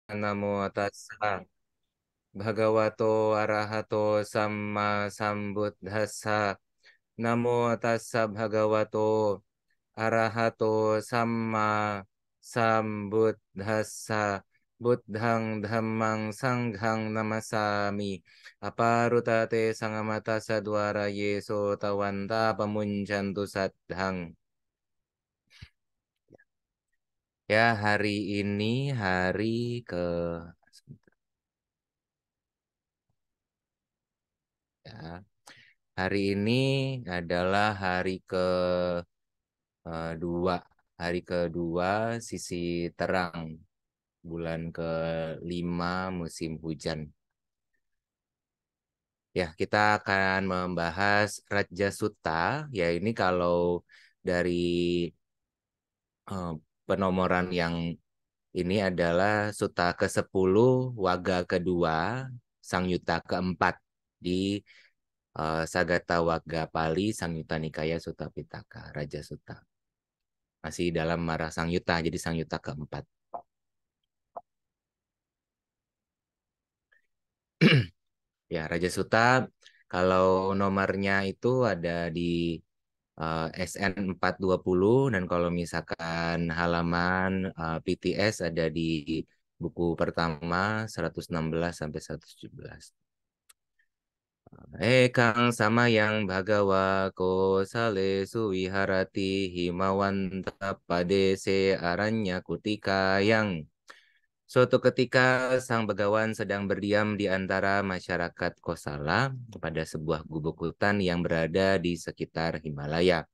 Namo tassa bhagavato arahato samma sambuddhassa. Namo tassa bhagavato arahato samma sambuddhassa. Buddhang dhammang sanghang namasami. Aparutate sangamata sadwara yeso tawanta pamuncantu sadhang. Ya, hari ini hari ke ya. Hari ini adalah hari kedua, hari kedua sisi terang bulan kelima musim hujan. Ya, kita akan membahas Raja Sutta. Ya, ini kalau dari eh, penomoran yang ini adalah Sutta ke-10, Waga kedua, Sangyutta keempat di Sagata Wagga Pali Sangyutta Nikaya Sutta Pitaka Raja Sutta. Masih dalam Mara Sangyutta, jadi Sangyutta keempat. Ya, Raja Sutta kalau nomornya itu ada di SN 420 dan kalau misalkan halaman PTS ada di buku pertama 116 sampai 117. Ekang sama yang bhagawa ko sale suwiharati himawanta padese aranya kutika yang suatu ketika sang begawan sedang berdiam di antara masyarakat Kosala pada sebuah gubuk hutan yang berada di sekitar Himalaya.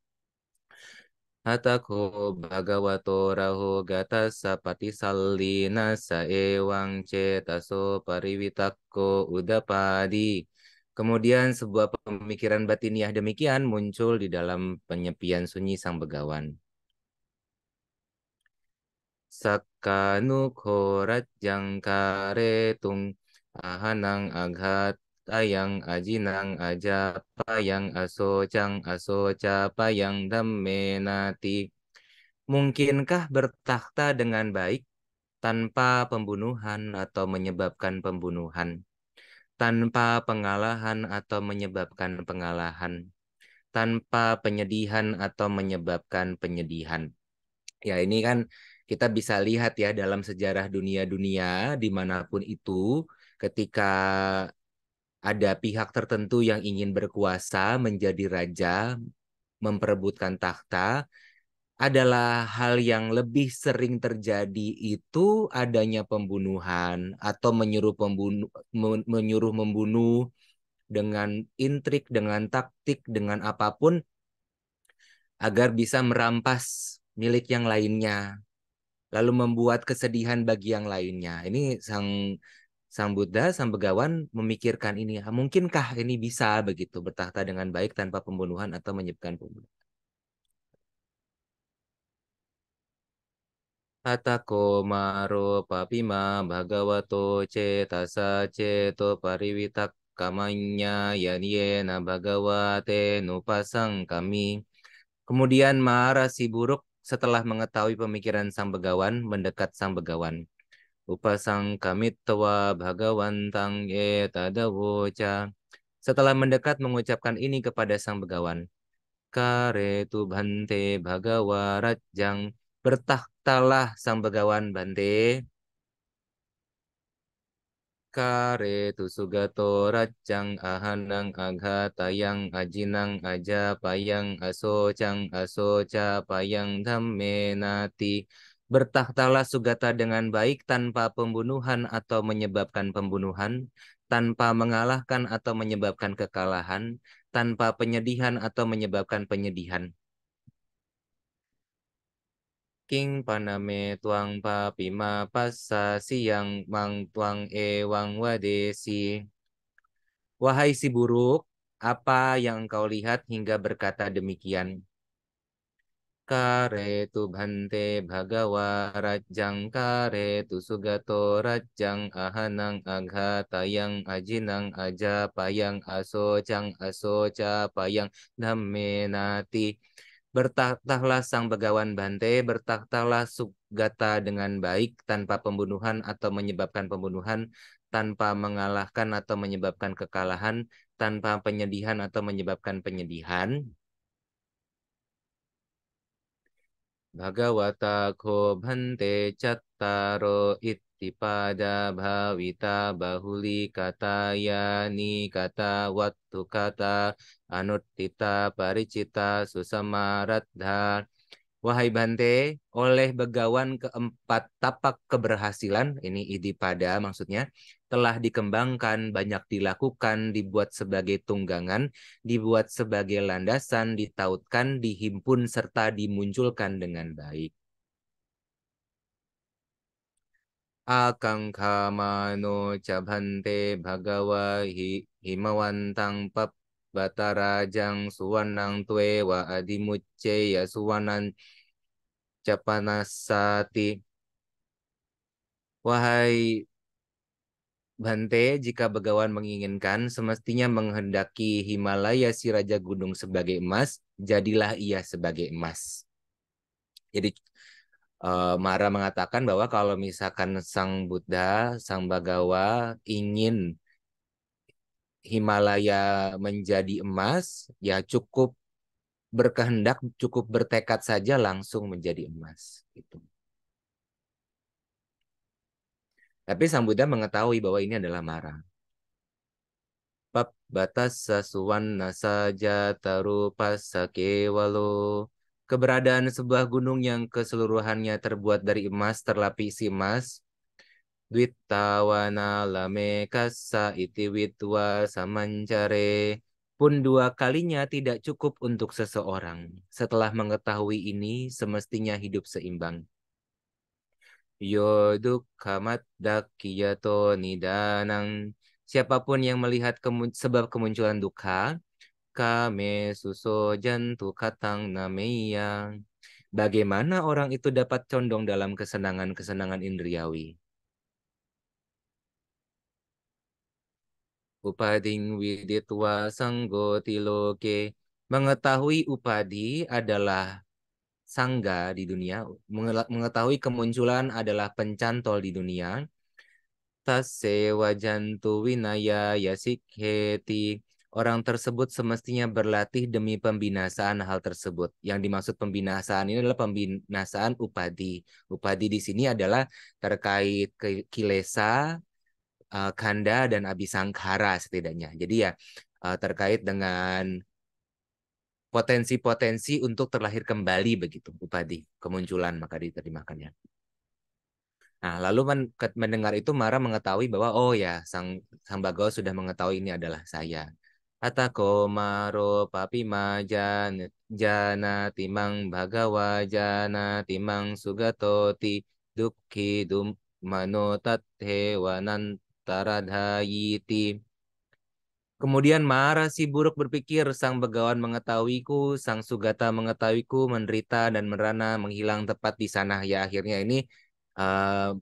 Hatako bhagavato raho gatasa patisalina saewang cetaso pariwitako udapadi. Kemudian sebuah pemikiran batiniah demikian muncul di dalam penyepian sunyi sang begawan. Sakanu korat jangkaretung ahanang aghat ayang ajinang aja payang asocang asoca payang dammenati. Mungkinkah bertakhta dengan baik tanpa pembunuhan atau menyebabkan pembunuhan, tanpa pengalahan atau menyebabkan pengalahan, tanpa penyedihan atau menyebabkan penyedihan? Ya, ini kan kita bisa lihat ya dalam sejarah dunia-dunia dimanapun itu, ketika ada pihak tertentu yang ingin berkuasa menjadi raja, memperebutkan takhta, adalah hal yang lebih sering terjadi itu adanya pembunuhan atau menyuruh membunuh dengan intrik, dengan taktik, dengan apapun agar bisa merampas milik yang lainnya, lalu membuat kesedihan bagi yang lainnya. Ini sang sang Buddha, sang begawan memikirkan ini, mungkinkah ini bisa begitu bertahta dengan baik tanpa pembunuhan atau menyebabkan pembunuhan? Atako maro papima bhagavato cetasa ceto pariwitak kamanya yaniena bhagavate nupasang kami. Kemudian Mara si buruk setelah mengetahui pemikiran sang begawan mendekat sang begawan. Upasang kami tawa bhagawantang tadawoca. Setelah mendekat mengucapkan ini kepada sang begawan. Kare tu bante bhagawa rajang. Bertakhtalah sang begawan bante. Kare tu sugato rajang ahanang aghatayang ajinang aja payang asocang asoca payang dhammenati. Bertakhtalah Sugata dengan baik tanpa pembunuhan atau menyebabkan pembunuhan, tanpa mengalahkan atau menyebabkan kekalahan, tanpa penyedihan atau menyebabkan penyedihan. King paname tuang pa pima passa siang mang tuang wang wadesi. Wahai si buruk, apa yang engkau lihat hingga berkata demikian? Kare tu bhante bhagawa rajang kare tu sugato rajang ahanang aghatayang ajinang aja payang asocang asoca payang dhammenati. Bertahtahlah sang Begawan Bante, bertahtahlah Sugata dengan baik, tanpa pembunuhan atau menyebabkan pembunuhan, tanpa mengalahkan atau menyebabkan kekalahan, tanpa penyedihan atau menyebabkan penyedihan. Bhagavata ko bhante cattaro ittipada bhavita bahuli kataya ni kata wattu kata anuttita paricita susamaradha. Wahai Bante, oleh begawan keempat tapak keberhasilan, ini idipada maksudnya, telah dikembangkan, banyak dilakukan, dibuat sebagai tunggangan, dibuat sebagai landasan, ditautkan, dihimpun, serta dimunculkan dengan baik. Akangkamano cabante bhagawa himawantang pap batarajang suwanang tue wa adimucce ya suwanan capanasati. Wahai Bante, jika Begawan menginginkan, semestinya menghendaki Himalaya si Raja Gunung sebagai emas, jadilah ia sebagai emas. Jadi Mara mengatakan bahwa kalau misalkan Sang Buddha, Sang Bagawa ingin Himalaya menjadi emas, ya cukup berkehendak, cukup bertekad saja langsung menjadi emas. Gitu. Tapi Sang Buddha mengetahui bahwa ini adalah Mara. Bab batas sasuwan nasaja tarupas sakewalo. Keberadaan sebuah gunung yang keseluruhannya terbuat dari emas, terlapisi emas. Dwittawana lame kasa iti witwa samancare. Pun dua kalinya tidak cukup untuk seseorang. Setelah mengetahui ini, semestinya hidup seimbang. Yodukhamat dakiyato nidanang. Siapapun yang melihat sebab kemunculan dukkha, kame suso jantu katang nameya. Bagaimana orang itu dapat condong dalam kesenangan-kesenangan indriawi? Upading widitwa sanggo tiloke. Mengetahui upadi adalah sangga di dunia. Mengetahui kemunculan adalah pencantol di dunia. Tase wajantu winaya yasikheti. Orang tersebut semestinya berlatih demi pembinasaan hal tersebut. Yang dimaksud pembinasaan ini adalah pembinasaan upadi. Upadi di sini adalah terkait kilesa, kanda, dan abisangkhara setidaknya. Jadi ya terkait dengan potensi-potensi untuk terlahir kembali begitu. Upadi, kemunculan maka diterjemahkannya. Nah, lalu mendengar itu Mara mengetahui bahwa oh ya, sang Bagawa sudah mengetahui ini adalah saya. Atako maro papi majan jana timang Bagawa jana timang sugatoti dukki dum manotat hewanan taradhayiti. Kemudian Mara si buruk berpikir, sang Begawan mengetahuiku, sang Sugata mengetahuiku, menderita dan merana menghilang tepat di sana. Ya akhirnya ini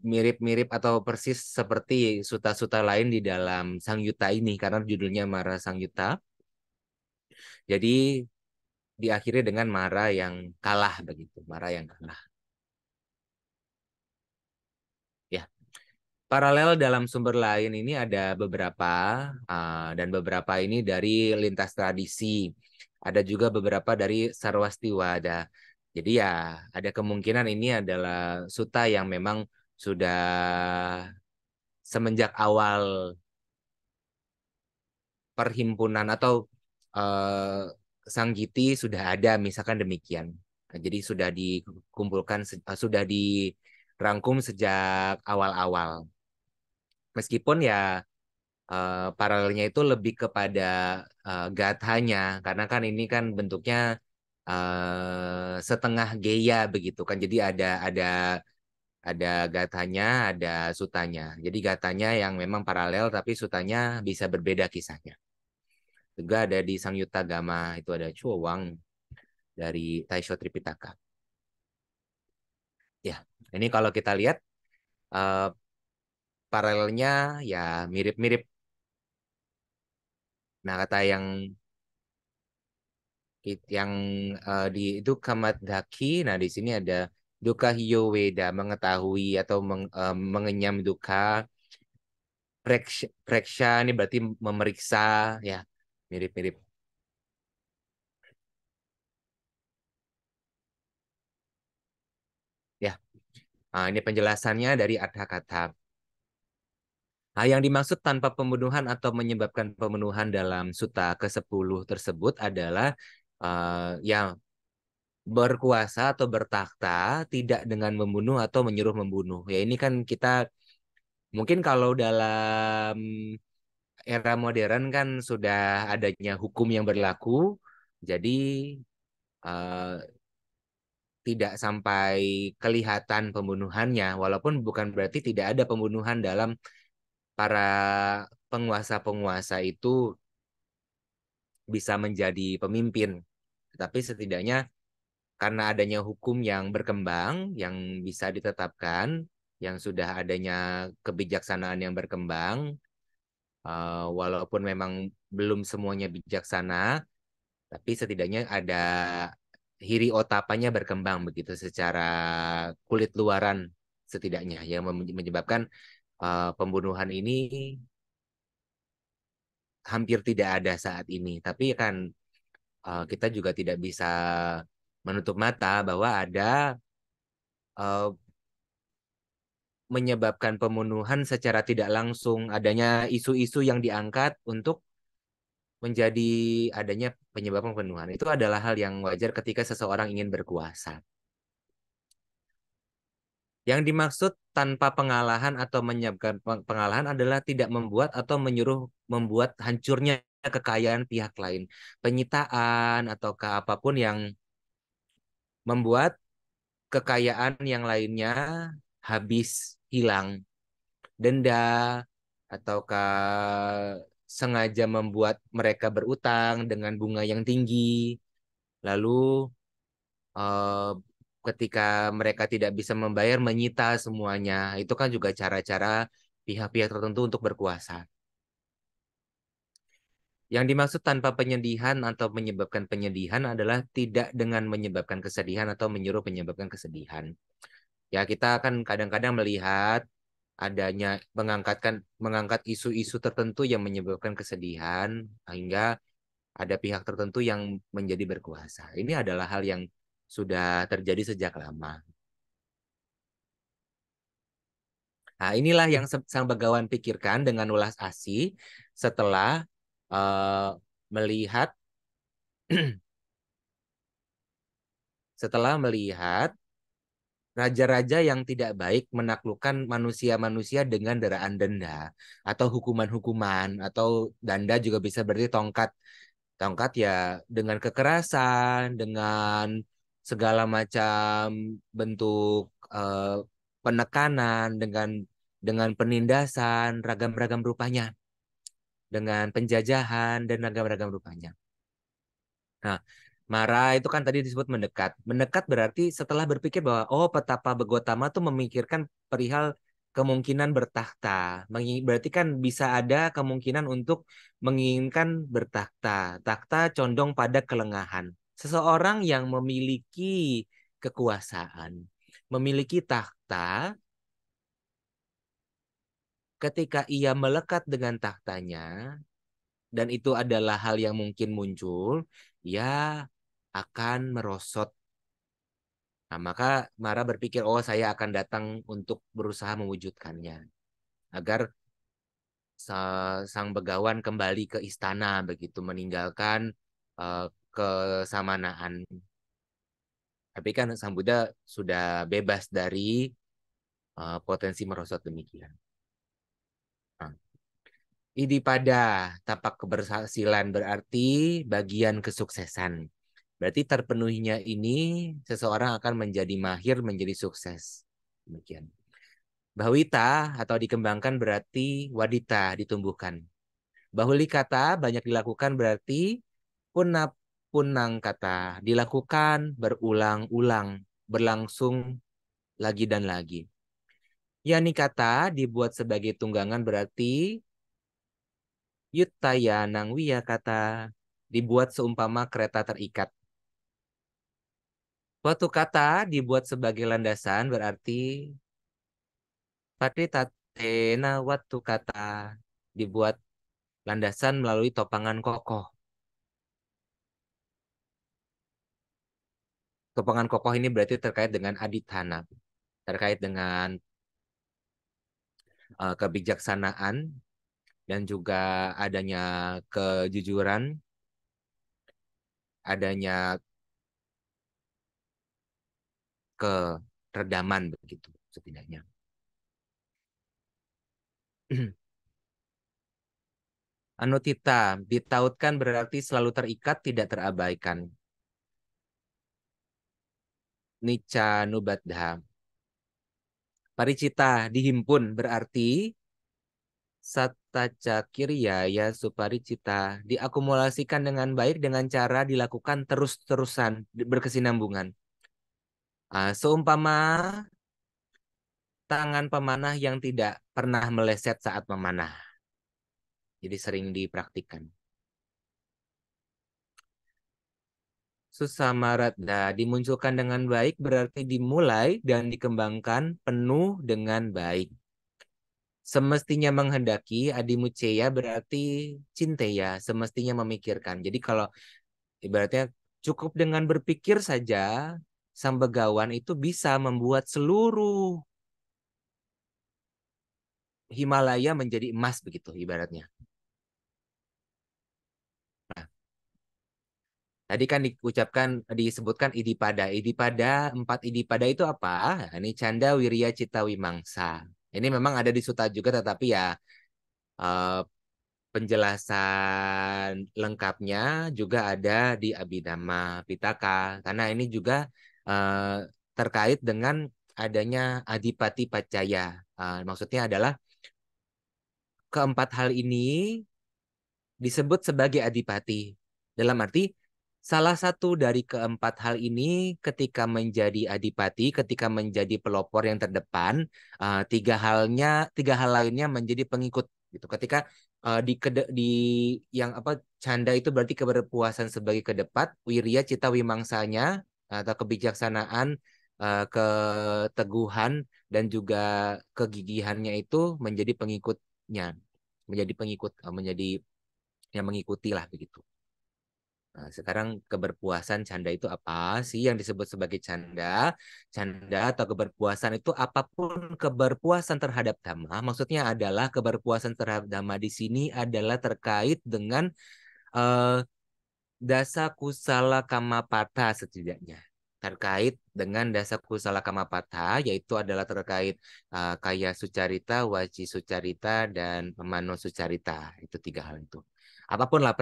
mirip-mirip atau persis seperti suta-suta lain di dalam Sang Yuta ini, karena judulnya Mara Sang Yuta. Jadi diakhiri dengan Mara yang kalah begitu, Mara yang kalah. Ya, paralel dalam sumber lain ini ada beberapa, dan beberapa ini dari lintas tradisi. Ada juga beberapa dari Sarwastiwada. Jadi ya ada kemungkinan ini adalah suta yang memang sudah semenjak awal perhimpunan atau uh, Sanggiti sudah ada, misalkan demikian. Nah, jadi sudah dikumpulkan, sudah dirangkum sejak awal-awal. Meskipun ya paralelnya itu lebih kepada gathanya, karena kan ini kan bentuknya setengah geya begitu kan. Jadi ada gathanya, ada sutanya. Jadi gathanya yang memang paralel, tapi sutanya bisa berbeda kisahnya. Juga ada di Sangyutta Gama, itu ada Chuowang dari Taisho Tripitaka. Ya, ini kalau kita lihat uh, paralelnya ya mirip-mirip. Nah, kata yang Yang di itu kamat daki. Nah, di sini ada duka hio weda, mengetahui atau mengenyam duka. Preksha ini berarti memeriksa, ya, mirip-mirip. Ya, nah, ini penjelasannya dari Adha kata. Nah, yang dimaksud tanpa pembunuhan atau menyebabkan pembunuhan dalam Sutta ke-10 tersebut adalah yang berkuasa atau bertakhta tidak dengan membunuh atau menyuruh membunuh. Ya ini kan kita mungkin kalau dalam era modern kan sudah adanya hukum yang berlaku, jadi eh, tidak sampai kelihatan pembunuhannya, walaupun bukan berarti tidak ada pembunuhan dalam para penguasa-penguasa itu bisa menjadi pemimpin. Tetapi setidaknya karena adanya hukum yang berkembang, yang bisa ditetapkan, yang sudah adanya kebijaksanaan yang berkembang, walaupun memang belum semuanya bijaksana, tapi setidaknya ada hiri otapanya berkembang begitu secara kulit luaran setidaknya yang menyebabkan pembunuhan ini hampir tidak ada saat ini. Tapi kan kita juga tidak bisa menutup mata bahwa ada uh, menyebabkan pembunuhan secara tidak langsung, adanya isu-isu yang diangkat untuk menjadi adanya penyebab pembunuhan. Itu adalah hal yang wajar ketika seseorang ingin berkuasa. Yang dimaksud tanpa pengalahan atau menyebabkan pengalahan adalah tidak membuat atau menyuruh membuat hancurnya kekayaan pihak lain. Penyitaan atau ke apapun yang membuat kekayaan yang lainnya habis hilang. Denda ataukah sengaja membuat mereka berutang dengan bunga yang tinggi, lalu eh, ketika mereka tidak bisa membayar menyita semuanya. Itu kan juga cara-cara pihak-pihak tertentu untuk berkuasa. Yang dimaksud tanpa penyedihan atau menyebabkan penyedihan adalah tidak dengan menyebabkan kesedihan atau menyuruh menyebabkan kesedihan. Ya, kita kan kadang-kadang melihat adanya mengangkat isu-isu tertentu yang menyebabkan kesedihan hingga ada pihak tertentu yang menjadi berkuasa. Ini adalah hal yang sudah terjadi sejak lama. Nah, inilah yang Sang Begawan pikirkan dengan ulas asih setelah melihat setelah melihat raja-raja yang tidak baik menaklukkan manusia-manusia dengan deraan denda atau hukuman-hukuman atau danda juga bisa berarti tongkat. Tongkat ya dengan kekerasan, dengan segala macam bentuk penekanan, dengan penindasan, ragam-ragam rupanya, dengan penjajahan dan ragam-ragam rupanya. Nah, Mara itu kan tadi disebut mendekat. Mendekat berarti setelah berpikir bahwa oh petapa Begotama tuh memikirkan perihal kemungkinan bertakhta. Berarti kan bisa ada kemungkinan untuk menginginkan bertakhta. Takhta condong pada kelengahan. Seseorang yang memiliki kekuasaan, memiliki takhta, ketika ia melekat dengan tahtanya, dan itu adalah hal yang mungkin muncul, ia akan merosot. Nah, maka Mara berpikir, oh saya akan datang untuk berusaha mewujudkannya. Agar sang begawan kembali ke istana, begitu meninggalkan uh, kesamanaan. Tapi kan sang Buddha sudah bebas dari potensi merosot demikian. Nah, pada tapak keberhasilan berarti bagian kesuksesan. Berarti terpenuhinya ini seseorang akan menjadi mahir, menjadi sukses. Demikian. Bahwita atau dikembangkan berarti wadita ditumbuhkan. Bahuli kata banyak dilakukan berarti punap punang kata dilakukan berulang-ulang, berlangsung lagi dan lagi. Yani kata dibuat sebagai tunggangan berarti yutaya nangwiya kata dibuat seumpama kereta terikat. Suatu kata dibuat sebagai landasan berarti patitatena watu kata dibuat landasan melalui topangan kokoh. Topangan kokoh ini berarti terkait dengan adithana, terkait dengan kebijaksanaan dan juga adanya kejujuran, adanya keredaman begitu setidaknya. Anutita ditautkan berarti selalu terikat, tidak terabaikan. Nica nubadha. Paricita dihimpun berarti Sattaca ya suparicita diakumulasikan dengan baik dengan cara dilakukan terus-terusan berkesinambungan. Seumpama tangan pemanah yang tidak pernah meleset saat memanah. Jadi sering dipraktikkan. Susamaradda dimunculkan dengan baik berarti dimulai dan dikembangkan penuh dengan baik. Semestinya menghendaki, adimuceya berarti cinteya, semestinya memikirkan. Jadi kalau ibaratnya cukup dengan berpikir saja, sang begawan itu bisa membuat seluruh Himalaya menjadi emas begitu ibaratnya. Nah, tadi kan disebutkan idipada. Idipada, 4 idipada itu apa? Nah, ini Canda, Wirya, Cita, Wimangsa. Ini memang ada di Sutta juga, tetapi ya eh, penjelasan lengkapnya juga ada di Abhidhamma Pitaka. Karena ini juga eh, terkait dengan adanya Adipati Pacaya. Maksudnya adalah keempat hal ini disebut sebagai adipati. Dalam arti, salah satu dari keempat hal ini ketika menjadi adipati, ketika menjadi pelopor yang terdepan, tiga hal lainnya menjadi pengikut. Gitu. Ketika di yang apa canda itu berarti keberpuasan sebagai kedepan, wirya cita wimangsanya atau kebijaksanaan, keteguhan dan juga kegigihannya itu menjadi pengikutnya, menjadi pengikut, menjadi yang mengikuti lah begitu. Nah, sekarang keberpuasan canda itu apa sih yang disebut sebagai canda? Canda atau keberpuasan itu apapun keberpuasan terhadap dhamma. Maksudnya adalah keberpuasan terhadap dhamma di sini adalah terkait dengan eh, dasa kusala kamapata setidaknya. Terkait dengan dasa kusala kamapata, yaitu adalah terkait kaya sucarita, waci sucarita, dan mano sucarita. Itu 3 hal itu. Apapun lah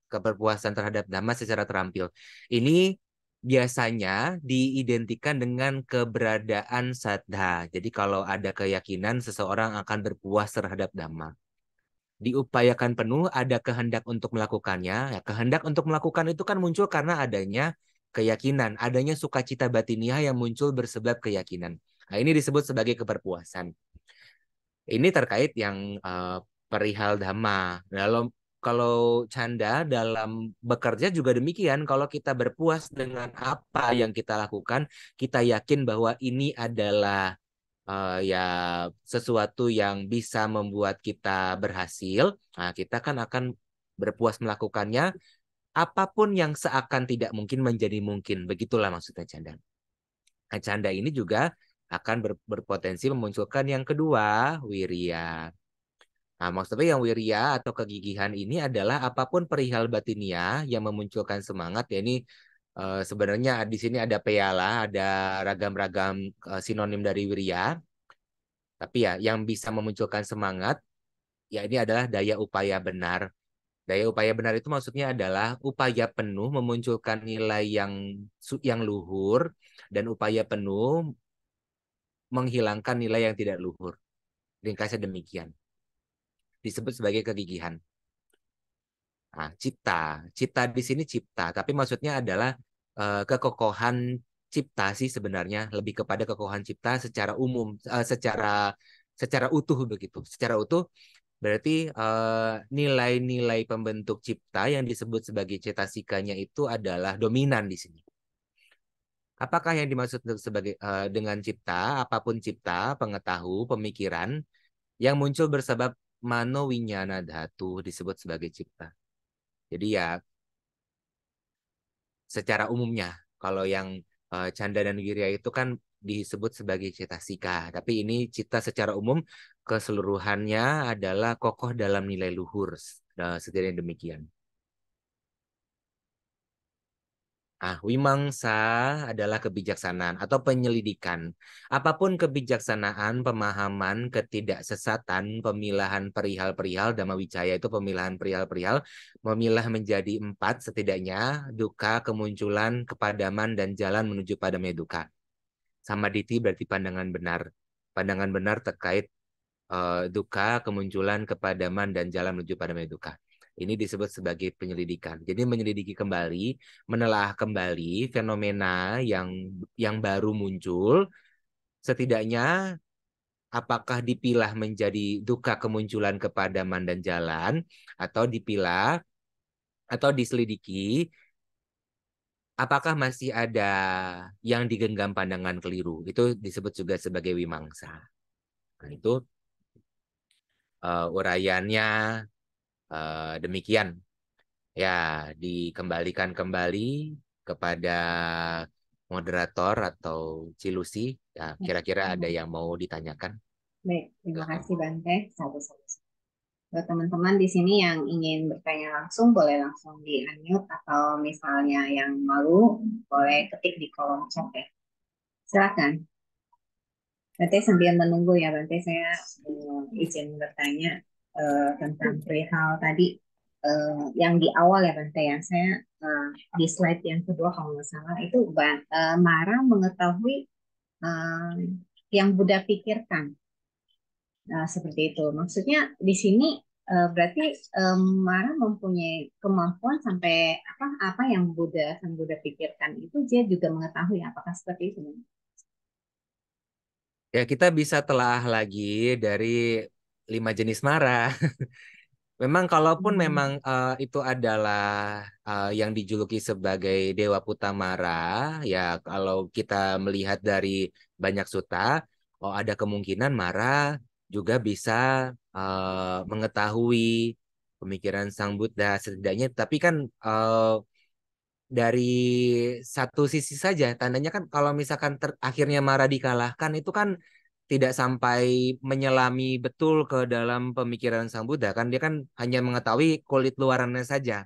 keberpuasan terhadap dhamma secara terampil. Ini biasanya diidentikan dengan keberadaan saddha. Jadi kalau ada keyakinan seseorang akan berpuas terhadap dhamma, diupayakan penuh, ada kehendak untuk melakukannya. Ya, kehendak untuk melakukan itu kan muncul karena adanya keyakinan, adanya sukacita batiniah yang muncul bersebab keyakinan. Nah, ini disebut sebagai keberpuasan. Ini terkait yang perihal dhamma. Kalau canda dalam bekerja juga demikian. Kalau kita berpuas dengan apa yang kita lakukan, kita yakin bahwa ini adalah ya sesuatu yang bisa membuat kita berhasil, nah, kita kan akan berpuas melakukannya, apapun yang seakan tidak mungkin menjadi mungkin. Begitulah maksudnya canda. Nah, canda ini juga akan berpotensi memunculkan yang kedua, wirya. Nah, maksudnya yang wirya atau kegigihan ini adalah apapun perihal batinia yang memunculkan semangat, ya ini sebenarnya di sini ada peala, ada ragam-ragam sinonim dari wirya. Tapi ya, yang bisa memunculkan semangat, ya ini adalah daya upaya benar. Daya upaya benar itu maksudnya adalah upaya penuh memunculkan nilai yang luhur dan upaya penuh menghilangkan nilai yang tidak luhur. Ringkasnya demikian. Disebut sebagai kegigihan. Nah, cipta. Cipta di sini cipta, tapi maksudnya adalah kekokohan cipta sih sebenarnya, lebih kepada kekokohan cipta secara umum, secara utuh begitu. Secara utuh Berarti nilai-nilai pembentuk cipta yang disebut sebagai cetasikanya itu adalah dominan di sini. Apakah yang dimaksud sebagai dengan cipta? Apapun cipta, pengetahu, pemikiran yang muncul bersebab mano winyana dhatu disebut sebagai cipta. Jadi ya secara umumnya, kalau yang canda dan wirya itu kan disebut sebagai cetasika. Tapi ini cipta secara umum keseluruhannya adalah kokoh dalam nilai luhur. Setidaknya demikian. Wimangsa adalah kebijaksanaan atau penyelidikan. Apapun kebijaksanaan, pemahaman, ketidaksesatan, pemilahan perihal-perihal, Dhamma Wicaya itu pemilahan perihal-perihal, memilah menjadi 4 setidaknya, duka, kemunculan, kepadaman, dan jalan menuju pada duka. Samaditi berarti pandangan benar. Pandangan benar terkait duka, kemunculan, kepadaman, dan jalan menuju pada duka. Ini disebut sebagai penyelidikan. Jadi menyelidiki kembali, menelaah kembali fenomena yang baru muncul, setidaknya apakah dipilah menjadi duka, kemunculan, kepadaman, dan jalan, atau dipilah atau diselidiki apakah masih ada yang digenggam pandangan keliru. Itu disebut juga sebagai wimangsa. Nah, itu uraiannya demikian. Ya, dikembalikan kembali kepada moderator atau Cilusi. Ya, kira-kira ada yang mau ditanyakan? Baik, terima Silakan. kasih Bante. Satu-satu. Buat teman-teman di sini yang ingin bertanya langsung, boleh langsung di unmute atau misalnya yang malu, boleh ketik di kolom chat ya. Silakan. Bante sambil menunggu ya Bante, saya izin bertanya tentang perihal tadi yang di awal ya Bante ya. Saya di slide yang kedua kalau nggak salah itu Mara mengetahui eh, yang Buddha pikirkan. Nah, seperti itu. Maksudnya di sini berarti Mara mempunyai kemampuan sampai apa apa yang Sang Buddha pikirkan itu dia juga mengetahui apakah seperti itu? Ya, kita bisa telah lagi dari 5 jenis mara. Memang kalaupun memang Hmm. itu adalah yang dijuluki sebagai Dewa Putamara, ya kalau kita melihat dari banyak sutta, oh ada kemungkinan Mara juga bisa mengetahui pemikiran Sang Buddha setidaknya. Tapi kan dari satu sisi saja, tandanya kan kalau misalkan akhirnya Mara dikalahkan itu kan tidak sampai menyelami betul ke dalam pemikiran Sang Buddha kan dia kan hanya mengetahui kulit luarannya saja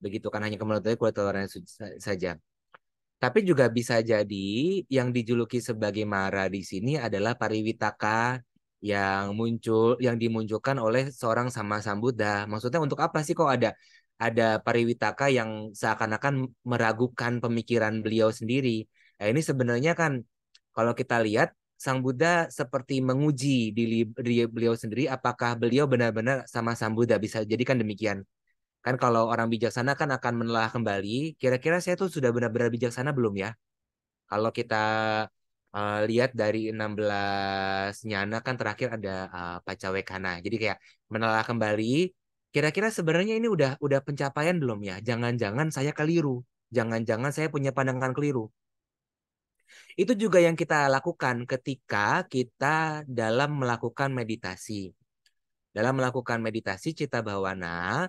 begitu kan hanya mengetahui kulit luarannya saja tapi juga bisa jadi yang dijuluki sebagai Mara di sini adalah pariwitaka yang dimunculkan oleh seorang sama Sang Buddha. Maksudnya untuk apa sih kok ada pariwitaka yang seakan-akan meragukan pemikiran beliau sendiri. Nah, ini sebenarnya kan kalau kita lihat Sang Buddha seperti menguji diri beliau sendiri apakah beliau benar-benar sama Sang Buddha bisa jadi kan demikian. Kan kalau orang bijaksana kan akan menelaah kembali, kira-kira saya tuh sudah benar-benar bijaksana belum ya? Kalau kita lihat dari 16 nyana kan terakhir ada Pacawekana. Jadi kayak menelaah kembali, kira-kira sebenarnya ini udah pencapaian belum ya? Jangan-jangan saya keliru. Jangan-jangan saya punya pandangan keliru. Itu juga yang kita lakukan ketika kita dalam melakukan meditasi. Dalam melakukan meditasi cita bhavana,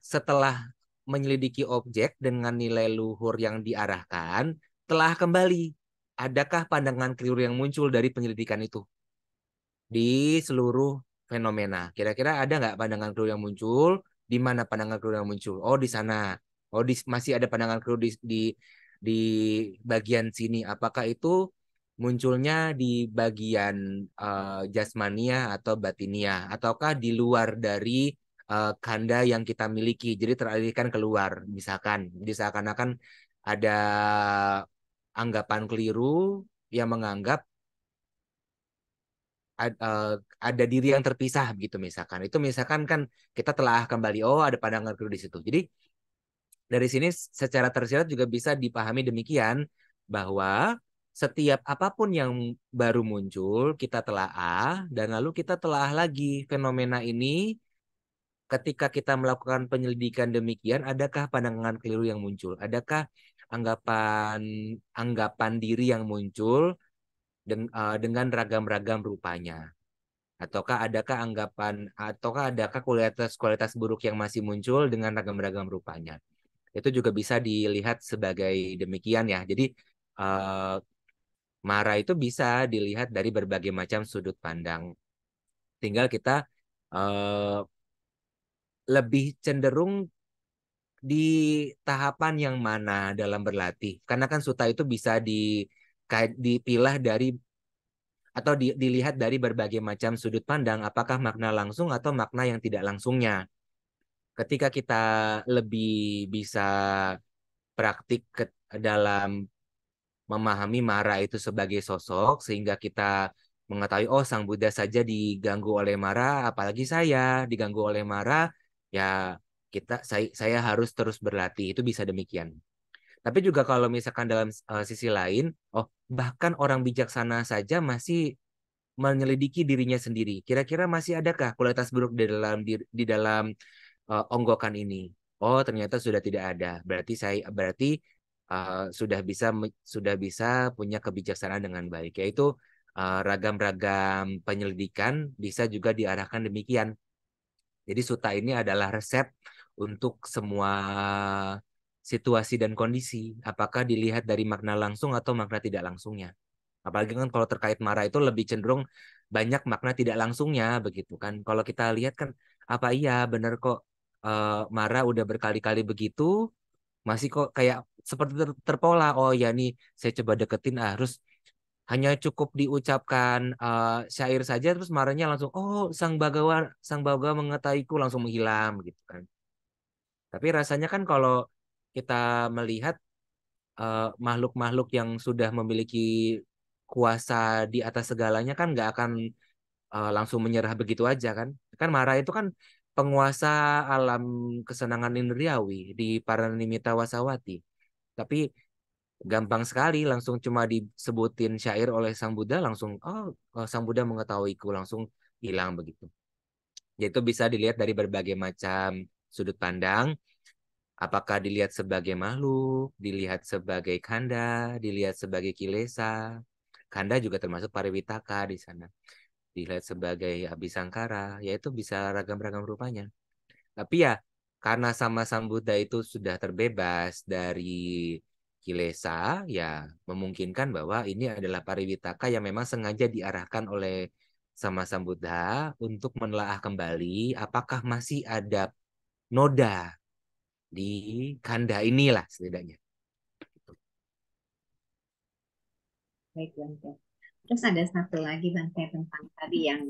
setelah menyelidiki objek dengan nilai luhur yang diarahkan, telah kembali. Adakah pandangan keliru yang muncul dari penyelidikan itu di seluruh fenomena? Kira-kira ada nggak pandangan keliru yang muncul? Di mana pandangan keliru yang muncul? Oh, di sana. Oh, masih ada pandangan keliru di bagian sini. Apakah itu munculnya di bagian jasmania atau batinia, ataukah di luar dari kanda yang kita miliki, jadi teralihkan keluar, misalkan, jadi seakan-akan ada anggapan keliru yang menganggap ada diri yang terpisah begitu misalkan. Itu misalkan kan kita telah kembali, oh ada pandangan keliru di situ. Jadi dari sini secara tersirat juga bisa dipahami demikian bahwa setiap apapun yang baru muncul kita telaah dan lalu kita telaah lagi fenomena ini. Ketika kita melakukan penyelidikan demikian, adakah pandangan keliru yang muncul? Adakah anggapan anggapan diri yang muncul dengan ragam-ragam rupanya? Ataukah adakah kualitas buruk yang masih muncul dengan ragam-ragam rupanya? Itu juga bisa dilihat sebagai demikian ya. Jadi eh, marah itu bisa dilihat dari berbagai macam sudut pandang. Tinggal kita eh, lebih cenderung di tahapan yang mana dalam berlatih. Karena kan suta itu bisa dipilah dari atau dilihat dari berbagai macam sudut pandang, apakah makna langsung atau makna yang tidak langsungnya. Ketika kita lebih bisa praktik dalam memahami Mara itu sebagai sosok, sehingga kita mengetahui, oh Sang Buddha saja diganggu oleh Mara, apalagi saya diganggu oleh Mara, ya saya harus terus berlatih. Itu bisa demikian. Tapi juga kalau misalkan dalam sisi lain, oh bahkan orang bijaksana saja masih menyelidiki dirinya sendiri. Kira-kira masih adakah kualitas buruk di dalam onggokan ini? Oh, ternyata sudah tidak ada. Berarti sudah bisa punya kebijaksanaan dengan baik. Yaitu ragam-ragam penyelidikan bisa juga diarahkan demikian. Jadi suta ini adalah resep untuk semua situasi dan kondisi. Apakah dilihat dari makna langsung atau makna tidak langsungnya. Apalagi kan kalau terkait marah itu lebih cenderung banyak makna tidak langsungnya begitu kan. Kalau kita lihat kan apa iya benar kok marah udah berkali-kali begitu masih kok kayak seperti terpola. Oh ya nih saya coba deketin harus hanya cukup diucapkan syair saja terus marahnya langsung oh sang bagawa mengetahuiku langsung menghilang gitu kan. Tapi rasanya kan kalau kita melihat makhluk-makhluk yang sudah memiliki kuasa di atas segalanya kan nggak akan langsung menyerah begitu aja kan. Kan Mara itu kan penguasa alam kesenangan indriawi di Paranimita Wasawati. Tapi gampang sekali langsung cuma disebutin syair oleh Sang Buddha langsung Sang Buddha mengetahuiku langsung hilang begitu. Yaitu bisa dilihat dari berbagai macam sudut pandang. Apakah dilihat sebagai makhluk, dilihat sebagai kanda, dilihat sebagai kilesa. Kanda juga termasuk pariwitaka di sana. Dilihat sebagai abisangkara, yaitu bisa ragam-ragam rupanya. Tapi ya, karena sama Sang Buddha itu sudah terbebas dari kilesa, ya memungkinkan bahwa ini adalah pariwitaka yang memang sengaja diarahkan oleh sama Sang Buddha untuk menelaah kembali apakah masih ada noda di kanda inilah setidaknya. Baik, Bante. Terus ada satu lagi Bante tentang tadi yang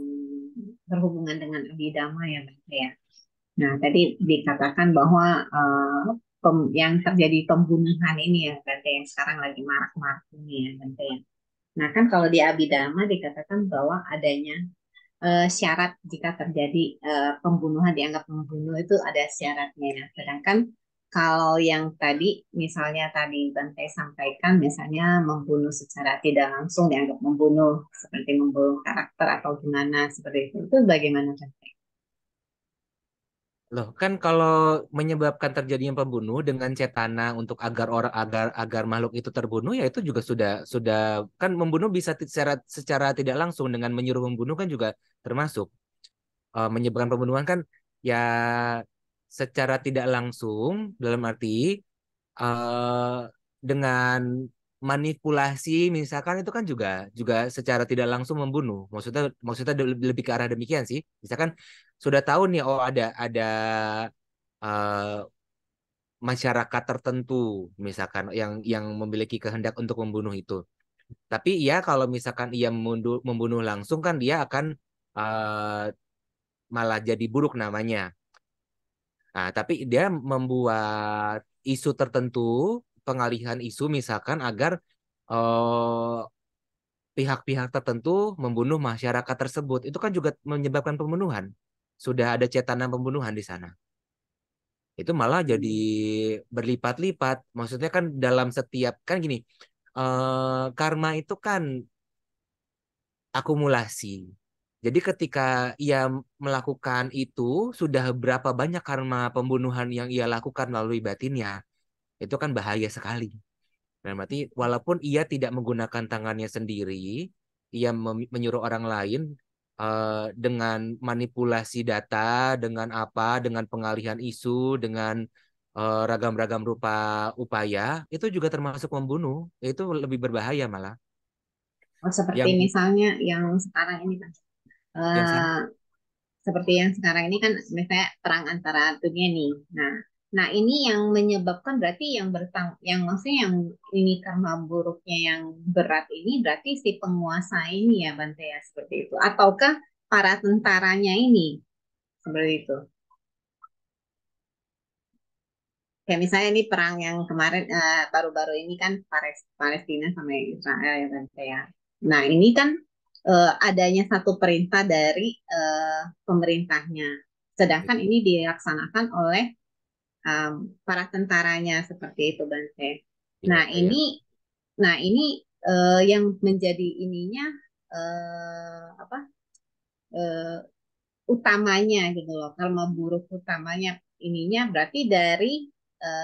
berhubungan dengan abhidhamma ya Bante ya. Nah, tadi dikatakan bahwa yang terjadi pembunuhan ini ya Bante yang sekarang lagi marak-marak ini ya Bante ya. Nah, kan kalau di abhidhamma dikatakan bahwa adanya syarat jika terjadi pembunuhan dianggap membunuh itu ada syaratnya ya. Sedangkan kalau yang tadi misalnya tadi Bante sampaikan misalnya membunuh secara tidak langsung dianggap membunuh seperti membunuh karakter atau gimana seperti itu bagaimana Bante? Loh, kan kalau menyebabkan terjadinya pembunuh dengan cetana untuk agar orang agar makhluk itu terbunuh ya itu juga sudah kan membunuh bisa secara tidak langsung dengan menyuruh membunuh kan juga termasuk. Menyebabkan pembunuhan kan ya secara tidak langsung dalam arti eh, dengan manipulasi misalkan itu kan juga juga secara tidak langsung membunuh. Maksudnya maksudnya lebih ke arah demikian sih. Misalkan sudah tahu nih oh ada eh, masyarakat tertentu misalkan yang memiliki kehendak untuk membunuh itu. Tapi ya kalau misalkan ia membunuh langsung kan dia akan eh, malah jadi buruk namanya. Nah, tapi dia membuat isu tertentu, pengalihan isu misalkan agar eh, pihak-pihak tertentu membunuh masyarakat tersebut. Itu kan juga menyebabkan pembunuhan. Sudah ada cetana pembunuhan di sana. Itu malah jadi berlipat-lipat. Maksudnya kan dalam setiap kan gini, karma itu kan akumulasi. Jadi ketika ia melakukan itu, sudah berapa banyak karma pembunuhan yang ia lakukan melalui batinnya, itu kan bahaya sekali. Dan berarti walaupun ia tidak menggunakan tangannya sendiri, ia menyuruh orang lain dengan manipulasi data, dengan apa, dengan pengalihan isu, dengan ragam-ragam rupa upaya, itu juga termasuk membunuh. Itu lebih berbahaya malah. Oh, seperti Yang misalnya yang sekarang ini kan. yang sekarang Eh, Seperti yang sekarang ini kan misalnya perang antara dunia nih. Nah, ini yang menyebabkan berarti yang maksudnya yang ini karma buruknya yang berat ini berarti si penguasa ini ya Bante ya seperti itu. Ataukah para tentaranya ini seperti itu. Kayak misalnya ini perang yang kemarin baru-baru ini kan Palestina sama Israel ya Bante ya. Nah, ini kan adanya satu perintah dari pemerintahnya. Sedangkan ini dilaksanakan oleh para tentaranya seperti itu Bante. ya, Nah ya, ya. ini, nah ini yang menjadi ininya apa eh, utamanya gitu loh. Karma buruk utamanya ininya berarti dari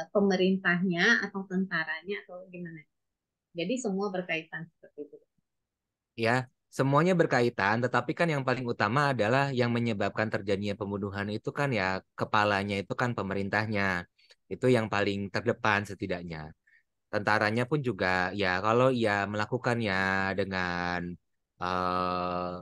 pemerintahnya atau tentaranya atau gimana? Jadi semua berkaitan seperti itu. Ya, semuanya berkaitan, tetapi kan yang paling utama adalah yang menyebabkan terjadinya pembunuhan itu kan ya kepalanya itu kan pemerintahnya. Itu yang paling terdepan setidaknya. Tentaranya pun juga ya kalau ia melakukannya dengan eh,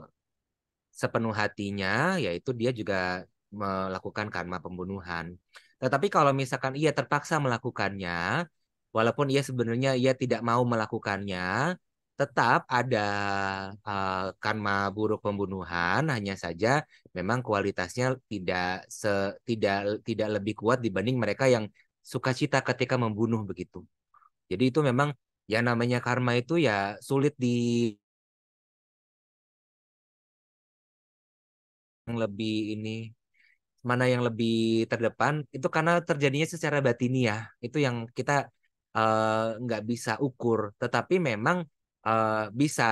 sepenuh hatinya, yaitu dia juga melakukan karma pembunuhan. Tetapi kalau misalkan ia terpaksa melakukannya, walaupun ia sebenarnya ia tidak mau melakukannya, tetap ada karma buruk pembunuhan, hanya saja memang kualitasnya tidak tidak lebih kuat dibanding mereka yang sukacita ketika membunuh begitu. Jadi itu memang yang namanya karma itu ya sulit yang lebih ini mana yang lebih terdepan itu karena terjadinya secara batiniah itu yang kita nggak bisa ukur tetapi memang bisa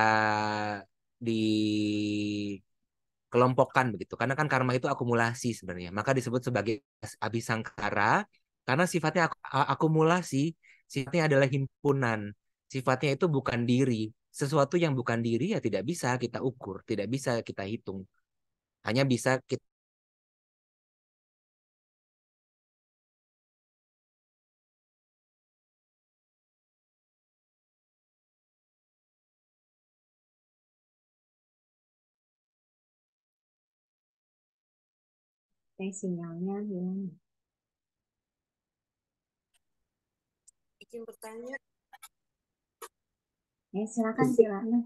dikelompokkan begitu karena kan karma itu akumulasi sebenarnya maka disebut sebagai abhisangkara karena sifatnya akumulasi sifatnya adalah himpunan sifatnya itu bukan diri sesuatu yang bukan diri ya tidak bisa kita ukur tidak bisa kita hitung hanya bisa kita Sinyalnya gimana? Izin bertanya. Silakan silakan.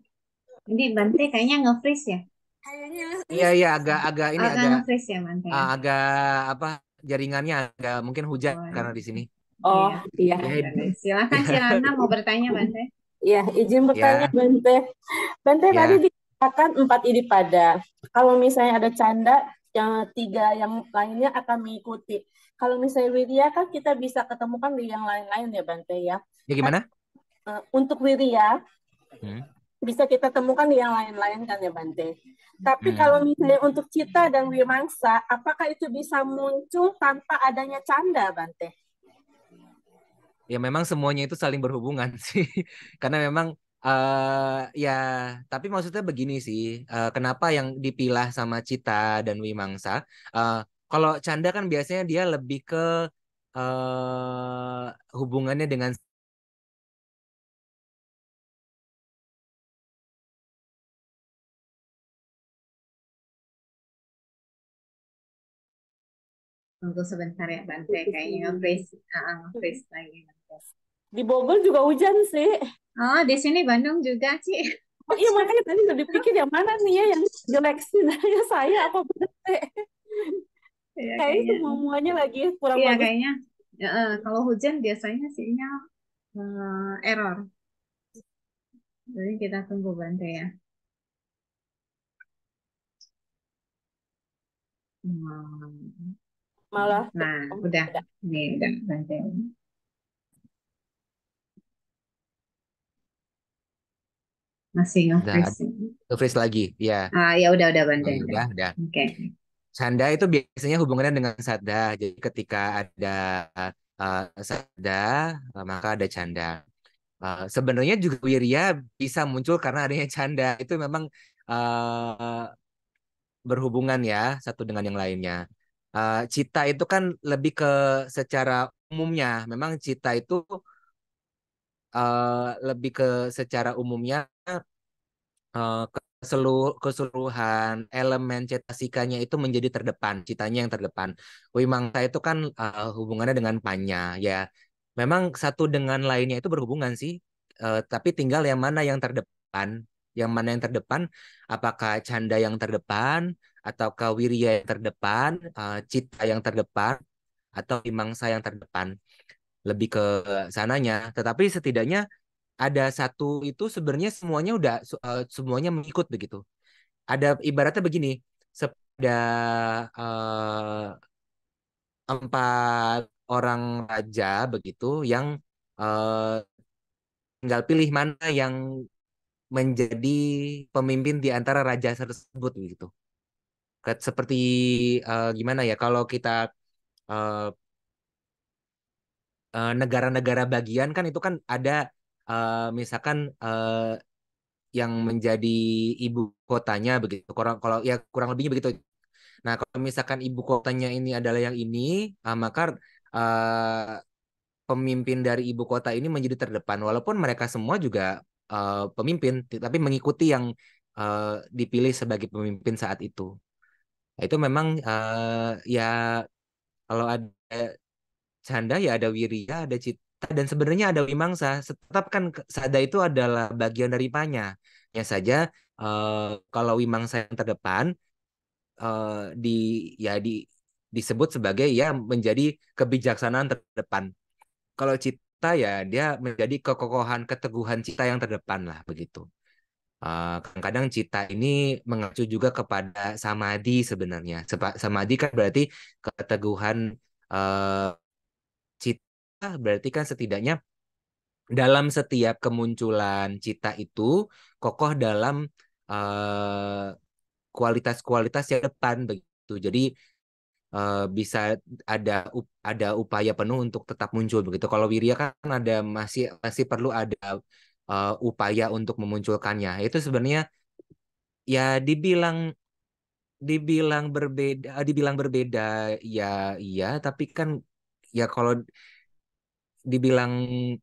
Ini Bante kayaknya nge-freeze ya? Kayaknya ini iya iya agak ini Agak agak nge-freeze ya Bante ya? agak apa jaringannya agak mungkin hujan Oh, karena di sini. Oh iya. iya, Ya, Ya, udah deh. Silakan Kirana mau bertanya Bante. iya izin bertanya ya, Bante. Bante tadi ya. dikatakan 4 Idipada. Kalau misalnya ada canda, yang 3 yang lainnya akan mengikuti. Kalau misalnya Wirya kan kita bisa ketemukan di yang lain-lain ya Bante ya. Ya gimana? Untuk Wirya Hmm. bisa kita temukan di yang lain-lain kan ya Bante. Tapi Hmm. kalau misalnya untuk Cita dan Wimangsa, apakah itu bisa muncul tanpa adanya canda Bante? Ya memang semuanya itu saling berhubungan sih. Karena memang ya tapi maksudnya begini sih. Kenapa yang dipilah sama Cita dan Wimangsa? Eh, kalau Canda kan biasanya dia lebih ke hubungannya dengan Tunggu sebentar ya Bante. Kayaknya nge-freeze. Nge-freeze lagi. Di Bogor juga hujan sih. Oh, di sini Bandung juga, Ci. Oh iya makanya tadi udah dipikir yang mana nih ya yang jelek sinanya saya apa Bante? Iya, Kayaknya kayaknya. semuanya lagi kurang Iya, bagus. kayaknya. Kalau hujan biasanya sinyal error. Jadi kita tunggu Bante ya. Hmm. Malah Nah, udah. ada. Ini udah Bante. Masih Udah ada nge-freeze. freeze lagi, ya. Ya udah Bante. Udah. Oke. Canda itu biasanya hubungannya dengan sada. Jadi ketika ada sada, maka ada canda. Sebenarnya juga wirya bisa muncul karena adanya canda. Itu memang uh, berhubungan ya satu dengan yang lainnya. Cita itu kan lebih ke secara umumnya. Memang cita itu lebih ke secara umumnya keseluruhan elemen cetasikanya itu menjadi terdepan, citanya yang terdepan. Wimangsa itu kan hubungannya dengan panya, ya. Memang satu dengan lainnya itu berhubungan sih, tapi tinggal yang mana yang terdepan, yang mana yang terdepan, apakah canda yang terdepan, ataukah wirya yang terdepan, cita yang terdepan, atau wimangsa yang terdepan, lebih ke sananya. Tetapi setidaknya ada satu itu sebenarnya semuanya udah semuanya mengikut begitu. Ada ibaratnya begini, ada empat orang raja begitu yang eh, tinggal pilih mana yang menjadi pemimpin di antara raja tersebut begitu. Seperti gimana ya kalau kita eh, negara-negara bagian kan itu kan ada misalkan yang menjadi ibu kotanya begitu. Kalau ya kurang lebihnya begitu. Nah, kalau misalkan ibu kotanya ini adalah yang ini, maka uh, pemimpin dari ibu kota ini menjadi terdepan. Walaupun mereka semua juga pemimpin, tapi mengikuti yang dipilih sebagai pemimpin saat itu. Nah, itu memang ya kalau ada canda ya ada wirya, ada cita, dan sebenarnya ada wimangsa. Tetap kan sada itu adalah bagian dari panya. Ya saja kalau wimangsa yang terdepan eh, di ya disebut sebagai ya menjadi kebijaksanaan terdepan. Kalau cita ya dia menjadi kekokohan, keteguhan cita yang terdepan lah begitu. Kadang-kadang cita ini mengacu juga kepada samadhi sebenarnya. Samadhi kan berarti keteguhan eh, cita berarti kan setidaknya dalam setiap kemunculan cita itu kokoh dalam eh, kualitas-kualitas yang depan begitu. Jadi bisa ada upaya penuh untuk tetap muncul begitu. Kalau wirya kan ada masih masih perlu ada upaya untuk memunculkannya. Itu sebenarnya ya dibilang berbeda ya iya, tapi kan ya kalau dibilang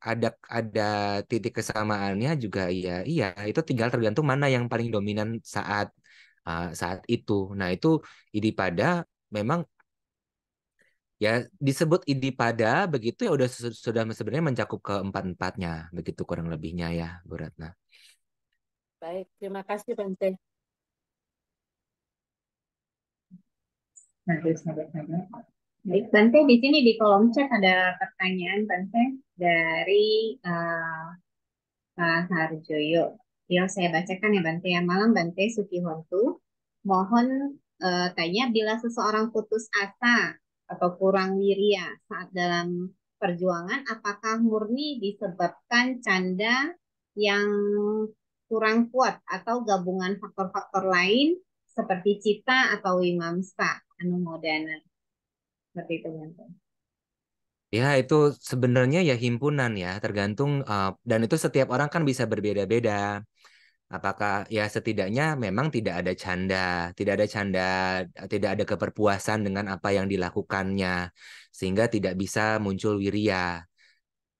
ada titik kesamaannya juga iya iya itu tinggal tergantung mana yang paling dominan saat itu. Nah, itu Idipada memang ya disebut Idipada begitu ya udah sudah sebenarnya mencakup keempat-empatnya begitu kurang lebihnya ya Bu Ratna. Baik, terima kasih Bante. Bagus. Baik, Bante, di sini di kolom chat ada pertanyaan Bante dari Pak Harjoyo. Ya, saya bacakan ya Bante. Yang malam Bante Sukihontu. Mohon tanya bila seseorang putus asa atau kurang wirya saat dalam perjuangan, apakah murni disebabkan canda yang kurang kuat atau gabungan faktor-faktor lain seperti cita atau wimamsa anumodana. Seperti itu Bante. Ya, itu sebenarnya ya himpunan ya, tergantung dan itu setiap orang kan bisa berbeda-beda. Apakah ya setidaknya memang tidak ada canda, tidak ada keperpuasan dengan apa yang dilakukannya, sehingga tidak bisa muncul wirya.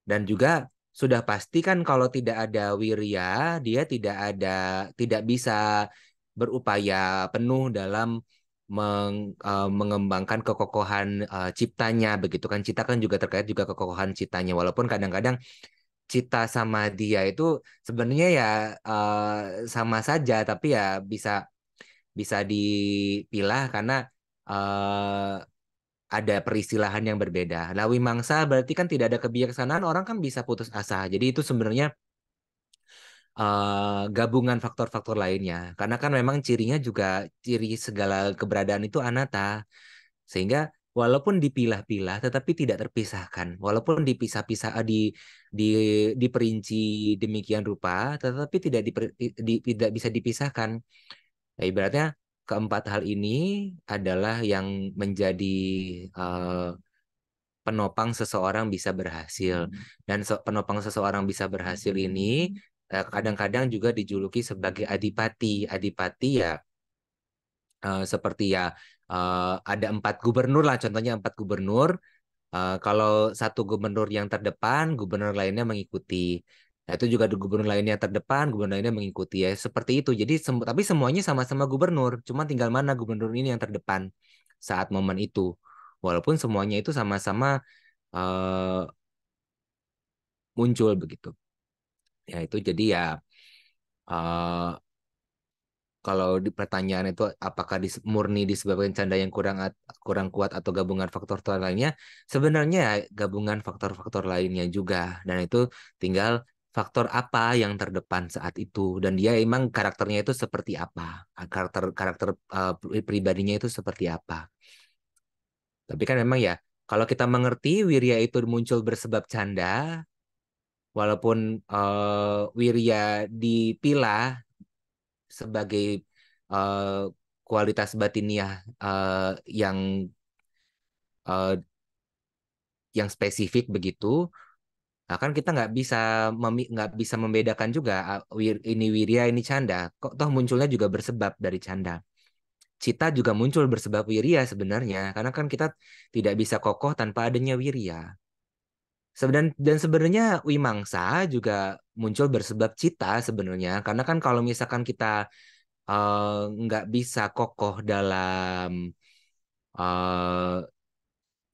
Dan juga sudah pasti kan kalau tidak ada wirya, dia tidak bisa berupaya penuh dalam mengembangkan kekokohan ciptanya begitu kan. Cita kan juga terkait juga kekokohan citanya, walaupun kadang-kadang cita sama dia itu sebenarnya ya sama saja, tapi ya bisa bisa dipilah karena eh, ada peristilahan yang berbeda. Nah, wimangsa berarti kan tidak ada kebijaksanaan, orang kan bisa putus asa. Jadi itu sebenarnya gabungan faktor-faktor lainnya. Karena kan memang cirinya juga ciri segala keberadaan itu anatta. Sehingga walaupun dipilah-pilah tetapi tidak terpisahkan. Walaupun dipisah-pisah di diperinci demikian rupa tetapi tidak bisa dipisahkan. Nah, ibaratnya keempat hal ini adalah yang menjadi eh, penopang seseorang bisa berhasil. Dan penopang seseorang bisa berhasil ini kadang-kadang juga dijuluki sebagai adipati. Adipati ya seperti ya ada 4 gubernur lah, contohnya 4 gubernur. Kalau satu gubernur yang terdepan, gubernur lainnya mengikuti. Nah, itu juga ada gubernur lainnya terdepan, gubernur lainnya mengikuti ya. Seperti itu. Jadi tapi semuanya sama-sama gubernur, cuma tinggal mana gubernur ini yang terdepan saat momen itu. Walaupun semuanya itu sama-sama eh, muncul begitu. Ya itu jadi ya eh, kalau di pertanyaan itu apakah murni disebabkan canda yang kurang kuat atau gabungan faktor-faktor lainnya, sebenarnya ya gabungan faktor-faktor lainnya juga, dan itu tinggal faktor apa yang terdepan saat itu, dan dia emang karakternya itu seperti apa, karakter karakter pribadinya itu seperti apa. Tapi kan memang ya kalau kita mengerti wirya itu muncul bersebab canda, walaupun wirya dipilah sebagai eh, kualitas batiniah yang eh, yang spesifik begitu, nah kan kita nggak bisa membedakan juga ini wirya ini canda. Kok toh munculnya juga bersebab dari canda. Cita juga muncul bersebab wirya sebenarnya, karena kan kita tidak bisa kokoh tanpa adanya wirya. Dan sebenarnya wimangsa juga muncul bersebab cita sebenarnya, karena kan kalau misalkan kita nggak bisa kokoh dalam eh,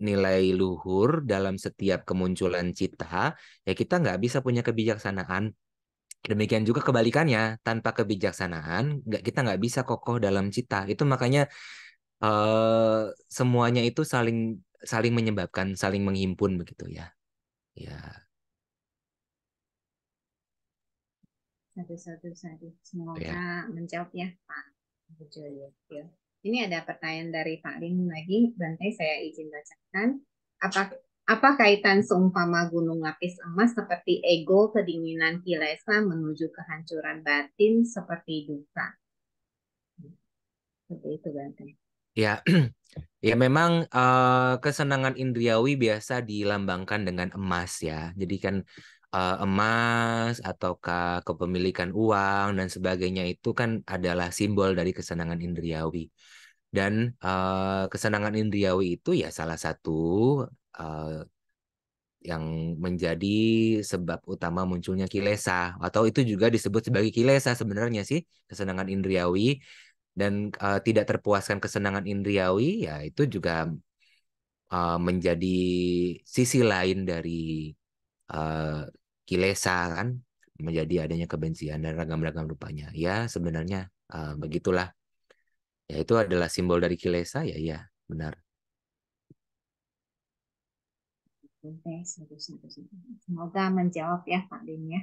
nilai luhur dalam setiap kemunculan cita, ya kita nggak bisa punya kebijaksanaan. Demikian juga kebalikannya, tanpa kebijaksanaan, kita nggak bisa kokoh dalam cita. Itu makanya semuanya itu saling saling menyebabkan, saling menghimpun begitu ya. Ya, Satu. ya. Semoga menjawab ya Pak Joyo. Ini ada pertanyaan dari Pak Lim lagi. Bantai saya izin bacakan. Apa kaitan seumpama gunung lapis emas seperti ego, kedinginan kilesa menuju kehancuran batin seperti duka? Seperti itu Bantai. Ya, ya memang kesenangan indriawi biasa dilambangkan dengan emas ya. Jadi kan emas ataukah kepemilikan uang dan sebagainya itu kan adalah simbol dari kesenangan indriawi. Dan kesenangan indriawi itu ya salah satu eh, yang menjadi sebab utama munculnya kilesa, atau itu juga disebut sebagai kilesa sebenarnya sih, kesenangan indriawi. Dan tidak terpuaskan kesenangan indriawi ya itu juga menjadi sisi lain dari uh, kilesa kan, menjadi adanya kebencian dan ragam-ragam rupanya ya sebenarnya begitulah, ya itu adalah simbol dari kilesa ya, ya benar. Oke, semoga menjawab ya Pak Lim ya.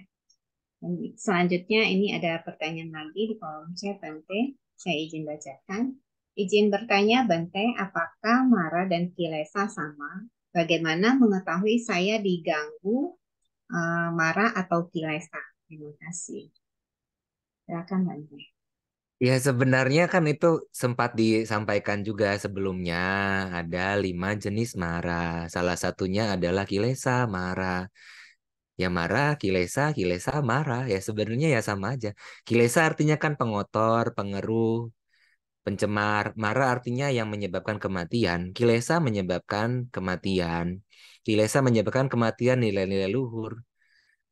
Dan selanjutnya ini ada pertanyaan lagi di kolom chat Bante. Saya izin bacakan. Izin bertanya Bante, apakah Mara dan Kilesa sama? Bagaimana mengetahui saya diganggu Mara atau Kilesa? Terima kasih. Silakan Bante. Ya sebenarnya kan itu sempat disampaikan juga sebelumnya, ada 5 jenis mara. Salah satunya adalah kilesa mara. Ya mara, kilesa, kilesa, mara. Ya sebenarnya ya sama aja. Kilesa artinya kan pengotor, pengeruh, pencemar. Mara artinya yang menyebabkan kematian. Kilesa menyebabkan kematian. Kilesa menyebabkan kematian nilai-nilai luhur.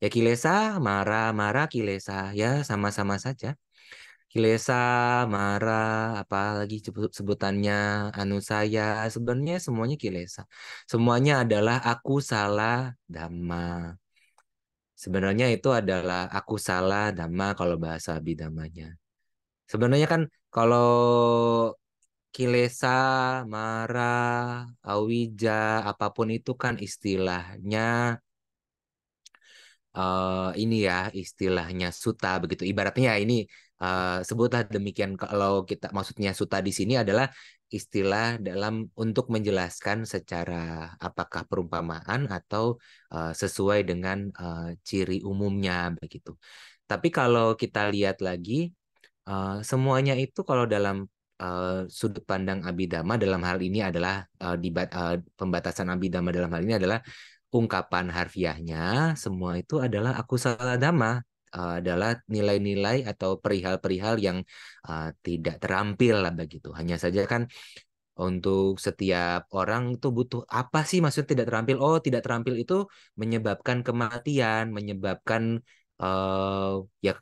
Ya kilesa, mara, mara, kilesa. Ya sama-sama saja. Kilesa, Mara, apa lagi sebutannya, Anusaya, sebenarnya semuanya kilesa. Semuanya adalah aku salah Dhamma. Sebenarnya itu adalah aku salah Dhamma kalau bahasa Abhidhammanya. Sebenarnya kan kalau kilesa, Mara, Awija, apapun itu kan istilahnya ini ya istilahnya suta begitu. Ibaratnya ini sebutlah demikian, kalau kita maksudnya suta di sini adalah istilah untuk menjelaskan secara apakah perumpamaan atau sesuai dengan ciri umumnya begitu. Tapi kalau kita lihat lagi, semuanya itu kalau dalam sudut pandang Abhidhamma dalam hal ini adalah pembatasan Abhidhamma dalam hal ini adalah ungkapan harfiahnya, semua itu adalah akusala dhamma, adalah nilai-nilai atau perihal-perihal yang tidak terampil lah begitu. Hanya saja kan untuk setiap orang itu butuh apa sih maksudnya tidak terampil? Oh, tidak terampil itu menyebabkan kematian, menyebabkan ya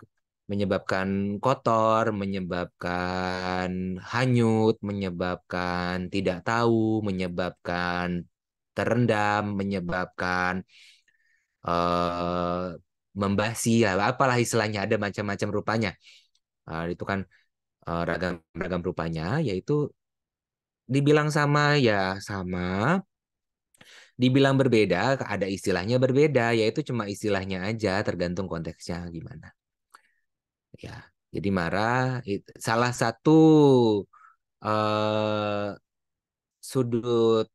menyebabkan kotor, menyebabkan hanyut, menyebabkan tidak tahu, menyebabkan terendam, menyebabkan eh membasi, apalah istilahnya, ada macam-macam rupanya. Itu kan ragam-ragam rupanya, yaitu dibilang sama ya sama, dibilang berbeda ada istilahnya berbeda, yaitu cuma istilahnya aja, tergantung konteksnya gimana. Ya, jadi marah salah satu eh, sudut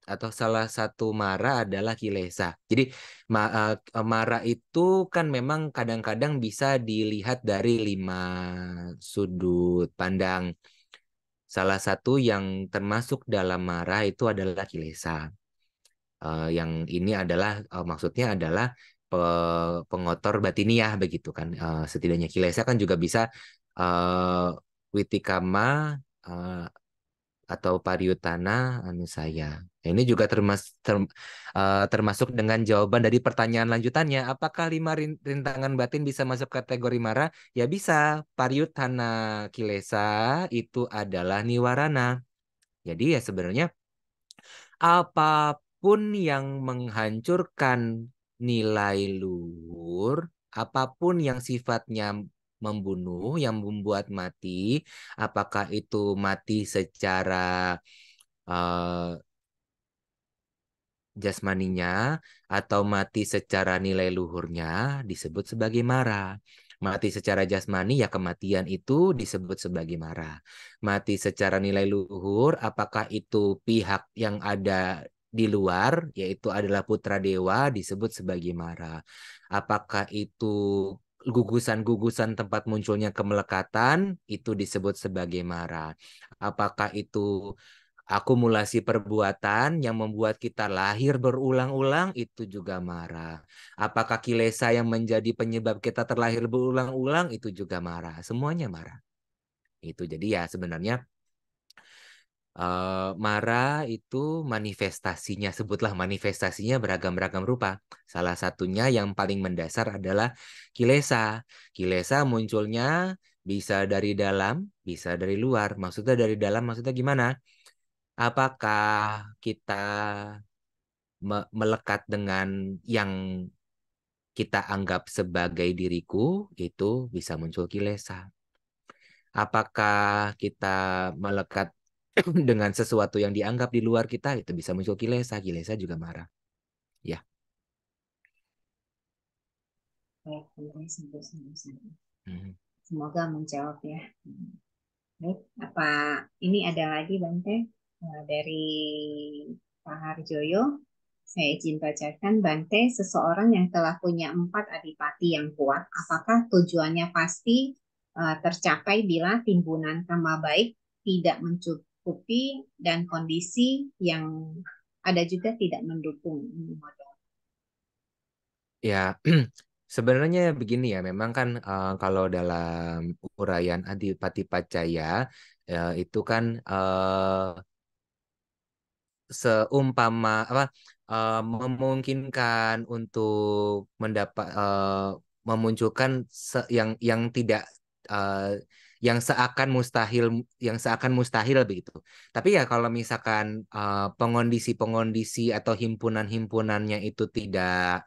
atau salah satu mara adalah kilesa. Jadi mara itu kan memang kadang-kadang bisa dilihat dari 5 sudut pandang. Salah satu yang termasuk dalam mara itu adalah kilesa. Yang ini adalah maksudnya adalah pengotor batiniah begitu kan. Setidaknya kilesa kan juga bisa witikama uh, atau pariutana anusaya. Nah, ini juga termasuk dengan jawaban dari pertanyaan lanjutannya. Apakah 5 rintangan batin bisa masuk kategori mara? Ya bisa. Pariutana kilesa itu adalah niwarana. Jadi ya sebenarnya apapun yang menghancurkan nilai luhur, apapun yang sifatnya membunuh, yang membuat mati, apakah itu mati secara uh, jasmaninya atau mati secara nilai luhurnya disebut sebagai mara. Mati secara jasmani ya kematian itu disebut sebagai mara. Mati secara nilai luhur, apakah itu pihak yang ada di luar, yaitu adalah putra dewa, disebut sebagai mara. Apakah itu gugusan-gugusan tempat munculnya kemelekatan, itu disebut sebagai mara. Apakah itu akumulasi perbuatan yang membuat kita lahir berulang-ulang, itu juga marah. Apakah kilesa yang menjadi penyebab kita terlahir berulang-ulang, itu juga marah. Semuanya marah. Itu jadi ya sebenarnya marah itu manifestasinya, sebutlah manifestasinya beragam-ragam rupa. Salah satunya yang paling mendasar adalah kilesa. Kilesa munculnya bisa dari dalam, bisa dari luar. Maksudnya dari dalam, maksudnya gimana? Apakah kita melekat dengan yang kita anggap sebagai diriku, itu bisa muncul kilesa. Apakah kita melekat dengan sesuatu yang dianggap di luar kita, itu bisa muncul kilesa. Kilesa juga marah. Ya. Baik, semoga menjawab ya. Baik, apa ini ada lagi Bante dari Pak Harjoyo? Saya izin bacakan, Bante, seseorang yang telah punya 4 adipati yang kuat, apakah tujuannya pasti tercapai bila timbunan karma baik tidak mencukupi dan kondisi yang ada juga tidak mendukung? Ya, sebenarnya begini ya, memang kan kalau dalam uraian Adipati Pacaya itu kan seumpama apa memungkinkan untuk mendapat memunculkan yang tidak yang seakan mustahil begitu. Tapi ya kalau misalkan pengondisi-pengondisi atau himpunan-himpunannya itu tidak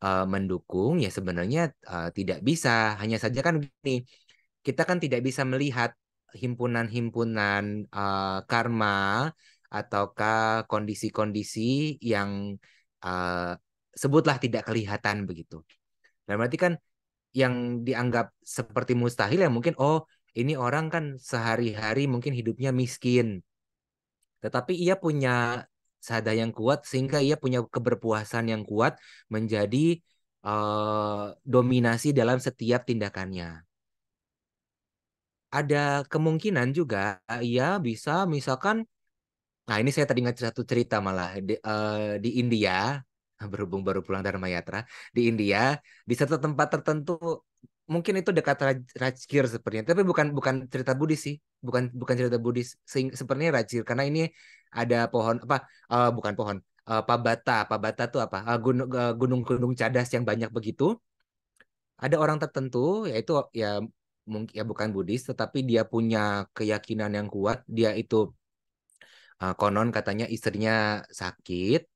mendukung, ya sebenarnya tidak bisa. Hanya saja kan gini, kita kan tidak bisa melihat himpunan-himpunan karma ataukah kondisi-kondisi yang uh, sebutlah tidak kelihatan begitu. Dan berarti kan yang dianggap seperti mustahil ya mungkin, oh ini orang kan sehari-hari mungkin hidupnya miskin. tetapi ia punya sadar yang kuat sehingga ia punya keberpuasan yang kuat menjadi dominasi dalam setiap tindakannya. Ada kemungkinan juga ia bisa misalkan, nah ini saya teringat satu cerita malah di India, berhubung baru pulang dari Mayatra, di India di satu tempat tertentu mungkin itu dekat Rajgir sepertinya, tapi bukan bukan cerita Buddhis sih, bukan bukan cerita Buddhis, sepertinya Rajgir karena ini ada pohon apa, bukan pohon, Pabata, Pabata tuh apa, gunung-gunung cadas yang banyak begitu. Ada orang tertentu yaitu ya mungkin ya bukan Buddhis tetapi dia punya keyakinan yang kuat, dia itu konon katanya istrinya sakit,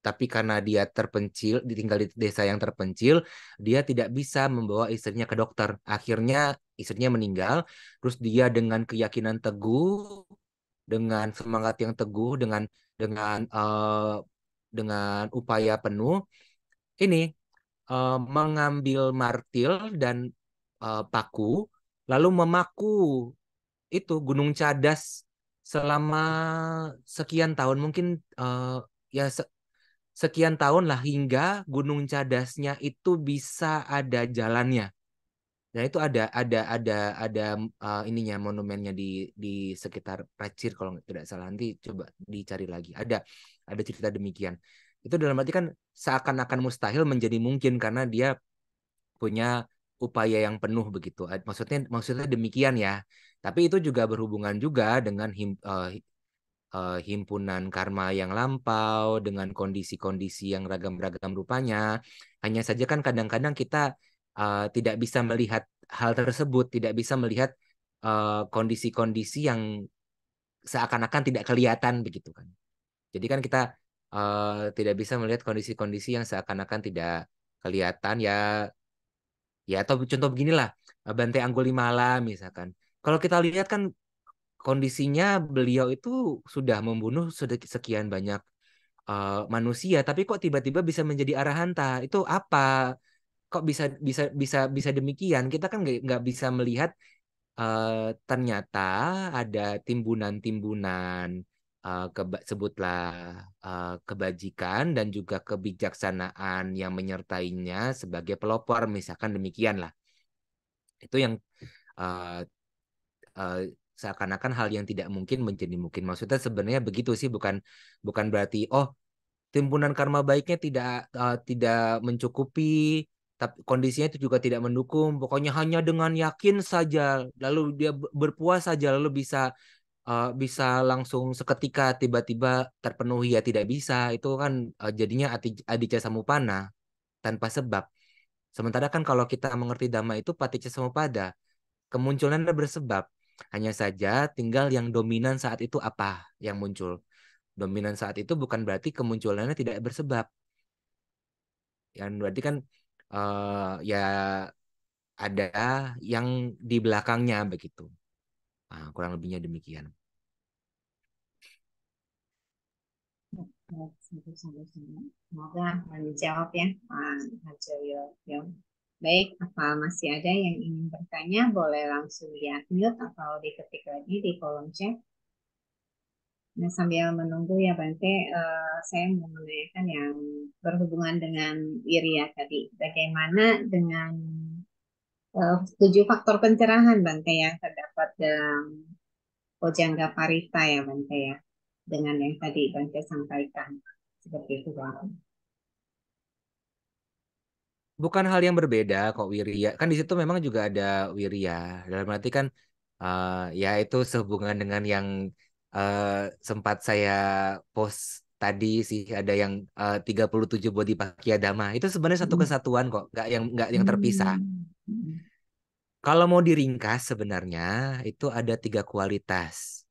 tapi karena dia terpencil, ditinggal di desa yang terpencil, dia tidak bisa membawa istrinya ke dokter. Akhirnya istrinya meninggal, terus dia dengan keyakinan teguh, dengan semangat yang teguh, dengan upaya penuh, ini mengambil martil dan paku, lalu memaku itu Gunung Cadas selama sekian tahun, mungkin ya sekian tahun lah hingga Gunung Cadasnya itu bisa ada jalannya. Nah itu ada ininya monumennya di sekitar Racir kalau tidak salah, nanti coba dicari lagi. Ada cerita demikian. Itu dalam arti kan seakan-akan mustahil menjadi mungkin karena dia punya upaya yang penuh begitu. Maksudnya demikian ya. Tapi itu juga berhubungan juga dengan himpunan karma yang lampau, dengan kondisi-kondisi yang ragam-ragam rupanya. Hanya saja kan kadang-kadang kita tidak bisa melihat hal tersebut, tidak bisa melihat kondisi-kondisi yang seakan-akan tidak kelihatan begitu kan. Jadi kan kita tidak bisa melihat kondisi-kondisi yang seakan-akan tidak kelihatan ya. Ya atau contoh beginilah, Bante Anggulimala misalkan. Kalau kita lihat kan kondisinya beliau itu sudah membunuh sekian banyak manusia, tapi kok tiba-tiba bisa menjadi arahanta? Itu apa? Kok bisa bisa bisa demikian? Kita kan nggak bisa melihat ternyata ada timbunan-timbunan sebutlah kebajikan dan juga kebijaksanaan yang menyertainya sebagai pelopor, misalkan demikian lah. Itu yang uh, uh, seakan-akan hal yang tidak mungkin menjadi mungkin. Maksudnya sebenarnya begitu sih, bukan bukan berarti oh timbunan karma baiknya tidak mencukupi, tapi kondisinya itu juga tidak mendukung. Pokoknya hanya dengan yakin saja, lalu dia berpuas saja, lalu bisa langsung seketika tiba-tiba terpenuhi, ya tidak bisa. Itu kan jadinya adicca samupana tanpa sebab. Sementara kan kalau kita mengerti Dhamma itu paticca samuppada, kemunculannya bersebab. Hanya saja tinggal yang dominan saat itu apa yang muncul. Dominan saat itu bukan berarti kemunculannya tidak bersebab. Yang berarti kan ya ada yang di belakangnya begitu. Nah, kurang lebihnya demikian. Semoga menjawab ya Pak Hajoyo. Baik, apa masih ada yang ingin bertanya? Boleh langsung di-unmute atau diketik lagi di kolom chat. Nah, sambil menunggu ya Bante, saya mau menanyakan yang berhubungan dengan Wirya tadi. Bagaimana dengan 7 faktor pencerahan Bante yang terdapat dalam Bojangga Parita ya Bante ya, dengan yang tadi Bante sampaikan. Seperti itu Bante. Bukan hal yang berbeda kok Wirya. Kan di situ memang juga ada Wirya. Dalam arti kan ya itu sehubungan dengan yang eh, sempat saya post tadi sih, ada yang 37 Bodhipakkhya Dhamma. Itu sebenarnya satu kesatuan kok, nggak yang terpisah. Kalau mau diringkas sebenarnya itu ada 3 kualitas.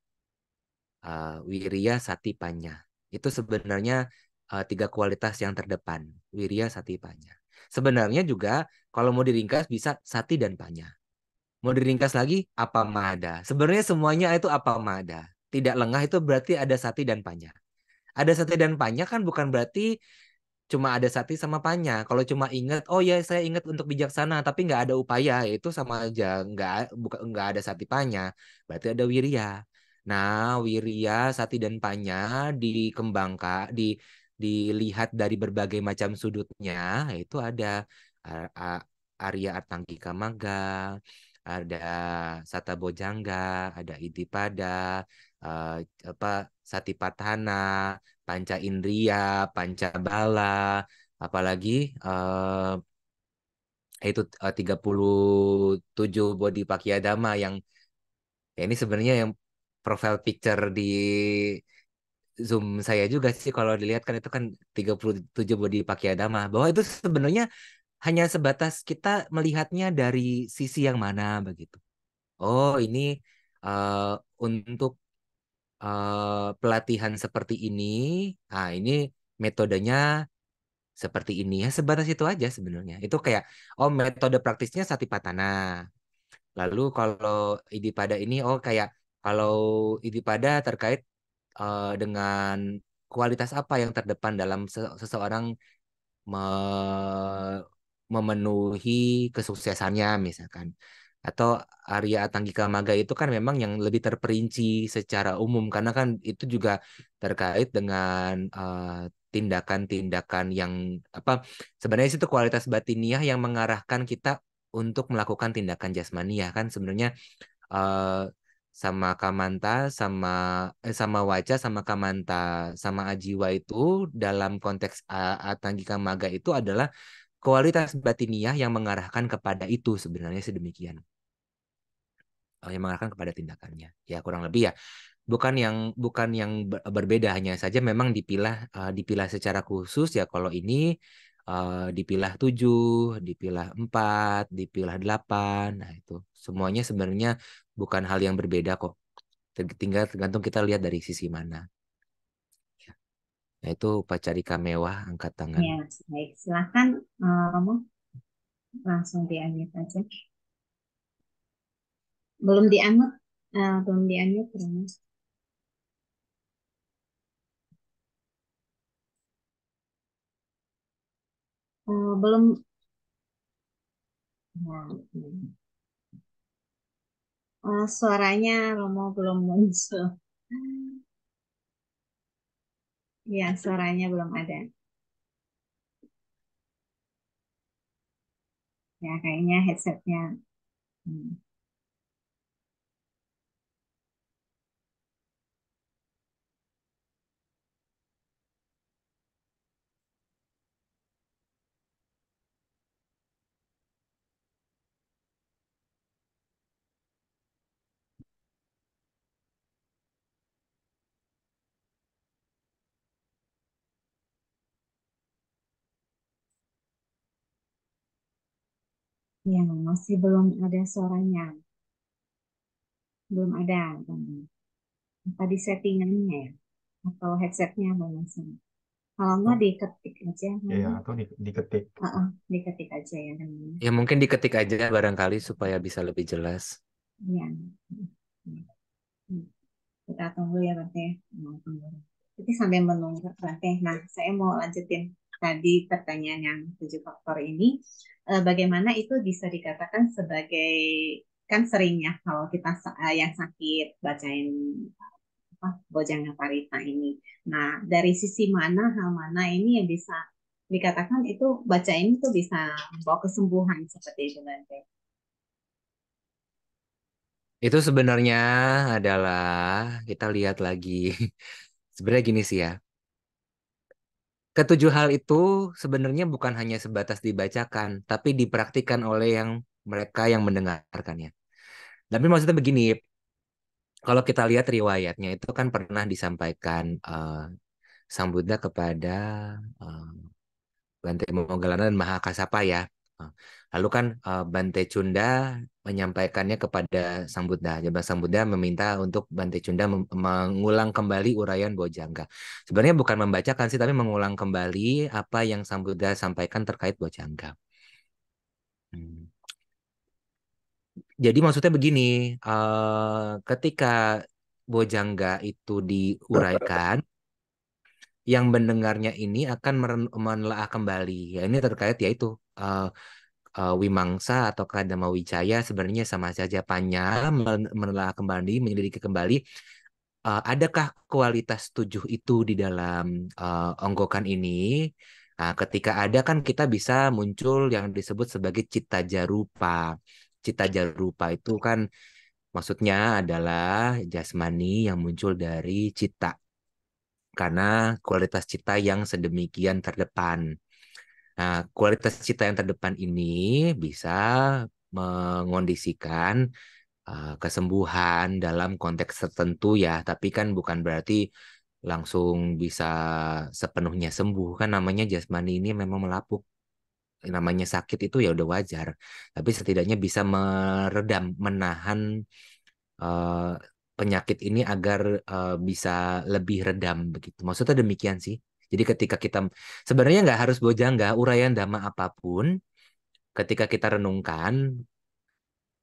Wirya, Sati, Panya. Itu sebenarnya 3 kualitas yang terdepan. Wirya, Sati, Panya. Sebenarnya juga kalau mau diringkas bisa Sati dan Panya. Mau diringkas lagi apa Mada. Sebenarnya semuanya itu apa Mada. Tidak lengah itu berarti ada Sati dan Panya. Ada Sati dan Panya kan bukan berarti cuma ada Sati sama Panya. Kalau cuma ingat, oh ya saya ingat untuk bijaksana, tapi nggak ada upaya, itu sama aja nggak ada Sati Panya. Berarti ada Wirya. Nah, Wirya, Sati dan Panya dikembangkan, dilihat dari berbagai macam sudutnya. Itu ada A- A- Arya Artangkika Magga, ada Sata Bojangga, ada Idipada, eh, apa Satipatthana, Panca Indria, Panca Bala, apalagi itu 37 body Pakyadama yang ya ini sebenarnya yang profile picture di Zoom saya juga sih kalau dilihat kan itu kan 37 body Pakyadama bahwa itu sebenarnya hanya sebatas kita melihatnya dari sisi yang mana begitu. Oh, ini eh, untuk pelatihan seperti ini. Ah, ini metodenya seperti ini ya sebatas itu aja sebenarnya. Itu kayak oh metode praktisnya Satipatthana. Lalu kalau Idipada ini oh kayak kalau Idipada terkait dengan kualitas apa yang terdepan dalam seseorang memenuhi kesuksesannya misalkan. Atau Arya Atanggika Maga itu kan memang yang lebih terperinci secara umum karena kan itu juga terkait dengan tindakan-tindakan yang apa sebenarnya itu kualitas batiniah yang mengarahkan kita untuk melakukan tindakan jasmaniah kan sebenarnya eh, sama Kamanta sama Waca sama Kamanta sama Ajiwa itu dalam konteks Atanggika Maga itu adalah kualitas batiniah yang mengarahkan kepada itu sebenarnya sedemikian. Yang mengarahkan kepada tindakannya. Ya kurang lebih ya. Bukan yang berbeda hanya saja memang dipilah secara khusus ya kalau ini dipilah 7, dipilah 4, dipilah 8. Nah, itu semuanya sebenarnya bukan hal yang berbeda kok. Tinggal tergantung kita lihat dari sisi mana. Ya. Nah, itu Pacarika Mewah angkat tangan. Ya, baik. Silahkan Romo, langsung di-unmute aja. Belum di-unmute, belum di-unmute, Romo. Belum. Ya, suaranya Romo belum muncul. Ya, suaranya belum ada. Ya, kayaknya headsetnya. hmm, Ya, masih belum ada suaranya. Belum ada. Apa di settingannya ya? Atau headsetnya belum masuk. Kalau nggak Oh, diketik aja. iya, atau diketik. Diketik aja ya namanya. Ya mungkin diketik aja barangkali supaya bisa lebih jelas. Ya. Kita tunggu ya Tante. Tunggu. Jadi sambil menunggu Tante. Nah, saya mau lanjutin tadi pertanyaan yang 7 faktor ini. Bagaimana itu bisa dikatakan sebagai kan seringnya kalau kita yang sakit bacain apa Bojangga Parita ini. Nah, dari sisi mana hal mana ini yang bisa dikatakan itu baca ini tuh bisa membawa kesembuhan seperti itu Tante. Itu sebenarnya adalah kita lihat lagi. Sebenarnya gini sih ya. Ketujuh hal itu sebenarnya bukan hanya sebatas dibacakan, tapi dipraktikkan oleh mereka yang mendengarkannya. Tapi maksudnya begini, kalau kita lihat riwayatnya itu kan pernah disampaikan Sang Buddha kepada eh, Bante Moggallana dan Mahakassapa ya. Eh, Lalu kan Bante Cunda menyampaikannya kepada Sang Buddha. Jadi Sang Buddha meminta untuk Bante Cunda mengulang kembali uraian Bojangga. Sebenarnya bukan membacakan sih, tapi mengulang kembali apa yang Sang Buddha sampaikan terkait Bojangga. Hmm. Jadi maksudnya begini, ketika Bojangga itu diuraikan, yang mendengarnya ini akan menelaah kembali. Ya ini terkait yaitu Wimangsa atau Kadama Wijaya sebenarnya sama saja Panya menelaah kembali, menyelidiki kembali adakah kualitas 7 itu di dalam onggokan ini? Nah, ketika ada kan kita bisa muncul yang disebut sebagai cita jarupa. Cita jarupa itu kan maksudnya adalah jasmani yang muncul dari cita. Karena kualitas cita yang sedemikian terdepan. Nah, kualitas cita yang terdepan ini bisa mengondisikan kesembuhan dalam konteks tertentu ya, tapi kan bukan berarti langsung bisa sepenuhnya sembuh. Kan namanya jasmani ini memang melapuk. Namanya sakit itu ya udah wajar. Tapi setidaknya bisa meredam, menahan eh, penyakit ini agar bisa lebih redam begitu. Maksudnya demikian sih. Jadi ketika kita sebenarnya nggak harus bojangga, uraian dhamma apapun, ketika kita renungkan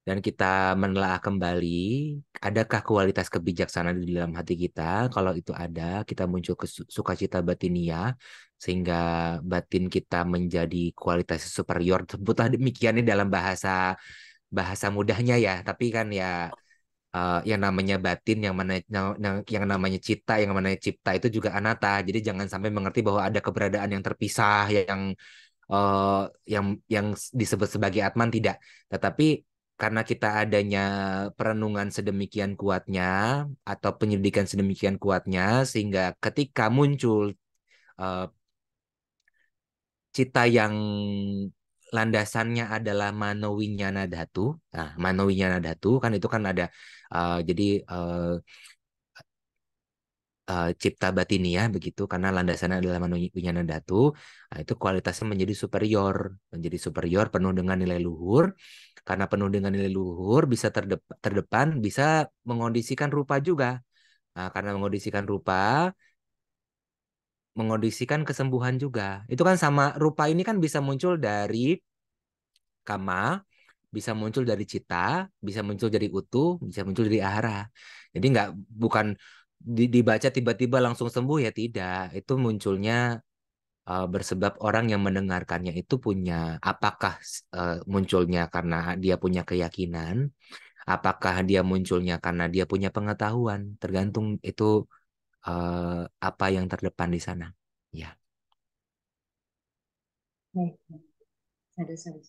dan kita menelaah kembali, adakah kualitas kebijaksanaan di dalam hati kita? Kalau itu ada, kita muncul ke sukacita batinia, sehingga batin kita menjadi kualitas superior. Sebutlah demikian ini dalam bahasa bahasa mudahnya ya. Tapi kan ya yang namanya batin, yang namanya cita, yang namanya cipta itu juga anatta. Jadi jangan sampai mengerti bahwa ada keberadaan yang terpisah, eh, yang disebut sebagai Atman tidak. Tetapi karena kita adanya perenungan sedemikian kuatnya atau penyelidikan sedemikian kuatnya sehingga ketika muncul eh, cita yang landasannya adalah manowinyana dhatu. Nah, manowinyana dhatu kan itu kan ada jadi cipta batiniah begitu karena landasannya adalah winyana dhatu. Nah, itu kualitasnya menjadi superior penuh dengan nilai luhur. Karena penuh dengan nilai luhur bisa terdepan bisa mengondisikan rupa juga. Nah, karena mengondisikan rupa mengondisikan kesembuhan juga. Itu kan sama rupa ini kan bisa muncul dari kama, bisa muncul dari cita, bisa muncul dari utuh, bisa muncul dari ahara. Jadi nggak bukan dibaca tiba-tiba langsung sembuh ya tidak. Itu munculnya bersebab orang yang mendengarkannya itu punya apakah munculnya karena dia punya keyakinan, apakah dia munculnya karena dia punya pengetahuan, tergantung itu apa yang terdepan di sana. Ya. Baik, baik. Sadu.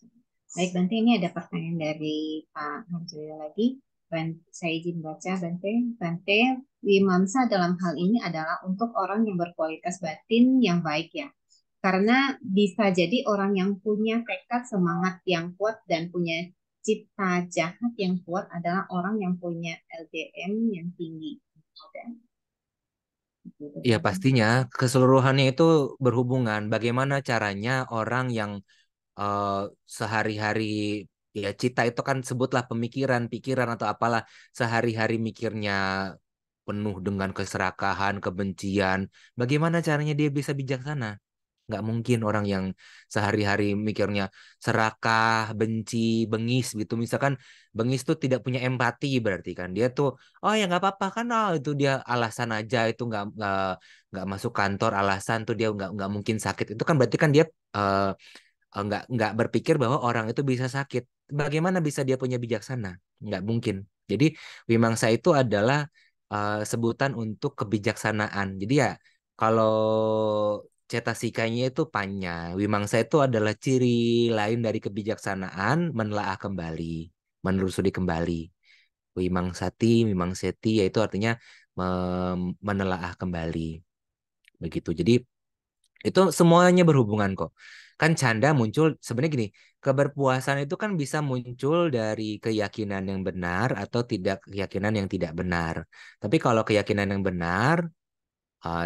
Baik, Bante, ini ada pertanyaan dari Pak Harjoyo lagi. Saya izin baca, Bante. Bante, Wimamsa dalam hal ini adalah untuk orang yang berkualitas batin yang baik ya. Karena bisa jadi orang yang punya tekad semangat yang kuat dan punya cita jahat yang kuat adalah orang yang punya LDM yang tinggi. Dan Ya pastinya keseluruhannya itu berhubungan. Bagaimana caranya orang yang eh, sehari-hari ya cita itu kan sebutlah pemikiran, pikiran atau apalah sehari-hari mikirnya penuh dengan keserakahan, kebencian. Bagaimana caranya dia bisa bijaksana? Nggak mungkin orang yang sehari-hari mikirnya serakah, benci, bengis gitu. Misalkan bengis tuh tidak punya empati berarti kan. Dia tuh, oh ya nggak apa-apa kan, oh, itu dia alasan aja itu nggak masuk kantor alasan tuh dia nggak mungkin sakit. Itu kan berarti kan dia nggak berpikir bahwa orang itu bisa sakit. Bagaimana bisa dia punya bijaksana? Nggak mungkin. Jadi wimangsa itu adalah sebutan untuk kebijaksanaan. Jadi ya kalau cetasikanya itu panya. Wimangsa itu adalah ciri lain dari kebijaksanaan menelaah kembali, menelusuri kembali. Wimangsati, wimangseti yaitu artinya menelaah kembali. Begitu. Jadi itu semuanya berhubungan kok. Kan canda muncul sebenarnya gini, keberpuasan itu kan bisa muncul dari keyakinan yang benar atau tidak keyakinan yang tidak benar. Tapi kalau keyakinan yang benar,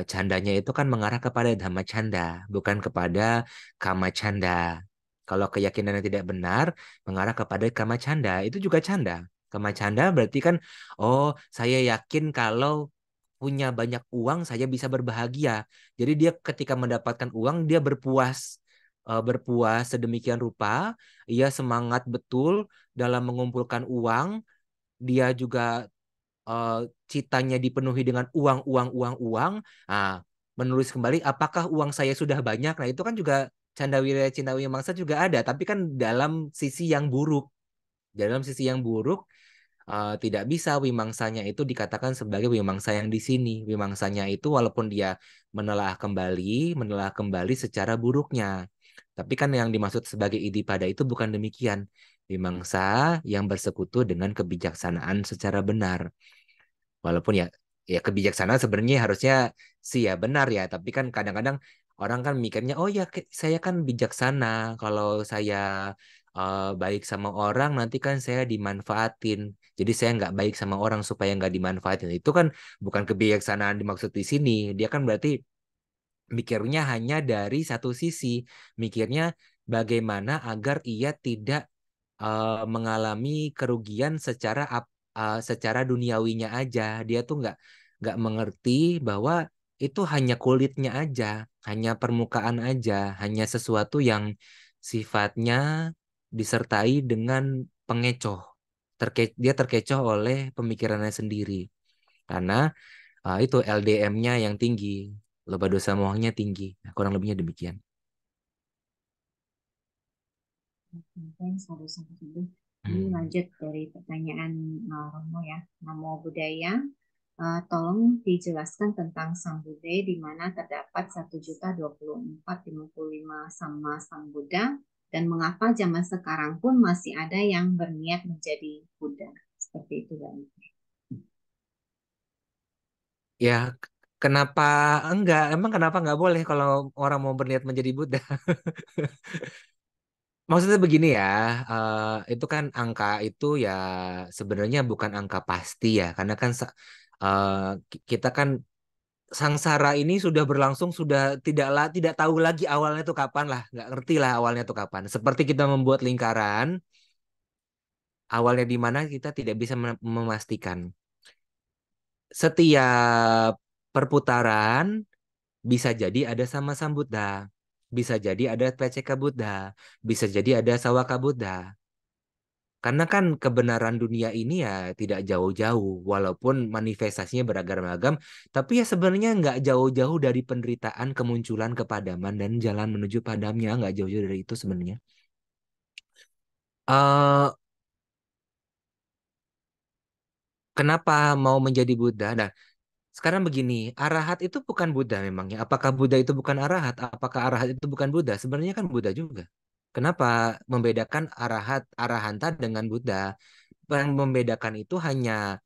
candanya itu kan mengarah kepada dhamma canda, bukan kepada kama canda. Kalau keyakinan yang tidak benar mengarah kepada kama canda, itu juga canda. Kama canda berarti kan, oh saya yakin kalau punya banyak uang saya bisa berbahagia. Jadi dia ketika mendapatkan uang dia berpuas sedemikian rupa, ia semangat betul dalam mengumpulkan uang, dia juga eh, citanya dipenuhi dengan uang, uang, uang, uang. Nah, menulis kembali apakah uang saya sudah banyak? Nah, itu kan juga canda wirya cinta mangsa juga ada, tapi kan dalam sisi yang buruk. Dalam sisi yang buruk tidak bisa Wimangsanya itu dikatakan sebagai Wimangsa yang di sini. Wimangsanya itu walaupun dia menelaah kembali secara buruknya. Tapi kan yang dimaksud sebagai Idipada itu bukan demikian. Wimangsa yang bersekutu dengan kebijaksanaan secara benar. Walaupun ya kebijaksanaan sebenarnya harusnya sih ya benar ya, tapi kan kadang-kadang orang kan mikirnya oh ya saya kan bijaksana, kalau saya baik sama orang nanti kan saya dimanfaatin. Jadi saya nggak baik sama orang supaya nggak dimanfaatin. Itu kan bukan kebijaksanaan dimaksud di sini. Dia kan berarti mikirnya hanya dari satu sisi, mikirnya bagaimana agar ia tidak mengalami kerugian secara duniawinya aja. Dia tuh nggak mengerti bahwa itu hanya kulitnya aja, hanya permukaan aja, hanya sesuatu yang sifatnya disertai dengan pengecoh. Dia terkecoh oleh pemikirannya sendiri. Karena itu LDM-nya yang tinggi, loba dosa mohongnya tinggi. Nah, kurang lebihnya demikian. Mungkin satu-satu dulu. Ini lanjut dari pertanyaan Romo ya. Namo Buddhaya. Tolong dijelaskan tentang Sang Buddha di mana terdapat 1.024.055 sama Sang Buddha dan mengapa zaman sekarang pun masih ada yang berniat menjadi Buddha. Seperti itu, Bang. Ya, kenapa enggak? Emang kenapa enggak boleh kalau orang mau berniat menjadi Buddha? Maksudnya begini ya, itu kan angka itu ya sebenarnya bukan angka pasti ya, karena kan eh, kita kan sangsara ini sudah berlangsung sudah tidak tahu lagi awalnya itu kapan lah, nggak ngerti lah awalnya itu kapan. Seperti kita membuat lingkaran, awalnya di mana kita tidak bisa memastikan. Setiap perputaran bisa jadi ada sama Sambuddha, bisa jadi ada Peceka Buddha, bisa jadi ada Sawaka Buddha. Karena kan kebenaran dunia ini ya tidak jauh-jauh, walaupun manifestasinya beragam-agam, tapi ya sebenarnya nggak jauh-jauh dari penderitaan kemunculan kepadaman dan jalan menuju padamnya, nggak jauh-jauh dari itu sebenarnya. eh Kenapa mau menjadi Buddha? Nah, sekarang begini, arahat itu bukan Buddha memangnya. Apakah Buddha itu bukan arahat? Apakah arahat itu bukan Buddha? Sebenarnya kan Buddha juga. Kenapa membedakan arahanta dengan Buddha? Yang membedakan itu hanya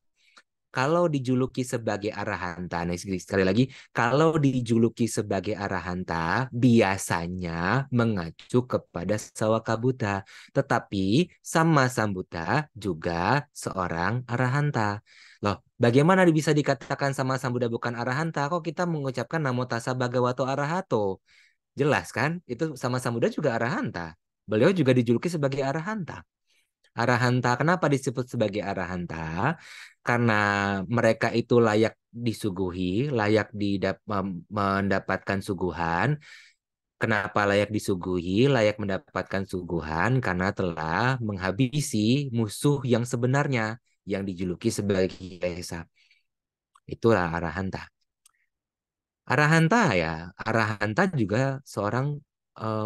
kalau dijuluki sebagai arahanta, nah sekali lagi, kalau dijuluki sebagai arahanta, biasanya mengacu kepada Sawaka Buddha. Tetapi sama Sambuddha juga seorang arahanta. Loh, bagaimana bisa dikatakan sama Sambuddha bukan arahanta? Kok kita mengucapkan Namo Tassa Bhagavato Arahato? Jelas kan? Itu sama Sambuddha juga arahanta. Beliau juga dijuluki sebagai arahanta. Arahanta, kenapa disebut sebagai arahanta? Karena mereka itu layak disuguhi, mendapatkan suguhan. Kenapa layak disuguhi, layak mendapatkan suguhan? Karena telah menghabisi musuh yang sebenarnya, yang dijuluki sebagai Esa. Itulah arahanta. Arahanta juga seorang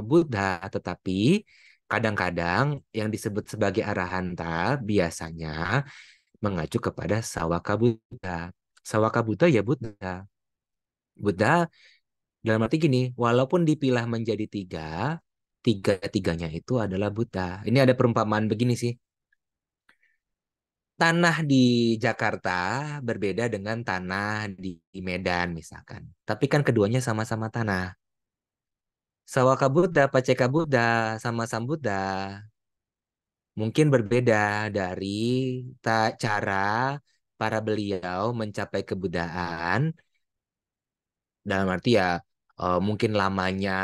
Buddha, tetapi kadang-kadang yang disebut sebagai arahanta biasanya mengacu kepada Sawaka Buddha. Sawaka Buddha ya Buddha. Buddha dalam arti gini, walaupun dipilah menjadi tiga, tiga-tiganya itu adalah Buddha. Ini ada perumpamaan begini sih. Tanah di Jakarta berbeda dengan tanah di Medan misalkan. Tapi kan keduanya sama-sama tanah. Sawaka Buddha, Paceka Buddha, sama Sambuddha mungkin berbeda dari cara para beliau mencapai kebudayaan. Dalam arti ya mungkin lamanya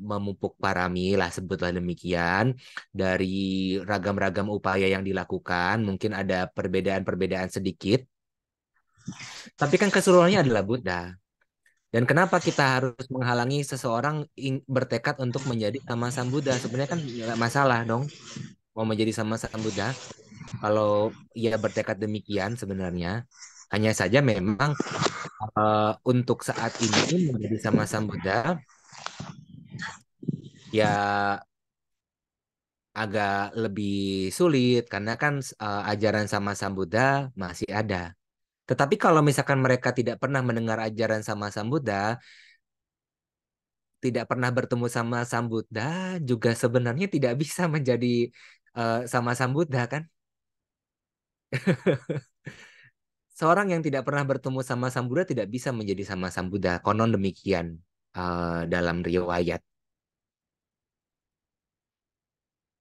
memupuk parami lah sebutlah demikian. Dari ragam-ragam upaya yang dilakukan mungkin ada perbedaan-perbedaan sedikit. Tapi kan keseluruhannya adalah Buddha. Dan kenapa kita harus menghalangi seseorang bertekad untuk menjadi sama Sang Buddha? Sebenarnya kan nggak masalah dong mau menjadi sama Sang Buddha. Kalau ia bertekad demikian sebenarnya. Hanya saja memang untuk saat ini menjadi sama Sang Buddha ya agak lebih sulit karena kan ajaran sama Sang Buddha masih ada. Tetapi kalau misalkan mereka tidak pernah mendengar ajaran sama Sang Buddha, tidak pernah bertemu sama Sang Buddha, juga sebenarnya tidak bisa menjadi sama Sang Buddha kan? Seorang yang tidak pernah bertemu sama Sang Buddha tidak bisa menjadi sama Sang Buddha. Konon demikian dalam riwayat.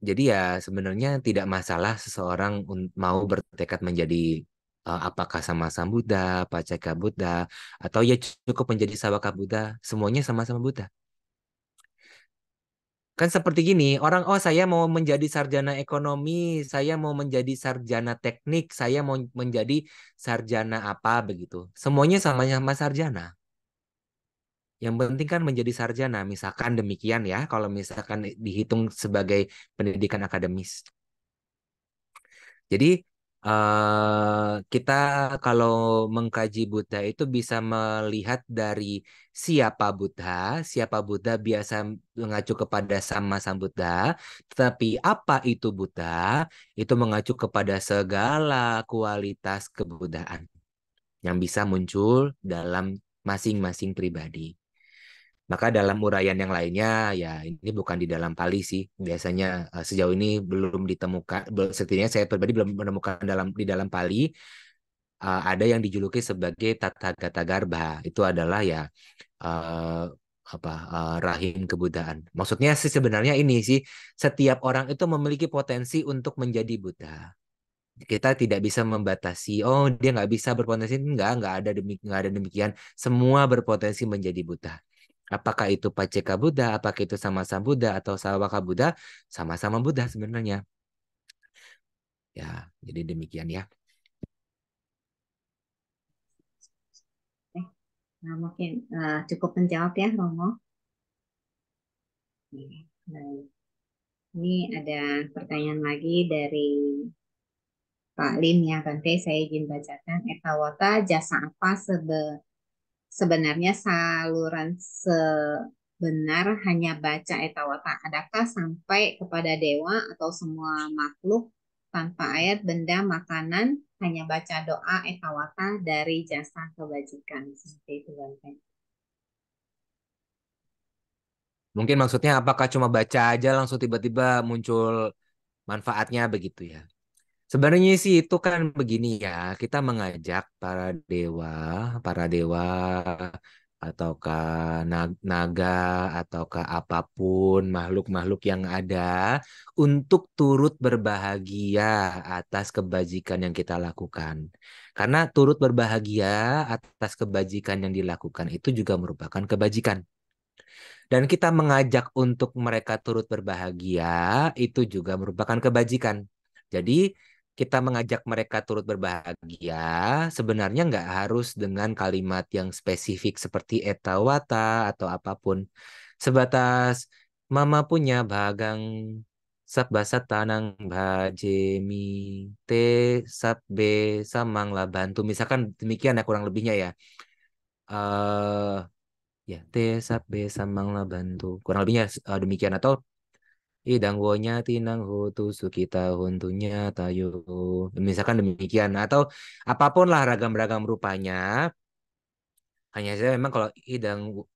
Jadi ya sebenarnya tidak masalah seseorang mau bertekad menjadi apakah sama Sang Buddha, Paceka Buddha, atau ya cukup menjadi Sawaka Buddha. Semuanya sama-sama Buddha. Kan seperti gini, orang, oh saya mau menjadi sarjana ekonomi, saya mau menjadi sarjana teknik, saya mau menjadi sarjana apa begitu. Semuanya sama-sama sarjana. Yang penting kan menjadi sarjana, misalkan demikian ya, kalau misalkan dihitung sebagai pendidikan akademis. Jadi kita kalau mengkaji Buddha itu bisa melihat dari siapa Buddha biasa mengacu kepada sama Sang Buddha, tetapi apa itu Buddha? Itu mengacu kepada segala kualitas kebudaan yang bisa muncul dalam masing-masing pribadi. Maka dalam uraian yang lainnya, ya ini bukan di dalam Pali sih. Biasanya sejauh ini belum ditemukan, setidaknya saya pribadi belum menemukan di dalam Pali ada yang dijuluki sebagai Tathagata Garbha. Itu adalah ya uh, rahim kebudaan. Maksudnya sih sebenarnya ini sih setiap orang itu memiliki potensi untuk menjadi Buddha. Kita tidak bisa membatasi. Oh, dia nggak bisa berpotensi. Nggak ada demikian. Semua berpotensi menjadi Buddha. Apakah itu Paceka Buddha, apakah itu sama-sama Buddha atau Sawaka Buddha, sama-sama Buddha sebenarnya. Ya, jadi demikian ya. Nah, mungkin cukup menjawab ya, Romo. Baik. Ini ada pertanyaan lagi dari Pak Lim ya, Bante. Saya izin bacakan. Etawata jasa apa sebenarnya saluran sebenar hanya baca etawata? Adakah sampai kepada dewa atau semua makhluk tanpa ayat, benda, makanan, hanya baca doa etawata dari jasa kebajikan? Seperti itu, Bante. Mungkin maksudnya apakah cuma baca aja langsung tiba-tiba muncul manfaatnya begitu ya. Sebenarnya sih itu kan begini ya, kita mengajak para dewa ataukah naga ataukah apapun makhluk-makhluk yang ada untuk turut berbahagia atas kebajikan yang kita lakukan. Karena turut berbahagia atas kebajikan yang dilakukan itu juga merupakan kebajikan. Dan kita mengajak untuk mereka turut berbahagia, itu juga merupakan kebajikan. Jadi, kita mengajak mereka turut berbahagia, sebenarnya nggak harus dengan kalimat yang spesifik seperti etawata atau apapun. Sebatas, Mama punya bagang sabbasa tanang bajemi te sabbe samanglah bantu. Misalkan demikian ya kurang lebihnya ya. eh Ya, Tesa Besa Mangla bantu. Kurang lebihnya demikian atau idang wonya tinang hutu sukita huntunya tayo. Misalkan demikian atau apapun lah ragam-ragam rupanya. Hanya saja memang kalau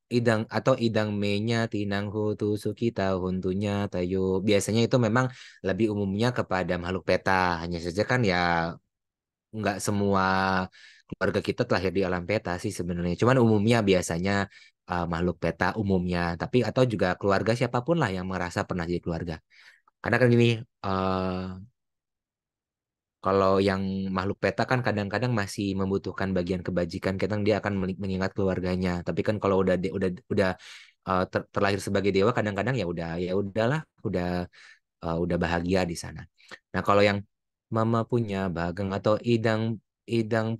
idang atau idang menya tinang hutu sukita huntunya tayo. Biasanya itu memang lebih umumnya kepada makhluk peta. Hanya saja kan ya nggak semua keluarga kita terlahir di alam peta sih sebenarnya. Cuman umumnya biasanya makhluk peta umumnya. Tapi atau juga keluarga siapapun lah yang merasa pernah jadi keluarga. Karena kan gini, kalau yang makhluk peta kan kadang-kadang masih membutuhkan bagian kebajikan. Kadang dia akan mengingat keluarganya. Tapi kan kalau udah terlahir sebagai dewa, kadang-kadang ya udahlah, udah bahagia di sana. Nah, kalau yang mama punya bagang atau idang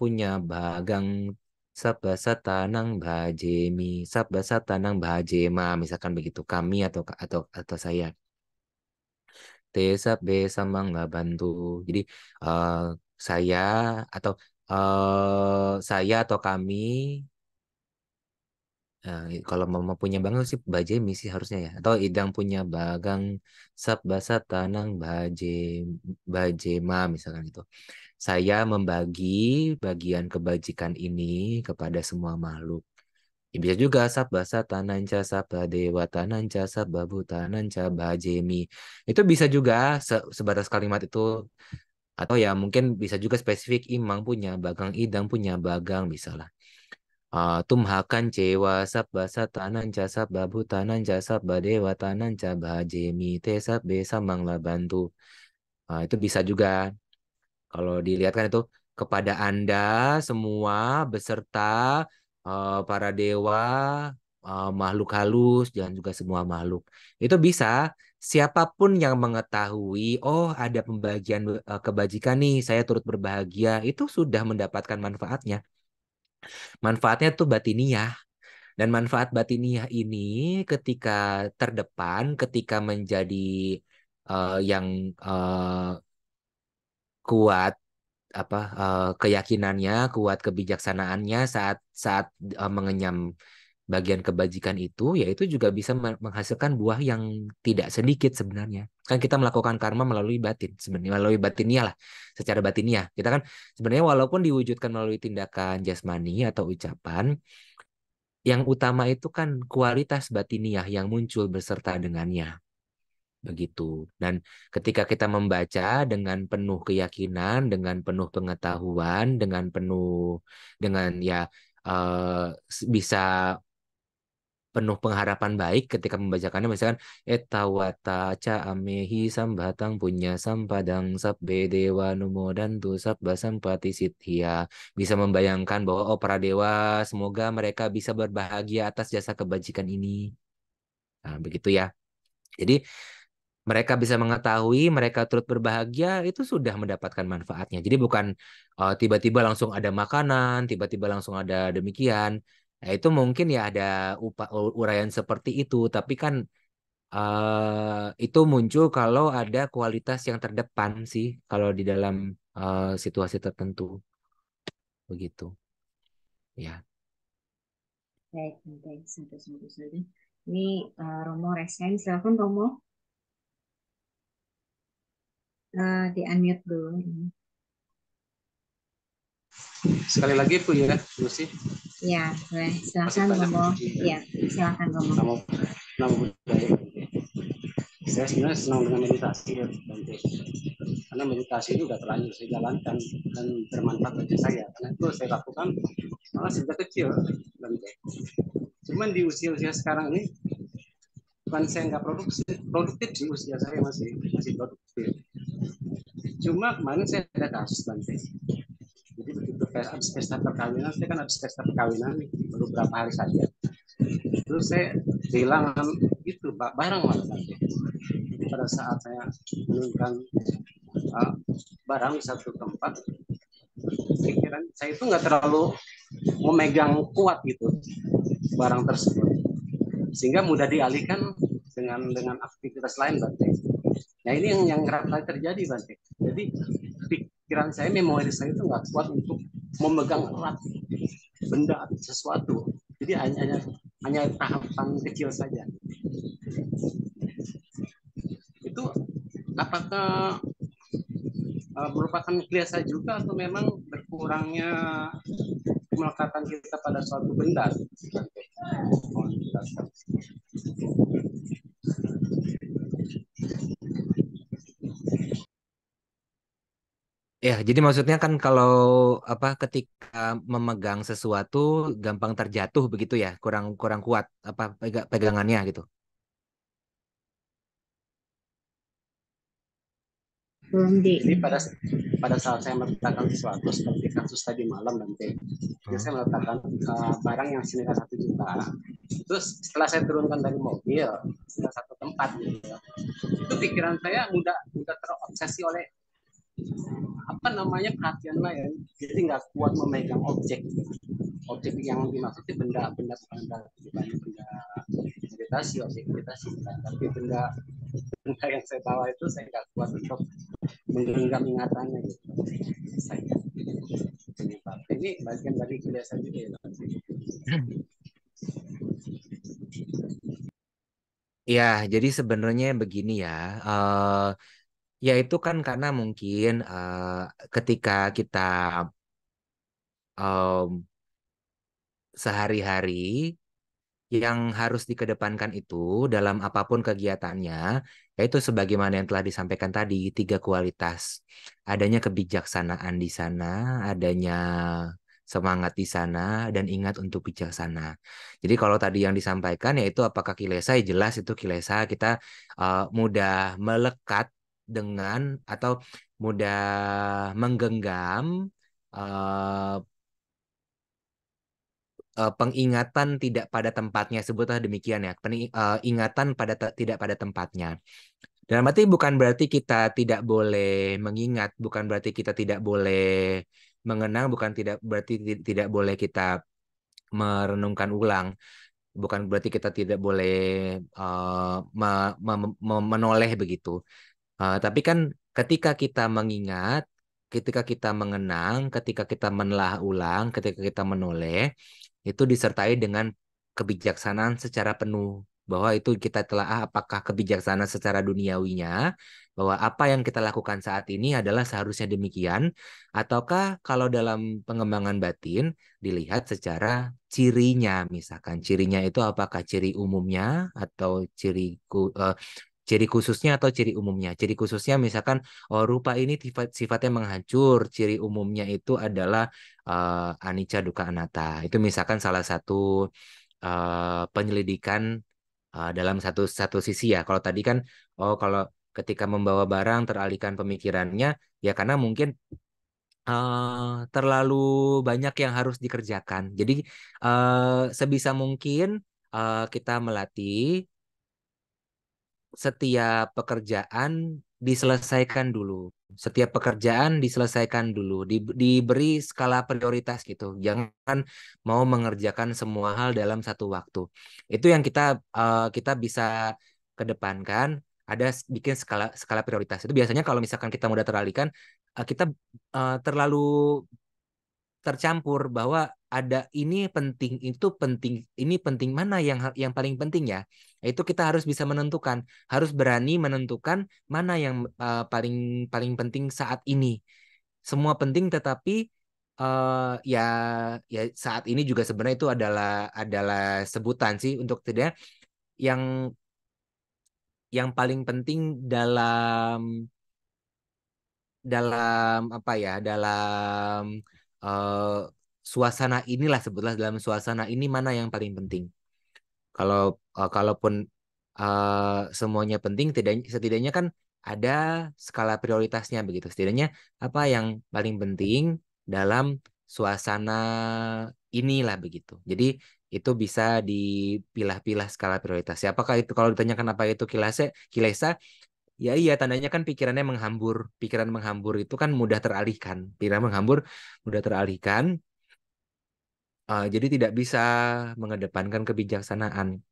punya bagang sabda satanang bajemi sabda satanang bajema misalkan begitu kami atau saya Tesa besa mangga bantu. Jadi eh, saya atau saya atau kami Kalau mama punya bagang sih bajemi sih harusnya ya. Atau idang punya bagang sab basa tanang bajema misalkan itu. Saya membagi bagian kebajikan ini kepada semua makhluk. Ya, bisa juga sabba satananca sabba dewa tananca sabba butananca bajemi. Itu bisa juga sebatas kalimat itu, atau ya mungkin bisa juga spesifik imang punya bagang, idang punya bagang, bisa lah. Tumhakan cewa sabba satananca sabba butananca sabba dewa tananca bajemi te sabbe samang labantu. Itu bisa juga. Kalau dilihat kan itu kepada Anda semua beserta para dewa, makhluk halus, dan juga semua makhluk. Itu bisa siapapun yang mengetahui, oh ada pembagian kebajikan nih, saya turut berbahagia, itu sudah mendapatkan manfaatnya. Manfaatnya tuh batiniah. Dan manfaat batiniah ini ketika terdepan, ketika menjadi yang kuat keyakinannya, kuat kebijaksanaannya saat saat mengenyam bagian kebajikan itu, yaitu juga bisa menghasilkan buah yang tidak sedikit sebenarnya. Kan kita melakukan karma melalui batin, sebenarnya melalui batiniah lah, secara batiniah. Kita kan sebenarnya walaupun diwujudkan melalui tindakan jasmani atau ucapan, yang utama itu kan kualitas batiniah yang muncul beserta dengannya. Begitu. Dan ketika kita membaca dengan penuh keyakinan, dengan penuh pengetahuan, dengan ya bisa penuh pengharapan baik ketika membacakannya, misalkan etawata ca amehi sambatang punya sampadang sabbe dewa numo dantu sabba sampati sithia, bisa membayangkan bahwa oh para dewa semoga mereka bisa berbahagia atas jasa kebajikan ini. Nah, begitu ya. Jadi mereka bisa mengetahui, mereka turut berbahagia, itu sudah mendapatkan manfaatnya. Jadi bukan tiba-tiba langsung ada makanan, tiba-tiba langsung ada demikian. Nah, itu mungkin ya ada uraian seperti itu, tapi kan itu muncul kalau ada kualitas yang terdepan sih, kalau di dalam situasi tertentu, begitu. Ya. Baik, baik, satu. Ini Romo Resen, silakan Romo, di unmute dulu. Sekali lagi Bu ya, Lucy. Ya, boleh. Silakan Romo. Ya, silakan Romo. Nama budaya. Saya sebenarnya senang dengan meditasi ya, Bante. Karena meditasi itu udah terlanjur saya jalankan dan bermanfaat bagi saya. Karena itu saya lakukan malah sejak kecil, Bante. Cuman di usia sekarang ini bukan saya nggak produktif di usia saya masih produktif. Cuma kemarin saya ada kasus Bante. Jadi begitu habis pesta perkawinan, saya kan habis pesta perkawinan nih, baru beberapa hari saja. Terus saya kehilangan itu barang malah Bante. Jadi pada saat saya menurunkan barang di satu tempat, pikiran saya itu nggak terlalu memegang kuat gitu barang tersebut, sehingga mudah dialihkan dengan aktivitas lain Bante. Nah ini yang kerap kali terjadi Bante. Jadi pikiran saya, memori saya itu nggak kuat untuk memegang erat benda atau sesuatu. Jadi hanya tahapan kecil saja. Itu apakah merupakan biasa juga atau memang berkurangnya melekatkan kita pada suatu benda? Mohon dijelaskan. Ya, jadi maksudnya kan kalau ketika memegang sesuatu gampang terjatuh begitu ya, kurang kurang kuat pegangannya gitu. Jadi pada saat saya meletakkan sesuatu seperti kasus tadi malam nanti, saya meletakkan barang yang senilai 1 juta. Terus setelah saya turunkan dari mobil ke satu tempat gitu, itu pikiran saya mudah terobsesi oleh perhatian lain, jadi nggak kuat memegang objek yang dimaksud benda bukan benda meditasi, objek meditasi, tapi benda yang saya bawa itu saya nggak kuat untuk menggenggam ingatannya gitu. Saya ini bagian dari kebiasaan juga ya. Ya, jadi sebenarnya begini ya. Ya itu kan karena mungkin ketika kita em, sehari-hari yang harus dikedepankan itu dalam apapun kegiatannya, yaitu sebagaimana yang telah disampaikan tadi, tiga kualitas. Adanya kebijaksanaan di sana, adanya semangat di sana, dan ingat untuk bijaksana. Jadi kalau tadi yang disampaikan yaitu apakah kilesa, ya jelas itu kilesa kita mudah melekat dengan atau mudah menggenggam eh, pengingatan tidak pada tempatnya, sebutlah demikian ya, ingatan tidak pada tempatnya. Dalam arti bukan berarti kita tidak boleh mengingat, bukan berarti kita tidak boleh mengenang, bukan tidak berarti tidak boleh kita merenungkan ulang, bukan berarti kita tidak boleh menoleh begitu. Tapi kan ketika kita mengingat, ketika kita mengenang, ketika kita menelaah ulang, ketika kita menoleh, itu disertai dengan kebijaksanaan secara penuh. Bahwa itu kita telaah apakah kebijaksanaan secara duniawinya, bahwa apa yang kita lakukan saat ini adalah seharusnya demikian, ataukah kalau dalam pengembangan batin dilihat secara cirinya, misalkan cirinya itu apakah ciri umumnya atau ciri khususnya atau ciri umumnya. Ciri khususnya misalkan oh rupa ini sifatnya menghancur, ciri umumnya itu adalah anicca dukkha anatta. Itu misalkan salah satu penyelidikan dalam satu satu sisi ya. Kalau tadi kan oh kalau ketika membawa barang teralihkan pemikirannya ya karena mungkin terlalu banyak yang harus dikerjakan. Jadi sebisa mungkin kita melatih setiap pekerjaan diselesaikan dulu. Setiap pekerjaan diselesaikan dulu, diberi skala prioritas gitu. Jangan mau mengerjakan semua hal dalam satu waktu. Itu yang kita bisa kedepankan. Ada bikin skala skala prioritas. Itu biasanya kalau misalkan kita mudah teralihkan, kita terlalu tercampur bahwa ada ini penting itu penting ini penting mana yang paling penting ya. Itu kita harus bisa menentukan, harus berani menentukan mana yang paling paling penting saat ini. Semua penting tetapi ya ya saat ini juga sebenarnya itu adalah sebutan sih untuk tidak yang paling penting dalam dalam apa ya dalam eh, suasana inilah sebutlah dalam suasana ini mana yang paling penting kalau kalaupun semuanya penting setidaknya kan ada skala prioritasnya begitu setidaknya apa yang paling penting dalam suasana inilah begitu jadi itu bisa dipilah-pilah skala prioritasnya apakah itu kalau ditanyakan apa itu kilesa. Ya iya, tandanya kan pikirannya menghambur. Pikiran menghambur itu kan mudah teralihkan. Pikiran menghambur mudah teralihkan. Jadi tidak bisa mengedepankan kebijaksanaan.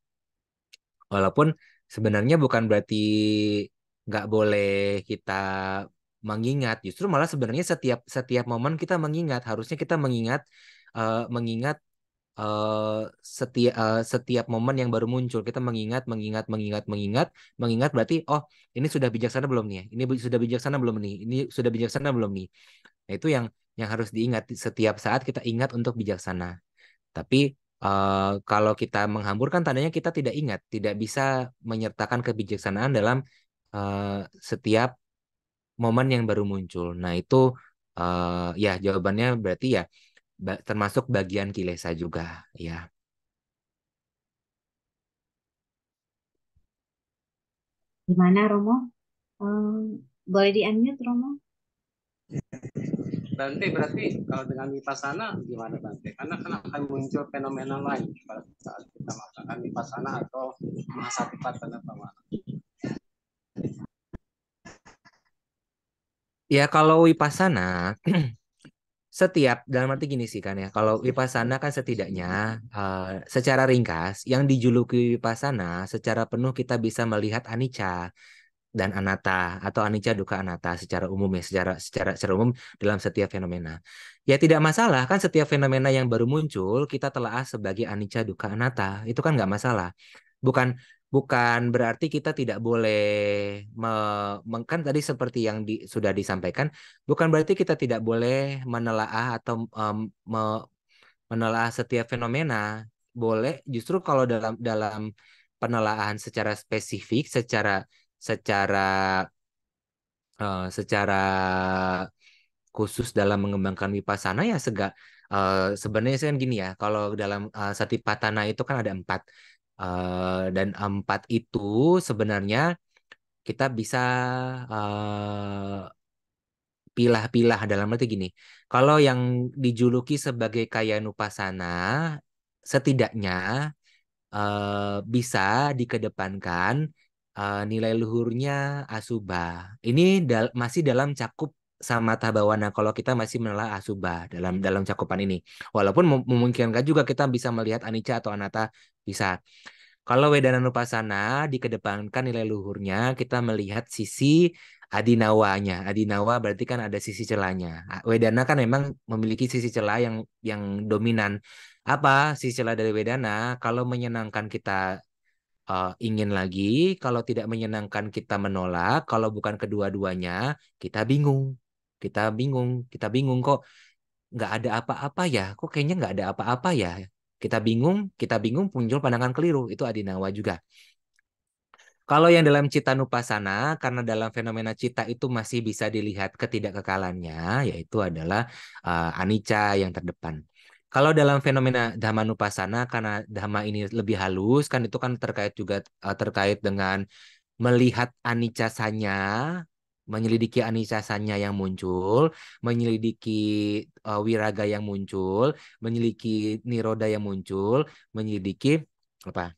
Walaupun sebenarnya bukan berarti nggak boleh kita mengingat. Justru malah sebenarnya setiap setiap momen kita mengingat. Harusnya kita mengingat setiap momen yang baru muncul kita mengingat berarti oh ini sudah bijaksana belum nih ya? Sudah bijaksana belum nih ini sudah bijaksana belum nih nah, itu yang harus diingat setiap saat kita ingat untuk bijaksana tapi kalau kita menghamburkan tandanya kita tidak ingat tidak bisa menyertakan kebijaksanaan dalam setiap momen yang baru muncul nah itu ya jawabannya berarti ya termasuk bagian kilesa juga ya. Gimana Romo? Boleh di-unmute Romo? Bante berarti kalau dengan vipassana gimana Bante? Karena kan akan muncul fenomena lain pada saat kita melakukan vipassana atau mahasatipatthana pamana. Ya kalau Wipasana setiap dalam arti gini sih kan ya kalau Wipasana kan setidaknya secara ringkas yang dijuluki Wipasana secara penuh kita bisa melihat anicca dan anatta atau anicca dukkha anatta secara umum ya secara umum dalam setiap fenomena. Ya tidak masalah kan setiap fenomena yang baru muncul kita telaah sebagai anicca dukkha anatta itu kan nggak masalah. Bukan bukan berarti kita tidak boleh kan tadi seperti yang sudah disampaikan, bukan berarti kita tidak boleh menelaah atau menelaah setiap fenomena. Boleh, justru kalau dalam dalam penelaahan secara spesifik, secara secara khusus dalam mengembangkan wipasana ya sebenarnya sih kan gini ya, kalau dalam Satipatthana itu kan ada 4. Dan 4 itu sebenarnya kita bisa pilah-pilah dalam arti gini. Kalau yang dijuluki sebagai Kayanupasana, setidaknya bisa dikedepankan nilai luhurnya Asubha. Ini masih dalam cakup Samatha Bhawana kalau kita masih menelaah Asubha dalam dalam cakupan ini. Walaupun memungkinkan juga kita bisa melihat Anicca atau Anatta bisa. Kalau Wedana Nupasana dikedepankan nilai luhurnya, kita melihat sisi adinawanya. Adinawa berarti kan ada sisi celahnya. Wedana kan memang memiliki sisi celah yang dominan. Apa sisi celah dari Wedana? Kalau menyenangkan kita ingin lagi, kalau tidak menyenangkan kita menolak, kalau bukan kedua-duanya, kita bingung. Kita bingung kok nggak ada apa-apa ya, kok kayaknya nggak ada apa-apa ya. Kita bingung muncul pandangan keliru, itu adinawa juga. Kalau yang dalam cita nupasana, karena dalam fenomena cita itu masih bisa dilihat ketidakkekalannya, yaitu adalah anicca yang terdepan. Kalau dalam fenomena dhammanupasana, karena dhamma ini lebih halus, kan itu kan terkait juga terkait dengan melihat anicasanya, menyelidiki anicasanya yang muncul, menyelidiki wiraga yang muncul, menyelidiki niroda yang muncul, menyelidiki apa?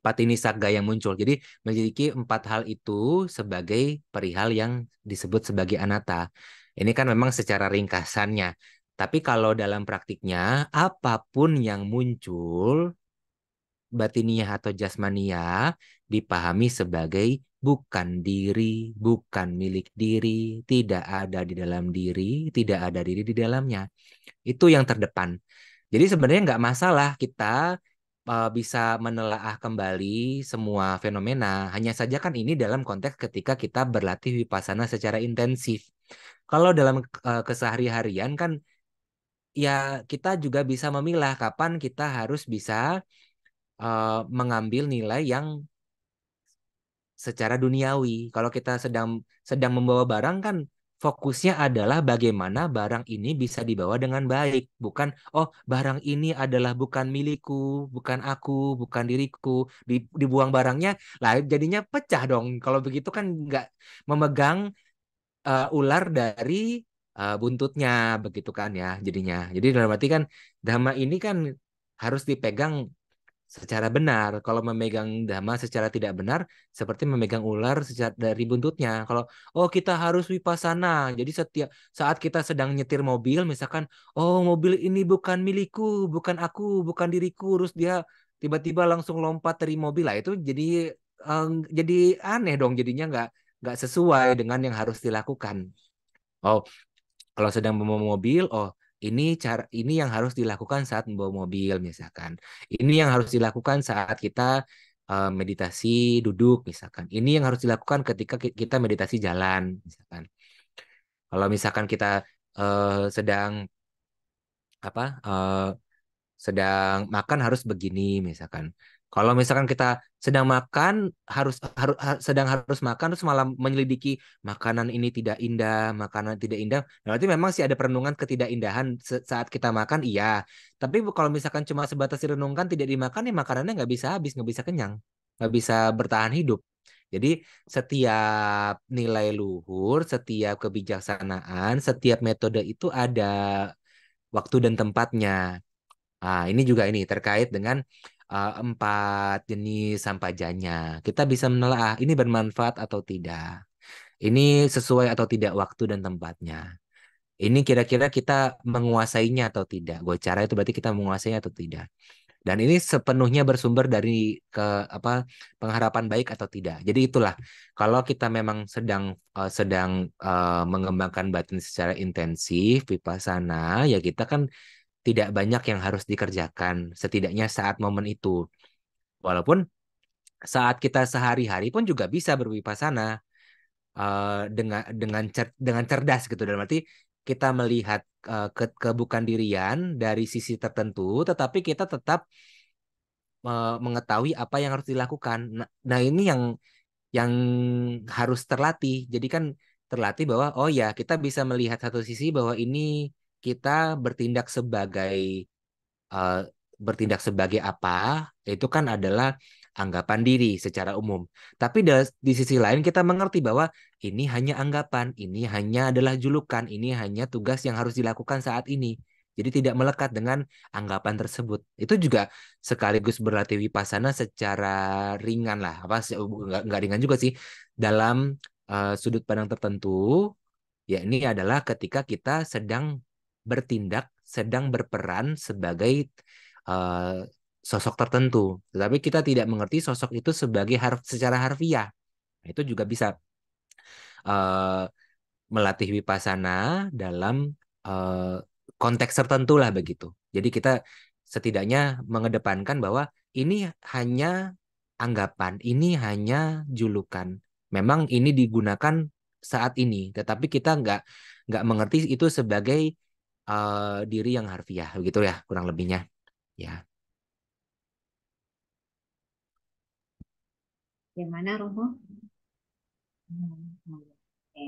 Patinisagga yang muncul. Jadi memiliki 4 hal itu sebagai perihal yang disebut sebagai anatta. Ini kan memang secara ringkasannya. Tapi kalau dalam praktiknya, apapun yang muncul, batiniah atau jasmaniah, dipahami sebagai bukan diri, bukan milik diri, tidak ada di dalam diri, tidak ada diri di dalamnya. Itu yang terdepan. Jadi sebenarnya nggak masalah kita bisa menelaah kembali semua fenomena. Hanya saja kan ini dalam konteks ketika kita berlatih vipassana secara intensif. Kalau dalam kesehari-harian kan ya kita juga bisa memilah kapan kita harus bisa mengambil nilai yang secara duniawi. Kalau kita sedang sedang membawa barang kan fokusnya adalah bagaimana barang ini bisa dibawa dengan baik, bukan oh barang ini adalah bukan milikku, bukan aku, bukan diriku, dibuang barangnya, lah jadinya pecah dong. Kalau begitu kan nggak memegang ular dari buntutnya begitu kan ya jadinya. Jadi dalam arti kan dhamma ini kan harus dipegang secara benar. Kalau memegang dhamma secara tidak benar, seperti memegang ular secara dari buntutnya. Kalau oh kita harus vipassana, jadi setiap saat kita sedang nyetir mobil, misalkan oh mobil ini bukan milikku, bukan aku, bukan diriku, terus dia tiba-tiba langsung lompat dari mobil lah itu jadi aneh dong, jadinya nggak sesuai dengan yang harus dilakukan. Oh, kalau sedang membawa mobil, oh ini yang harus dilakukan saat membawa mobil misalkan. Ini yang harus dilakukan saat kita meditasi duduk misalkan. Ini yang harus dilakukan ketika kita meditasi jalan misalkan. Kalau misalkan kita sedang apa sedang makan harus begini misalkan. Kalau misalkan kita sedang makan sedang harus makan terus malah menyelidiki makanan ini tidak indah, makanan tidak indah. Berarti memang sih ada perenungan ketidakindahan saat kita makan, iya. Tapi kalau misalkan cuma sebatas direnungkan tidak dimakan ya makanannya nggak bisa habis, nggak bisa kenyang, nggak bisa bertahan hidup. Jadi setiap nilai luhur, setiap kebijaksanaan, setiap metode itu ada waktu dan tempatnya. Ini juga ini terkait dengan 4 jenis sampajanya. Kita bisa menelaah ini bermanfaat atau tidak. Ini sesuai atau tidak waktu dan tempatnya. Ini kira-kira kita menguasainya atau tidak. Gocara itu berarti kita menguasainya atau tidak. Dan ini sepenuhnya bersumber dari apa pengharapan baik atau tidak. Jadi itulah kalau kita memang sedang mengembangkan batin secara intensif vipassana ya kita kan tidak banyak yang harus dikerjakan, setidaknya saat momen itu. Walaupun saat kita sehari-hari pun juga bisa berwipasana dengan cerdas gitu. Dalam arti kita melihat kebukan dirian dari sisi tertentu, tetapi kita tetap mengetahui apa yang harus dilakukan. Nah, ini yang harus terlatih. Jadi kan terlatih bahwa oh ya kita bisa melihat satu sisi bahwa ini kita bertindak sebagai eh, apa itu kan adalah anggapan diri secara umum. Tapi di sisi lain kita mengerti bahwa ini hanya anggapan, ini hanya adalah julukan, ini hanya tugas yang harus dilakukan saat ini. Jadi tidak melekat dengan anggapan tersebut. Itu juga sekaligus berlatih wipasana secara ringan lah. Apa nggak ringan juga sih dalam sudut pandang tertentu. Ya ini adalah ketika kita sedang bertindak, sedang berperan sebagai uh, sosok tertentu. Tetapi kita tidak mengerti sosok itu sebagai secara harfiah. Nah, itu juga bisa uh, melatih wipasana dalam uh, konteks tertentu lah begitu. Jadi kita setidaknya mengedepankan bahwa ini hanya anggapan, ini hanya julukan. Memang ini digunakan saat ini, tetapi kita nggak mengerti itu sebagai diri yang harfiah, begitu ya kurang lebihnya. Ya. Gimana Romo? Oke.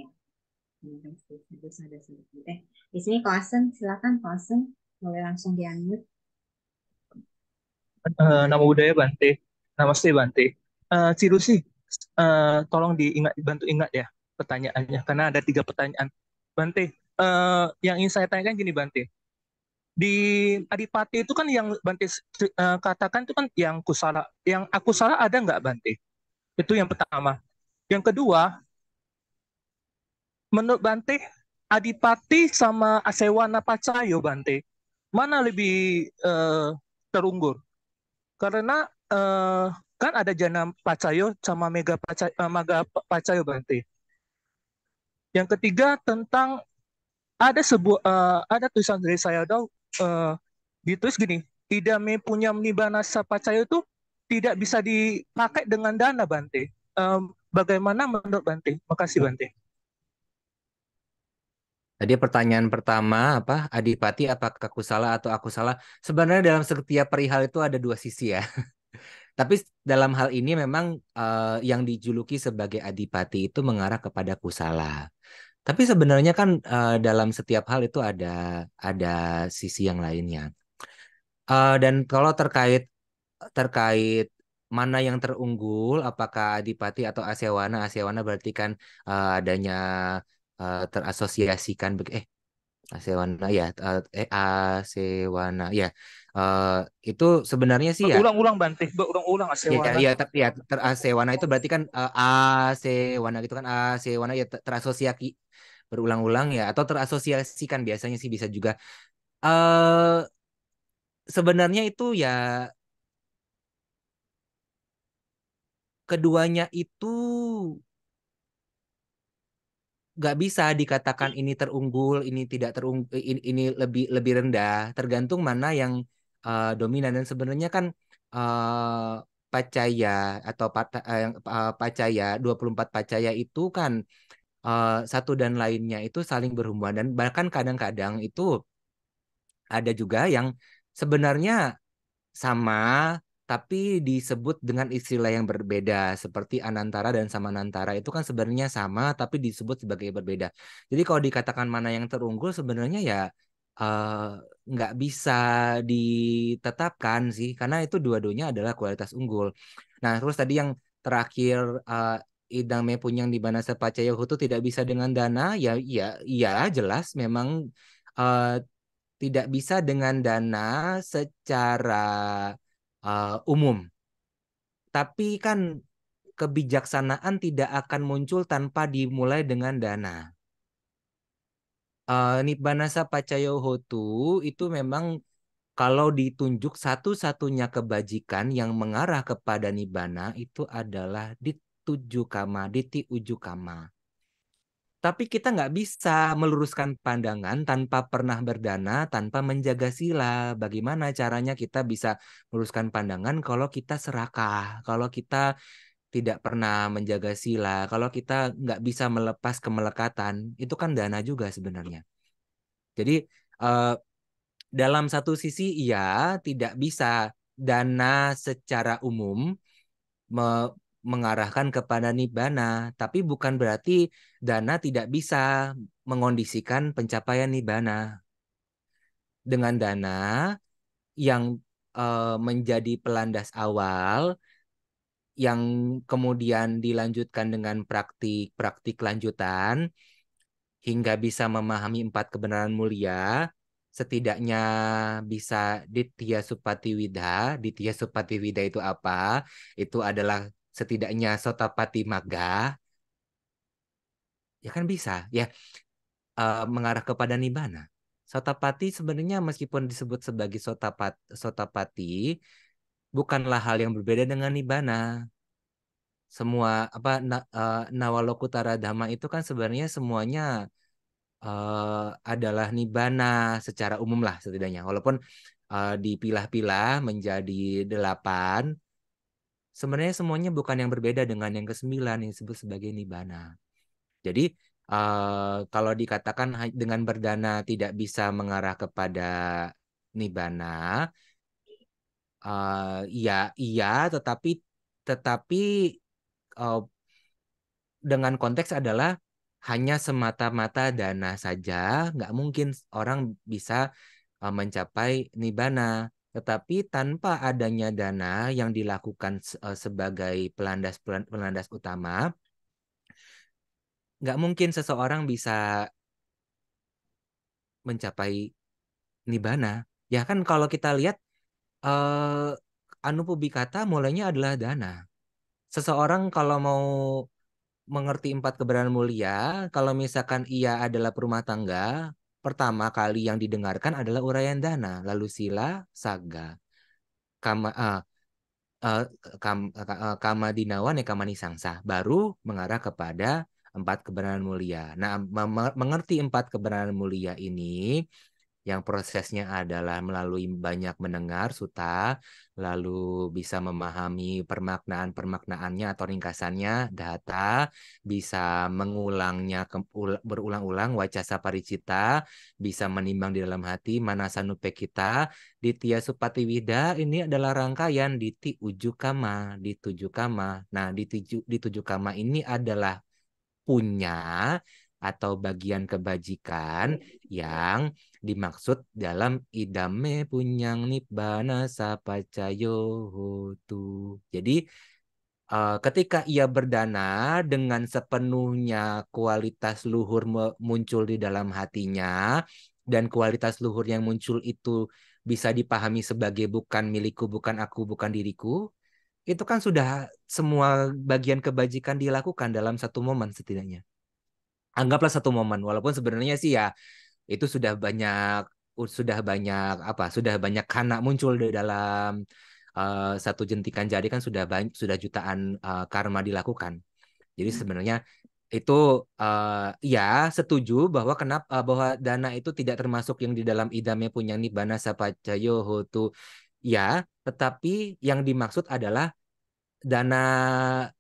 Di sini Koasen, silakan Koasen, boleh langsung di-unmute. Nama budaya Bante. Namaste Bante. Ci Rusi, tolong bantu ingat ya pertanyaannya, karena ada 3 pertanyaan. Bante, yang ingin saya tanyakan gini Bante. Di Adipati itu kan yang Bante katakan itu kan yang kusala. Yang aku salah ada nggak Bante? Itu yang pertama. Yang kedua, menurut Bante, Adipati sama Asewana Pacayo Bante, mana lebih terunggul? Karena kan ada Jana Pacayo sama Maga Pacayo Bante. Yang ketiga tentang ada tulisan dari saya ditulis gini, idame punya Nibanasa Pacayo itu tidak bisa dipakai dengan dana Bante. Bagaimana menurut Bante? Makasih Bante. Tadi pertanyaan pertama apa Adipati apakah aku salah atau aku salah? Sebenarnya dalam setiap perihal itu ada 2 sisi ya. Tapi dalam hal ini memang yang dijuluki sebagai adipati itu mengarah kepada kusala. Tapi sebenarnya kan dalam setiap hal itu ada sisi yang lainnya. Dan kalau terkait mana yang terunggul, apakah adipati atau asewana? Asewana berarti kan adanya terasosiasikan Asewana ya, Asewana ya, itu sebenarnya sih ya. Berulang-ulang Bante, berulang-ulang Ya, Asewana. ya, tapi ya Asewana itu berarti kan Asewana gitu kan, Asewana ya terasosiasi berulang-ulang ya, atau terasosiasikan biasanya sih bisa juga. eh Sebenarnya itu ya keduanya itu nggak bisa dikatakan ini terunggul, ini tidak terunggul, ini lebih lebih rendah. Tergantung mana yang dominan dan sebenarnya kan pacaya atau pacaya 24 pacaya itu kan satu dan lainnya itu saling berhubungan dan bahkan kadang-kadang itu ada juga yang sebenarnya sama tapi disebut dengan istilah yang berbeda seperti Anantara dan Samanantara itu kan sebenarnya sama tapi disebut sebagai berbeda. Jadi kalau dikatakan mana yang terunggul sebenarnya ya eh, nggak bisa ditetapkan sih karena itu dua-duanya adalah kualitas unggul. Nah terus tadi yang terakhir Idang Mepunyang di mana Sepacaya Hutu tidak bisa dengan dana ya ya jelas memang eh, tidak bisa dengan dana secara umum. Tapi kan kebijaksanaan tidak akan muncul tanpa dimulai dengan dana. Nibbana Sapacayo Hotu itu memang kalau ditunjuk satu-satunya kebajikan yang mengarah kepada Nibbana itu adalah dituju kama, diti uju kama. Tapi kita nggak bisa meluruskan pandangan tanpa pernah berdana, tanpa menjaga sila. Bagaimana caranya kita bisa meluruskan pandangan kalau kita serakah, kalau kita tidak pernah menjaga sila, kalau kita nggak bisa melepas kemelekatan, itu kan dana juga sebenarnya. Jadi dalam satu sisi iya tidak bisa dana secara umum mengarahkan kepada nibbana, tapi bukan berarti dana tidak bisa mengondisikan pencapaian nibbana. Dengan dana yang menjadi pelandas awal, yang kemudian dilanjutkan dengan praktik-praktik lanjutan, hingga bisa memahami 4 kebenaran mulia, setidaknya bisa Ditya Supatiwida. Ditya Supatiwida itu apa? Itu adalah setidaknya Sotapati Magga, ya kan bisa ya mengarah kepada Nibbana. Sotapati sebenarnya meskipun disebut sebagai Sotapati, bukanlah hal yang berbeda dengan Nibbana. Semua Nawalokutara Dhamma itu kan sebenarnya semuanya adalah Nibbana secara umum lah setidaknya. Walaupun dipilah-pilah menjadi 8, sebenarnya semuanya bukan yang berbeda dengan yang ke-9 yang disebut sebagai Nibbana. Jadi kalau dikatakan dengan berdana tidak bisa mengarah kepada Nibbana, iya, tetapi dengan konteks adalah hanya semata-mata dana saja, nggak mungkin orang bisa mencapai Nibbana. Tetapi tanpa adanya dana yang dilakukan sebagai pelandas utama, nggak mungkin seseorang bisa mencapai Nibbana. Ya kan kalau kita lihat Anupubikata mulainya adalah dana. Seseorang kalau mau mengerti 4 kebenaran mulia, kalau misalkan ia adalah perumah tangga, pertama kali yang didengarkan adalah uraian dana, lalu sila, saga, kama, kama dinawan, kama nisangsa, baru mengarah kepada 4 kebenaran mulia. Nah, mengerti 4 kebenaran mulia ini, yang prosesnya adalah melalui banyak mendengar suta, lalu bisa memahami permaknaannya atau ringkasannya, data, bisa mengulangnya berulang-ulang, wacasa paricita, bisa menimbang di dalam hati, manasanupekita, ditya supatiwida, ini adalah rangkaian diti uju kama, di 7 kama. Nah, di 7 kama ini adalah punya atau bagian kebajikan yang dimaksud dalam idame punyang nibbana sapacayo hotu. Jadi ketika ia berdana dengan sepenuhnya kualitas luhur muncul di dalam hatinya, dan kualitas luhur yang muncul itu bisa dipahami sebagai bukan milikku, bukan aku, bukan diriku, itu kan sudah semua bagian kebajikan dilakukan dalam satu momen setidaknya. Anggaplah satu momen, walaupun sebenarnya sih ya itu sudah banyak kana muncul di dalam satu jentikan jari, kan sudah jutaan karma dilakukan. Jadi sebenarnya itu ya setuju bahwa dana itu tidak termasuk yang di dalam idame punya nibbana sapacayo hotu. Ya, tetapi yang dimaksud adalah dana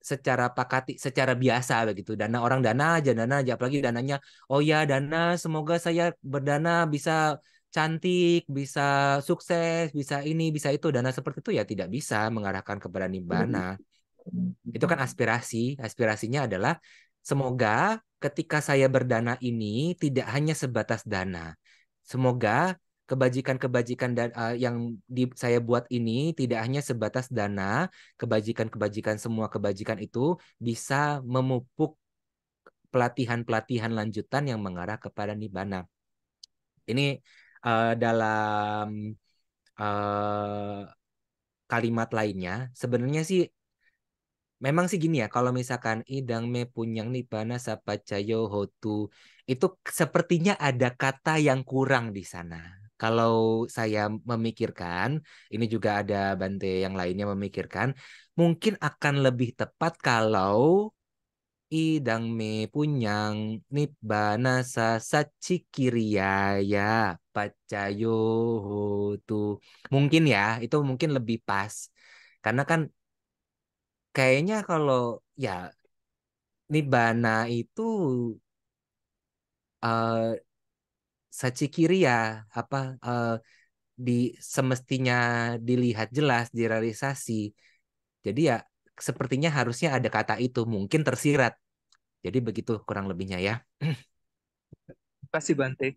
secara biasa begitu. Dana aja, apalagi dananya, oh ya dana, semoga saya berdana bisa cantik, bisa sukses, bisa ini, bisa itu. Dana seperti itu ya tidak bisa mengarahkan kepada nibbana. Itu kan aspirasinya adalah semoga ketika saya berdana ini tidak hanya sebatas dana. Semoga kebajikan-kebajikan yang saya buat ini tidak hanya sebatas dana, kebajikan-kebajikan, semua kebajikan itu bisa memupuk pelatihan-pelatihan lanjutan yang mengarah kepada nibbana. Ini dalam uh, kalimat lainnya, sebenarnya sih memang sih gini ya, kalau misalkan idang me punyang nibbana sapacayo hotu, itu sepertinya ada kata yang kurang di sana. Kalau saya memikirkan, ini juga ada Bante yang lainnya memikirkan, mungkin akan lebih tepat kalau idang me punyang nibbana sa sacikiriaya pacayo tu. Mungkin ya, itu mungkin lebih pas. Karena kan kayaknya kalau ya nibbana itu uh, sacikiriya apa di semestinya dilihat jelas, direalisasi. Jadi ya sepertinya harusnya ada kata itu, mungkin tersirat. Jadi begitu kurang lebihnya ya. Terima kasih Bante.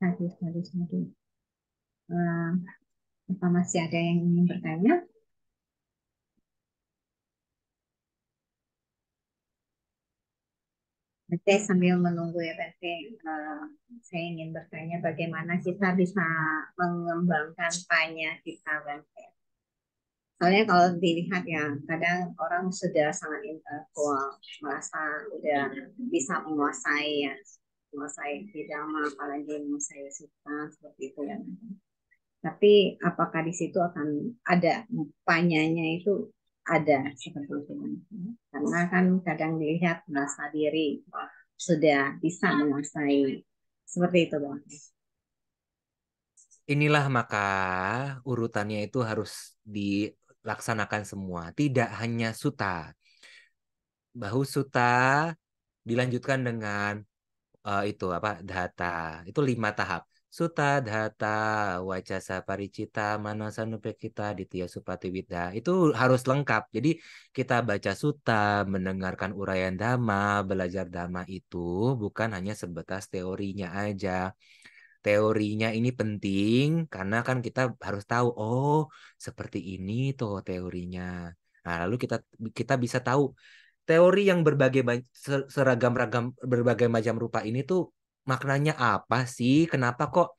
Hadis, hadis, hadis. Apa masih ada yang ingin bertanya? Oke, sambil menunggu ya Bante, saya ingin bertanya bagaimana kita bisa mengembangkan panya kita Bante. Soalnya kalau dilihat ya, kadang orang sudah sangat intelektual, merasa udah bisa menguasai ya, menguasai bidama, apalagi menguasai sutra seperti itu ya. Tapi apakah di situ akan ada panyanya itu ada seperti itu? Karena kan kadang dilihat merasa diri wah, sudah bisa menguasai seperti itu Bang. Inilah maka urutannya itu harus dilaksanakan semua, tidak hanya suta. Bahu suta dilanjutkan dengan itu apa dhata. Itu 5 tahap. Suta, dhata, wacasa paricita, manasanupekita, ditya supati widya. Itu harus lengkap. Jadi kita baca suta, mendengarkan uraian dhamma, belajar dhamma itu bukan hanya sebatas teorinya aja. Teorinya ini penting karena kan kita harus tahu, oh seperti ini tuh teorinya. Nah, lalu kita kita bisa tahu teori yang seragam-ragam berbagai macam rupa ini tuh maknanya apa sih? Kenapa kok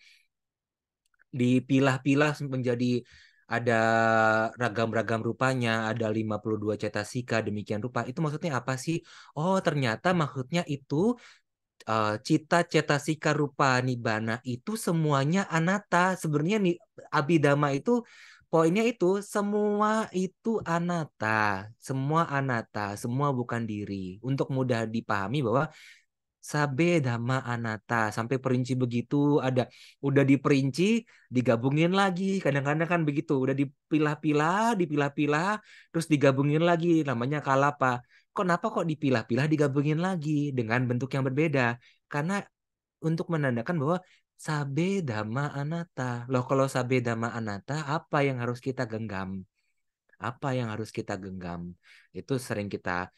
dipilah-pilah menjadi ada ragam-ragam rupanya, ada 52 cetasika demikian rupa. Itu maksudnya apa sih? Oh, ternyata maksudnya itu cita cetasika rupa nibbana itu semuanya anatta. Sebenarnya nih abhidhamma itu poinnya itu semua itu anatta, semua anatta, semua bukan diri. Untuk mudah dipahami bahwa sabe dhamma anatta sampai perinci begitu ada udah diperinci digabungin lagi kadang-kadang kan begitu udah dipilah-pilah terus digabungin lagi namanya kalapa. Kenapa kok dipilah-pilah digabungin lagi dengan bentuk yang berbeda? Karena untuk menandakan bahwa sabe dhamma anatta. Loh kalau sabe dhamma anatta apa yang harus kita genggam? Apa yang harus kita genggam? Itu sering kita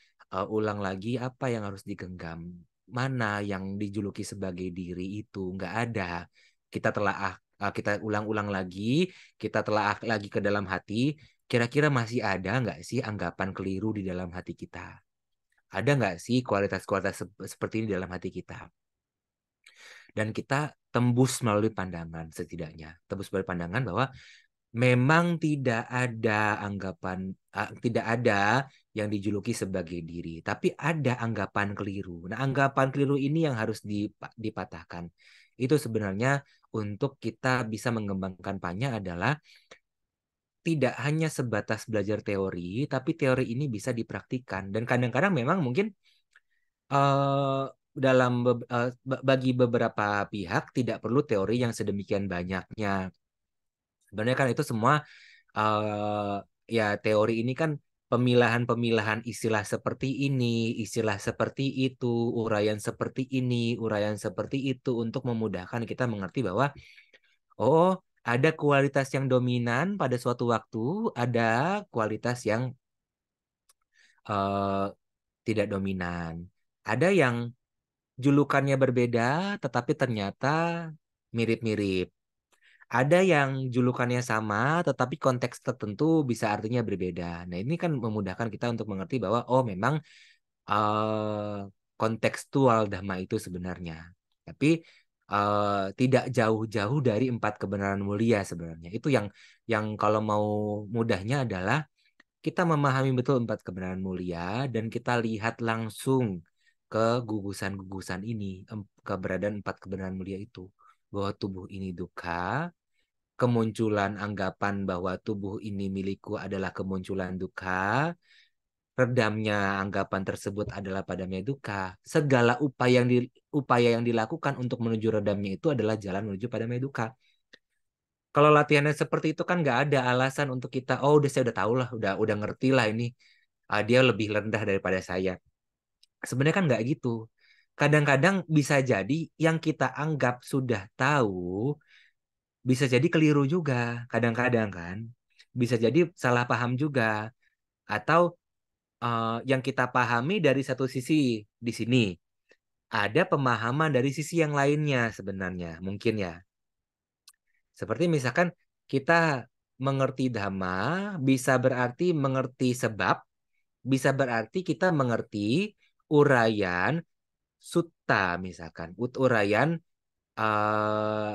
ulang lagi apa yang harus digenggam. Mana yang dijuluki sebagai diri itu nggak ada. Kita telaah, kita ulang-ulang lagi, kita telaah lagi ke dalam hati. Kira-kira masih ada nggak sih anggapan keliru di dalam hati kita? Ada nggak sih kualitas-kualitas seperti ini dalam hati kita? Dan kita tembus melalui pandangan setidaknya. Tembus melalui pandangan bahwa memang tidak ada anggapan, tidak ada yang dijuluki sebagai diri, tapi ada anggapan keliru. Nah, anggapan keliru ini yang harus dipatahkan. Itu sebenarnya untuk kita bisa mengembangkan panya adalah tidak hanya sebatas belajar teori, tapi teori ini bisa dipraktikkan. Dan kadang-kadang memang mungkin eh, dalam bagi beberapa pihak tidak perlu teori yang sedemikian banyaknya. Sebenarnya kan itu semua ya teori ini kan pemilahan-pemilahan istilah seperti ini, istilah seperti itu, uraian seperti ini, uraian seperti itu untuk memudahkan kita mengerti bahwa oh, ada kualitas yang dominan pada suatu waktu, ada kualitas yang eh, tidak dominan. Ada yang julukannya berbeda tetapi ternyata mirip-mirip. Ada yang julukannya sama, tetapi konteks tertentu bisa artinya berbeda. Nah, ini kan memudahkan kita untuk mengerti bahwa, oh memang kontekstual dhamma itu sebenarnya. Tapi tidak jauh-jauh dari 4 kebenaran mulia sebenarnya. Itu yang kalau mau mudahnya adalah kita memahami betul 4 kebenaran mulia dan kita lihat langsung ke gugusan-gugusan ini, keberadaan 4 kebenaran mulia itu. Bahwa tubuh ini dukkha, kemunculan anggapan bahwa tubuh ini milikku adalah kemunculan dukkha, redamnya anggapan tersebut adalah padamnya duka, segala upaya yang dilakukan untuk menuju redamnya itu adalah jalan menuju padamnya duka. Kalau latihannya seperti itu kan nggak ada alasan untuk kita, oh udah saya udah tahu lah, udah ngerti lah ini, dia lebih rendah daripada saya. Sebenarnya kan nggak gitu. Kadang-kadang bisa jadi yang kita anggap sudah tahu bisa jadi keliru juga. Kadang-kadang kan bisa jadi salah paham juga. Atau yang kita pahami dari satu sisi di sini, ada pemahaman dari sisi yang lainnya sebenarnya, mungkin ya. Seperti misalkan kita mengerti dhamma, bisa berarti mengerti sebab, bisa berarti kita mengerti uraian sutta misalkan, uraian eh,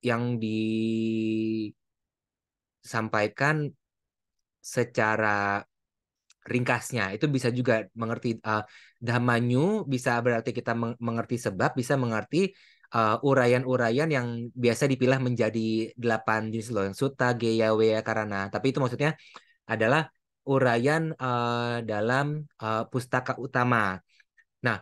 yang disampaikan secara ringkasnya. Itu bisa juga mengerti dhammanyu, bisa berarti kita mengerti sebab, bisa mengerti uraian-uraian yang biasa dipilah menjadi 8 jenis loh, yang sutta, geya, weya, karana. Tapi itu maksudnya adalah uraian dalam pustaka utama. Nah,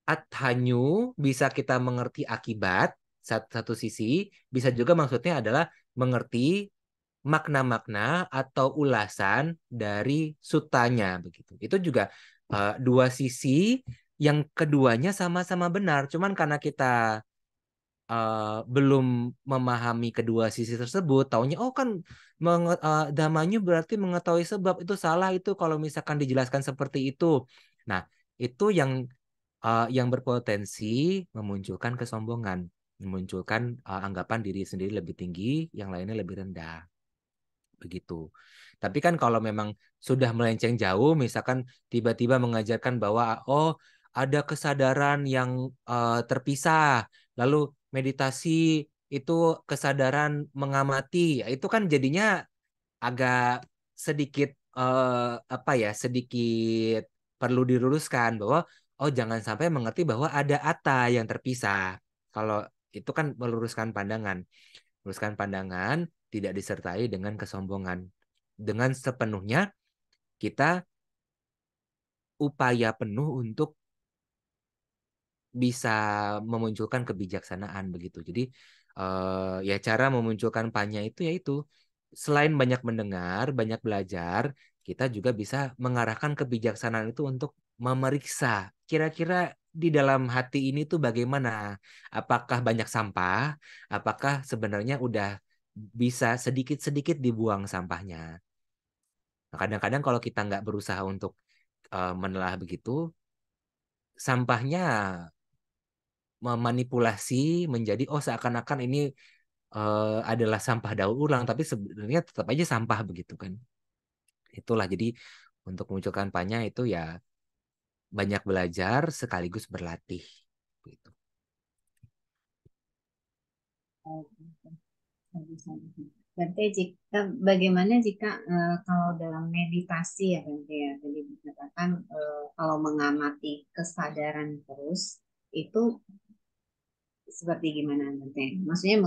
Athanyu bisa kita mengerti akibat satu sisi, bisa juga maksudnya adalah mengerti makna-makna atau ulasan dari sutanya begitu. Itu juga dua sisi yang keduanya sama-sama benar. Cuman karena kita belum memahami kedua sisi tersebut, taunya oh kan Dhammanyu berarti mengetahui sebab, itu salah itu kalau misalkan dijelaskan seperti itu. Nah, itu yang berpotensi memunculkan kesombongan, memunculkan anggapan diri sendiri lebih tinggi, yang lainnya lebih rendah. Begitu. Tapi kan kalau memang sudah melenceng jauh, misalkan tiba-tiba mengajarkan bahwa oh ada kesadaran yang terpisah, lalu meditasi itu kesadaran mengamati, itu kan jadinya agak sedikit apa ya, sedikit perlu diluruskan bahwa oh jangan sampai mengerti bahwa ada atta yang terpisah. Kalau itu kan meluruskan pandangan. Meluruskan pandangan tidak disertai dengan kesombongan. Dengan sepenuhnya kita upaya penuh untuk bisa memunculkan kebijaksanaan begitu. Jadi ya cara memunculkan panya itu yaitu selain banyak mendengar, banyak belajar, kita juga bisa mengarahkan kebijaksanaan itu untuk memeriksa kira-kira di dalam hati ini tuh bagaimana? Apakah banyak sampah? Apakah sebenarnya udah bisa sedikit-sedikit dibuang sampahnya? Nah, kadang-kadang kalau kita nggak berusaha untuk menelaah begitu, sampahnya memanipulasi menjadi oh seakan-akan ini adalah sampah daur ulang, tapi sebenarnya tetap aja sampah begitu kan. Itulah jadi untuk memunculkan panya itu ya banyak belajar sekaligus berlatih. Gitu. Berarti jika bagaimana jika kalau dalam meditasi ya Bante ya, jadi dikatakan kalau mengamati kesadaran terus itu seperti gimana Bante? Maksudnya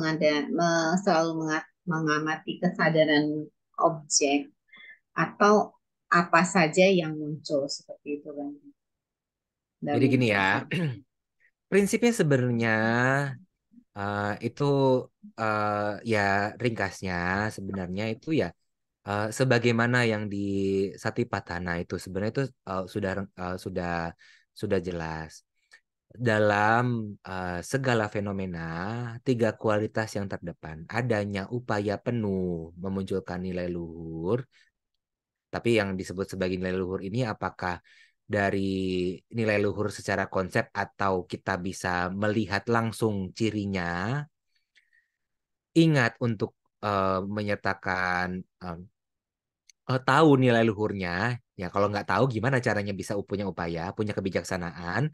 selalu mengamati kesadaran objek atau apa saja yang muncul seperti itu Bante? Jadi Dalam gini ya, meditasi. prinsipnya sebenarnya itu ya ringkasnya sebenarnya itu ya sebagaimana yang di Satipatthana itu sebenarnya itu sudah jelas dalam segala fenomena, tiga kualitas yang terdepan, adanya upaya penuh memunculkan nilai luhur, tapi yang disebut sebagai nilai luhur ini apakah dari nilai luhur secara konsep atau kita bisa melihat langsung cirinya. Ingat untuk menyertakan tahu nilai luhurnya. Ya kalau nggak tahu gimana caranya bisa punya upaya, punya kebijaksanaan.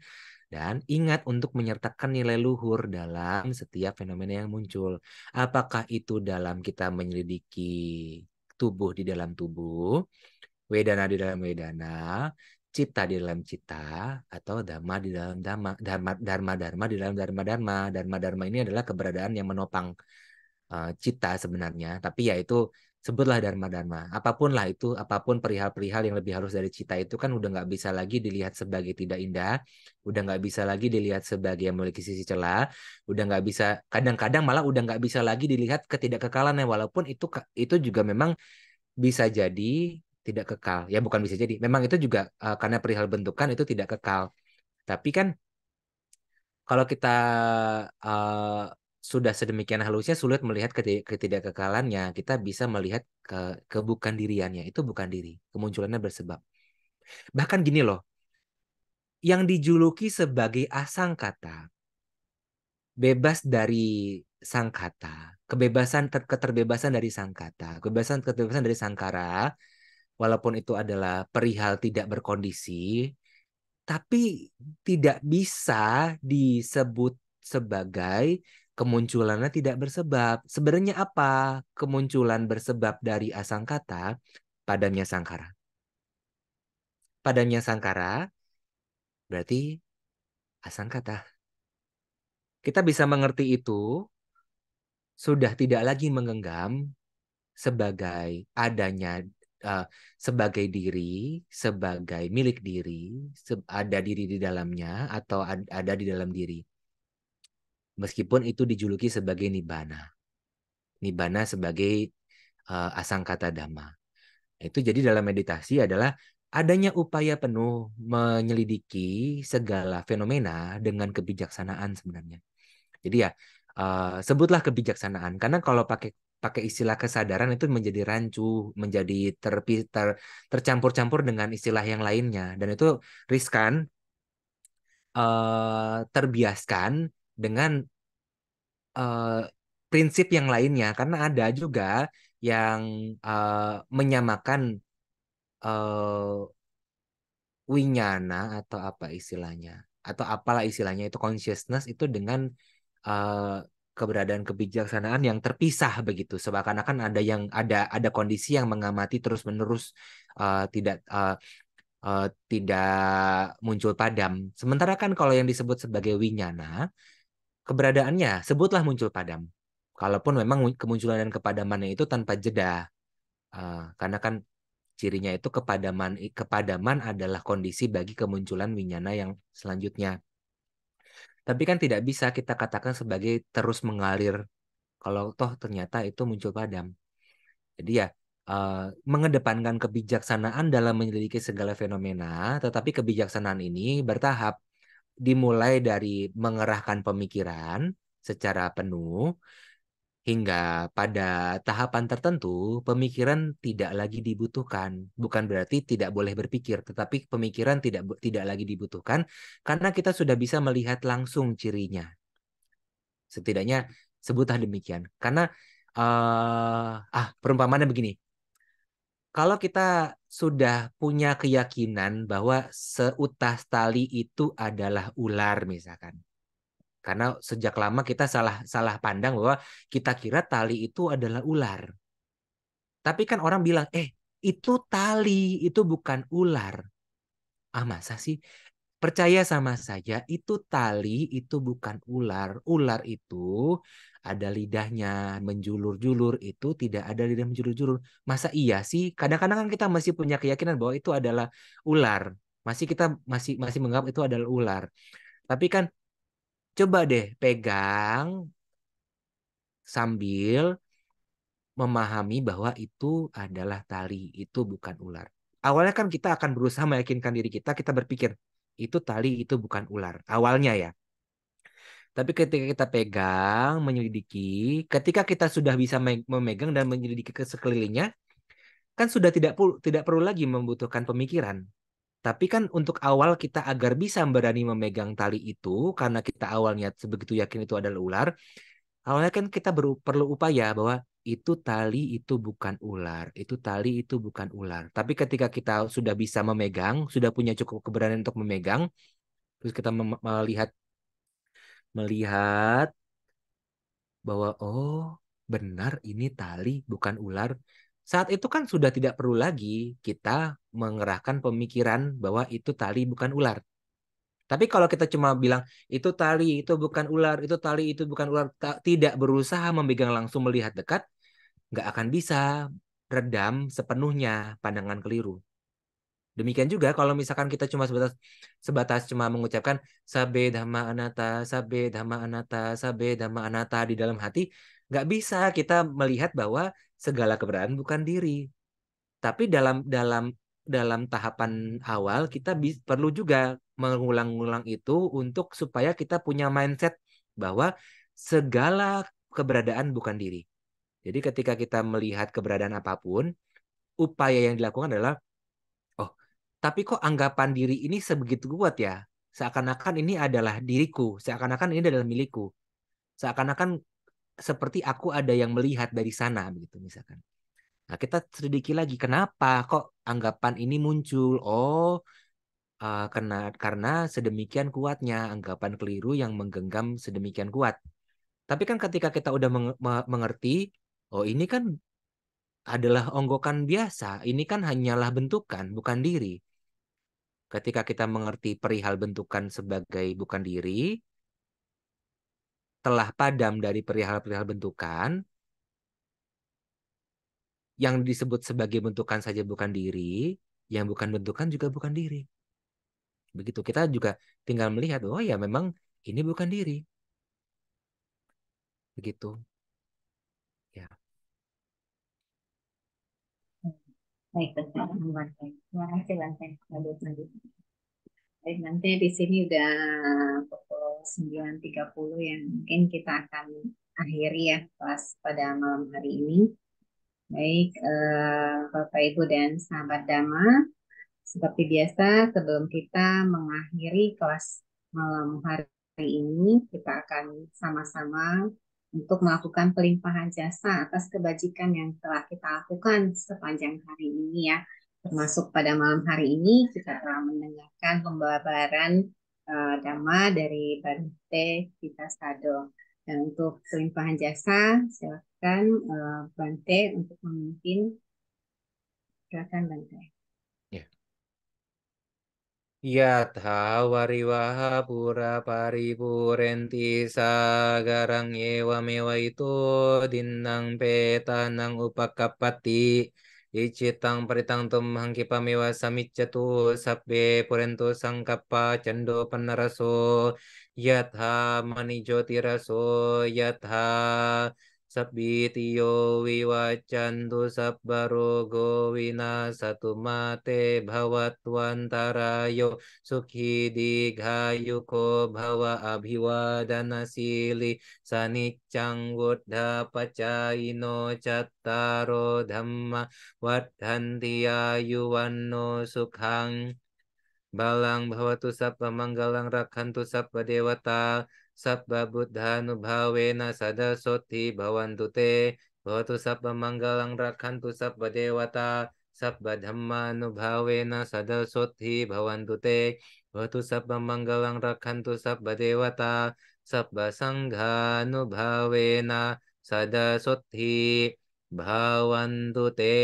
Dan ingat untuk menyertakan nilai luhur dalam setiap fenomena yang muncul. Apakah itu dalam kita menyelidiki tubuh di dalam tubuh, wedana di dalam wedana, cipta di dalam cipta, atau dhamma di dalam dhamma, dharma di dalam dharma. Dharma ini adalah keberadaan yang menopang cipta sebenarnya. Tapi ya itu Sebutlah dharma-dharma. Apapun lah itu, apapun perihal-perihal yang lebih halus dari cita itu kan udah nggak bisa lagi dilihat sebagai tidak indah, udah nggak bisa lagi dilihat sebagai yang memiliki sisi celah, udah nggak bisa, kadang-kadang malah udah nggak bisa lagi dilihat ketidakkekalannya, walaupun itu juga memang bisa jadi tidak kekal. Ya bukan bisa jadi, memang itu juga karena perihal bentukan itu tidak kekal. Tapi kan kalau kita uh, sudah sedemikian halusnya sulit melihat ketidakkekalannya, kita bisa melihat kebukan diriannya. Itu bukan diri, kemunculannya bersebab. Bahkan gini loh, yang dijuluki sebagai asangkata, bebas dari sangkata, keterbebasan dari sangkata, keterbebasan dari sangkara, walaupun itu adalah perihal tidak berkondisi, tapi tidak bisa disebut sebagai kemunculannya tidak bersebab. Sebenarnya apa kemunculan bersebab dari asangkata? Padamnya sangkara. Padamnya sangkara berarti asangkata. Kita bisa mengerti itu sudah tidak lagi menggenggam sebagai adanya sebagai diri, sebagai milik diri, ada diri di dalamnya atau ada di dalam diri. Meskipun itu dijuluki sebagai nibbana. Nibbana sebagai asangkata dhamma. Itu jadi dalam meditasi adalah adanya upaya penuh menyelidiki segala fenomena dengan kebijaksanaan sebenarnya. Jadi ya sebutlah kebijaksanaan karena kalau pakai istilah kesadaran itu menjadi rancu, menjadi tercampur-campur dengan istilah yang lainnya dan itu riskan terbiaskan dengan prinsip yang lainnya karena ada juga yang menyamakan winyana atau apa istilahnya atau apalah istilahnya itu consciousness itu dengan keberadaan kebijaksanaan yang terpisah begitu seakan-akan ada kondisi yang mengamati terus-menerus tidak muncul padam. Sementara kan kalau yang disebut sebagai winyana keberadaannya sebutlah muncul padam. Kalaupun memang kemunculan dan kepadamannya itu tanpa jeda. Karena kan cirinya itu kepadaman adalah kondisi bagi kemunculan winyana yang selanjutnya. Tapi kan tidak bisa kita katakan sebagai terus mengalir kalau toh ternyata itu muncul padam. Jadi ya mengedepankan kebijaksanaan dalam menyelidiki segala fenomena, tetapi kebijaksanaan ini bertahap dimulai dari mengerahkan pemikiran secara penuh hingga pada tahapan tertentu pemikiran tidak lagi dibutuhkan. Bukan berarti tidak boleh berpikir, tetapi pemikiran tidak lagi dibutuhkan karena kita sudah bisa melihat langsung cirinya. Setidaknya sebutlah demikian. Karena perumpamannya begini. Kalau kita sudah punya keyakinan bahwa seutas tali itu adalah ular misalkan. Karena sejak lama kita salah pandang bahwa kita kira tali itu adalah ular. Tapi kan orang bilang, itu tali, itu bukan ular. Masa sih? Percaya sama saya, itu tali, itu bukan ular. Ular itu ada lidahnya, menjulur-julur, itu tidak ada lidah menjulur-julur. Masa iya sih? Kadang-kadang kan kita masih punya keyakinan bahwa itu adalah ular. Kita masih menganggap itu adalah ular. Tapi kan coba deh pegang sambil memahami bahwa itu adalah tali, itu bukan ular. Awalnya kan kita akan berusaha meyakinkan diri kita, kita berpikir, itu tali, itu bukan ular. Awalnya ya. Tapi ketika kita pegang, menyelidiki, ketika kita sudah bisa memegang dan menyelidiki ke sekelilingnya, kan sudah tidak perlu lagi membutuhkan pemikiran. Tapi kan untuk awal kita agar bisa berani memegang tali itu, karena kita awalnya sebegitu yakin itu adalah ular, awalnya kan kita perlu upaya bahwa itu tali itu bukan ular, itu tali itu bukan ular. Tapi ketika kita sudah bisa memegang, sudah punya cukup keberanian untuk memegang, terus kita melihat bahwa oh benar ini tali bukan ular. Saat itu kan sudah tidak perlu lagi kita mengerahkan pemikiran bahwa itu tali bukan ular. Tapi kalau kita cuma bilang itu tali, itu bukan ular, itu tali, itu bukan ular, tidak berusaha memegang langsung melihat dekat, nggak akan bisa redam sepenuhnya pandangan keliru. Demikian juga kalau misalkan kita cuma sebatas cuma mengucapkan sabe dhamma anatta, sabe dhamma anatta, sabe dhamma anatta di dalam hati, nggak bisa kita melihat bahwa segala keberadaan bukan diri. Tapi dalam dalam dalam tahapan awal kita perlu juga mengulang-ulang itu untuk supaya kita punya mindset bahwa segala keberadaan bukan diri. Jadi ketika kita melihat keberadaan apapun, upaya yang dilakukan adalah, oh, tapi kok anggapan diri ini sebegitu kuat ya? Seakan-akan ini adalah diriku, seakan-akan ini adalah milikku, seakan-akan seperti aku ada yang melihat dari sana, begitu misalkan. Nah, kita selidiki lagi, kenapa kok anggapan ini muncul? Oh, karena sedemikian kuatnya anggapan keliru yang menggenggam sedemikian kuat. Tapi kan ketika kita udah mengerti, oh ini kan adalah onggokan biasa, ini kan hanyalah bentukan, bukan diri. Ketika kita mengerti perihal bentukan sebagai bukan diri, telah padam dari perihal-perihal bentukan, yang disebut sebagai bentukan saja bukan diri, yang bukan bentukan juga bukan diri. Begitu kita juga tinggal melihat, oh ya memang ini bukan diri. Begitu. Ya. Baik, Bante. Terima kasih, Bante. Lanjut. Baik, nanti di sini udah pukul 9.30 yang mungkin kita akan akhiri ya kelas pada malam hari ini. Baik, Bapak, Ibu, dan sahabat Dhamma, seperti biasa sebelum kita mengakhiri kelas malam hari ini, kita akan sama-sama untuk melakukan pelimpahan jasa atas kebajikan yang telah kita lakukan sepanjang hari ini ya. Termasuk pada malam hari ini kita telah mendengarkan pembabaran Dhamma dari Bante Kita Sado. Dan untuk pelimpahan jasa, silakan Bante untuk memimpin. Silakan Bante. Ya. Yatha wariwaha pura paripurenti sagarang ewa mewa itu dinang petanang upakapati icitang paritang tumhang kipamewa samicatu sabbe purento sangkapa cando panaraso yatha manijotiraso yatha Sabbitiyo wiwacantu sabbarogo winasatu mate bhavatwantarayo sukhi digayuko bhava abhiwadana sili saniccang buddha pacaino cattaro dhamma waddhanti ayuwanno sukhang balang bhavatu sabba manggalang rakhantu sabba dewata sabba buddhanubhavena sada soti bhavantu te bhavatu sabba manggalang rakhantu sabba dewata sabba dhammanubhavena sada soti bhavantu te bhavatu sabba manggalang rakhantu sabba dewata sabba sanghanubhavena sada soti bhavantu te.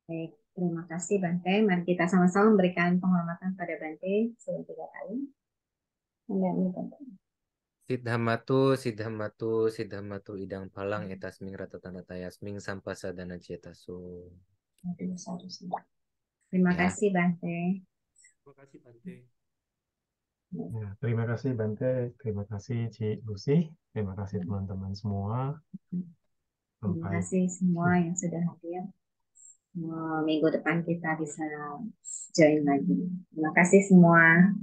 Baik, terima kasih Bante. Mari kita sama-sama memberikan penghormatan pada Bante sebelum 3 kali. Bante. Sidhamatu idang palang etasming ratatana tayasming sampasadana cetasu. Terima Ya. kasih Bante. Terima kasih Bante. Ya, terima kasih Bante, terima kasih Ci Lucy, terima kasih teman-teman semua. Terima kasih semua yang sudah hadir. Minggu depan kita bisa join lagi. Terima kasih semua.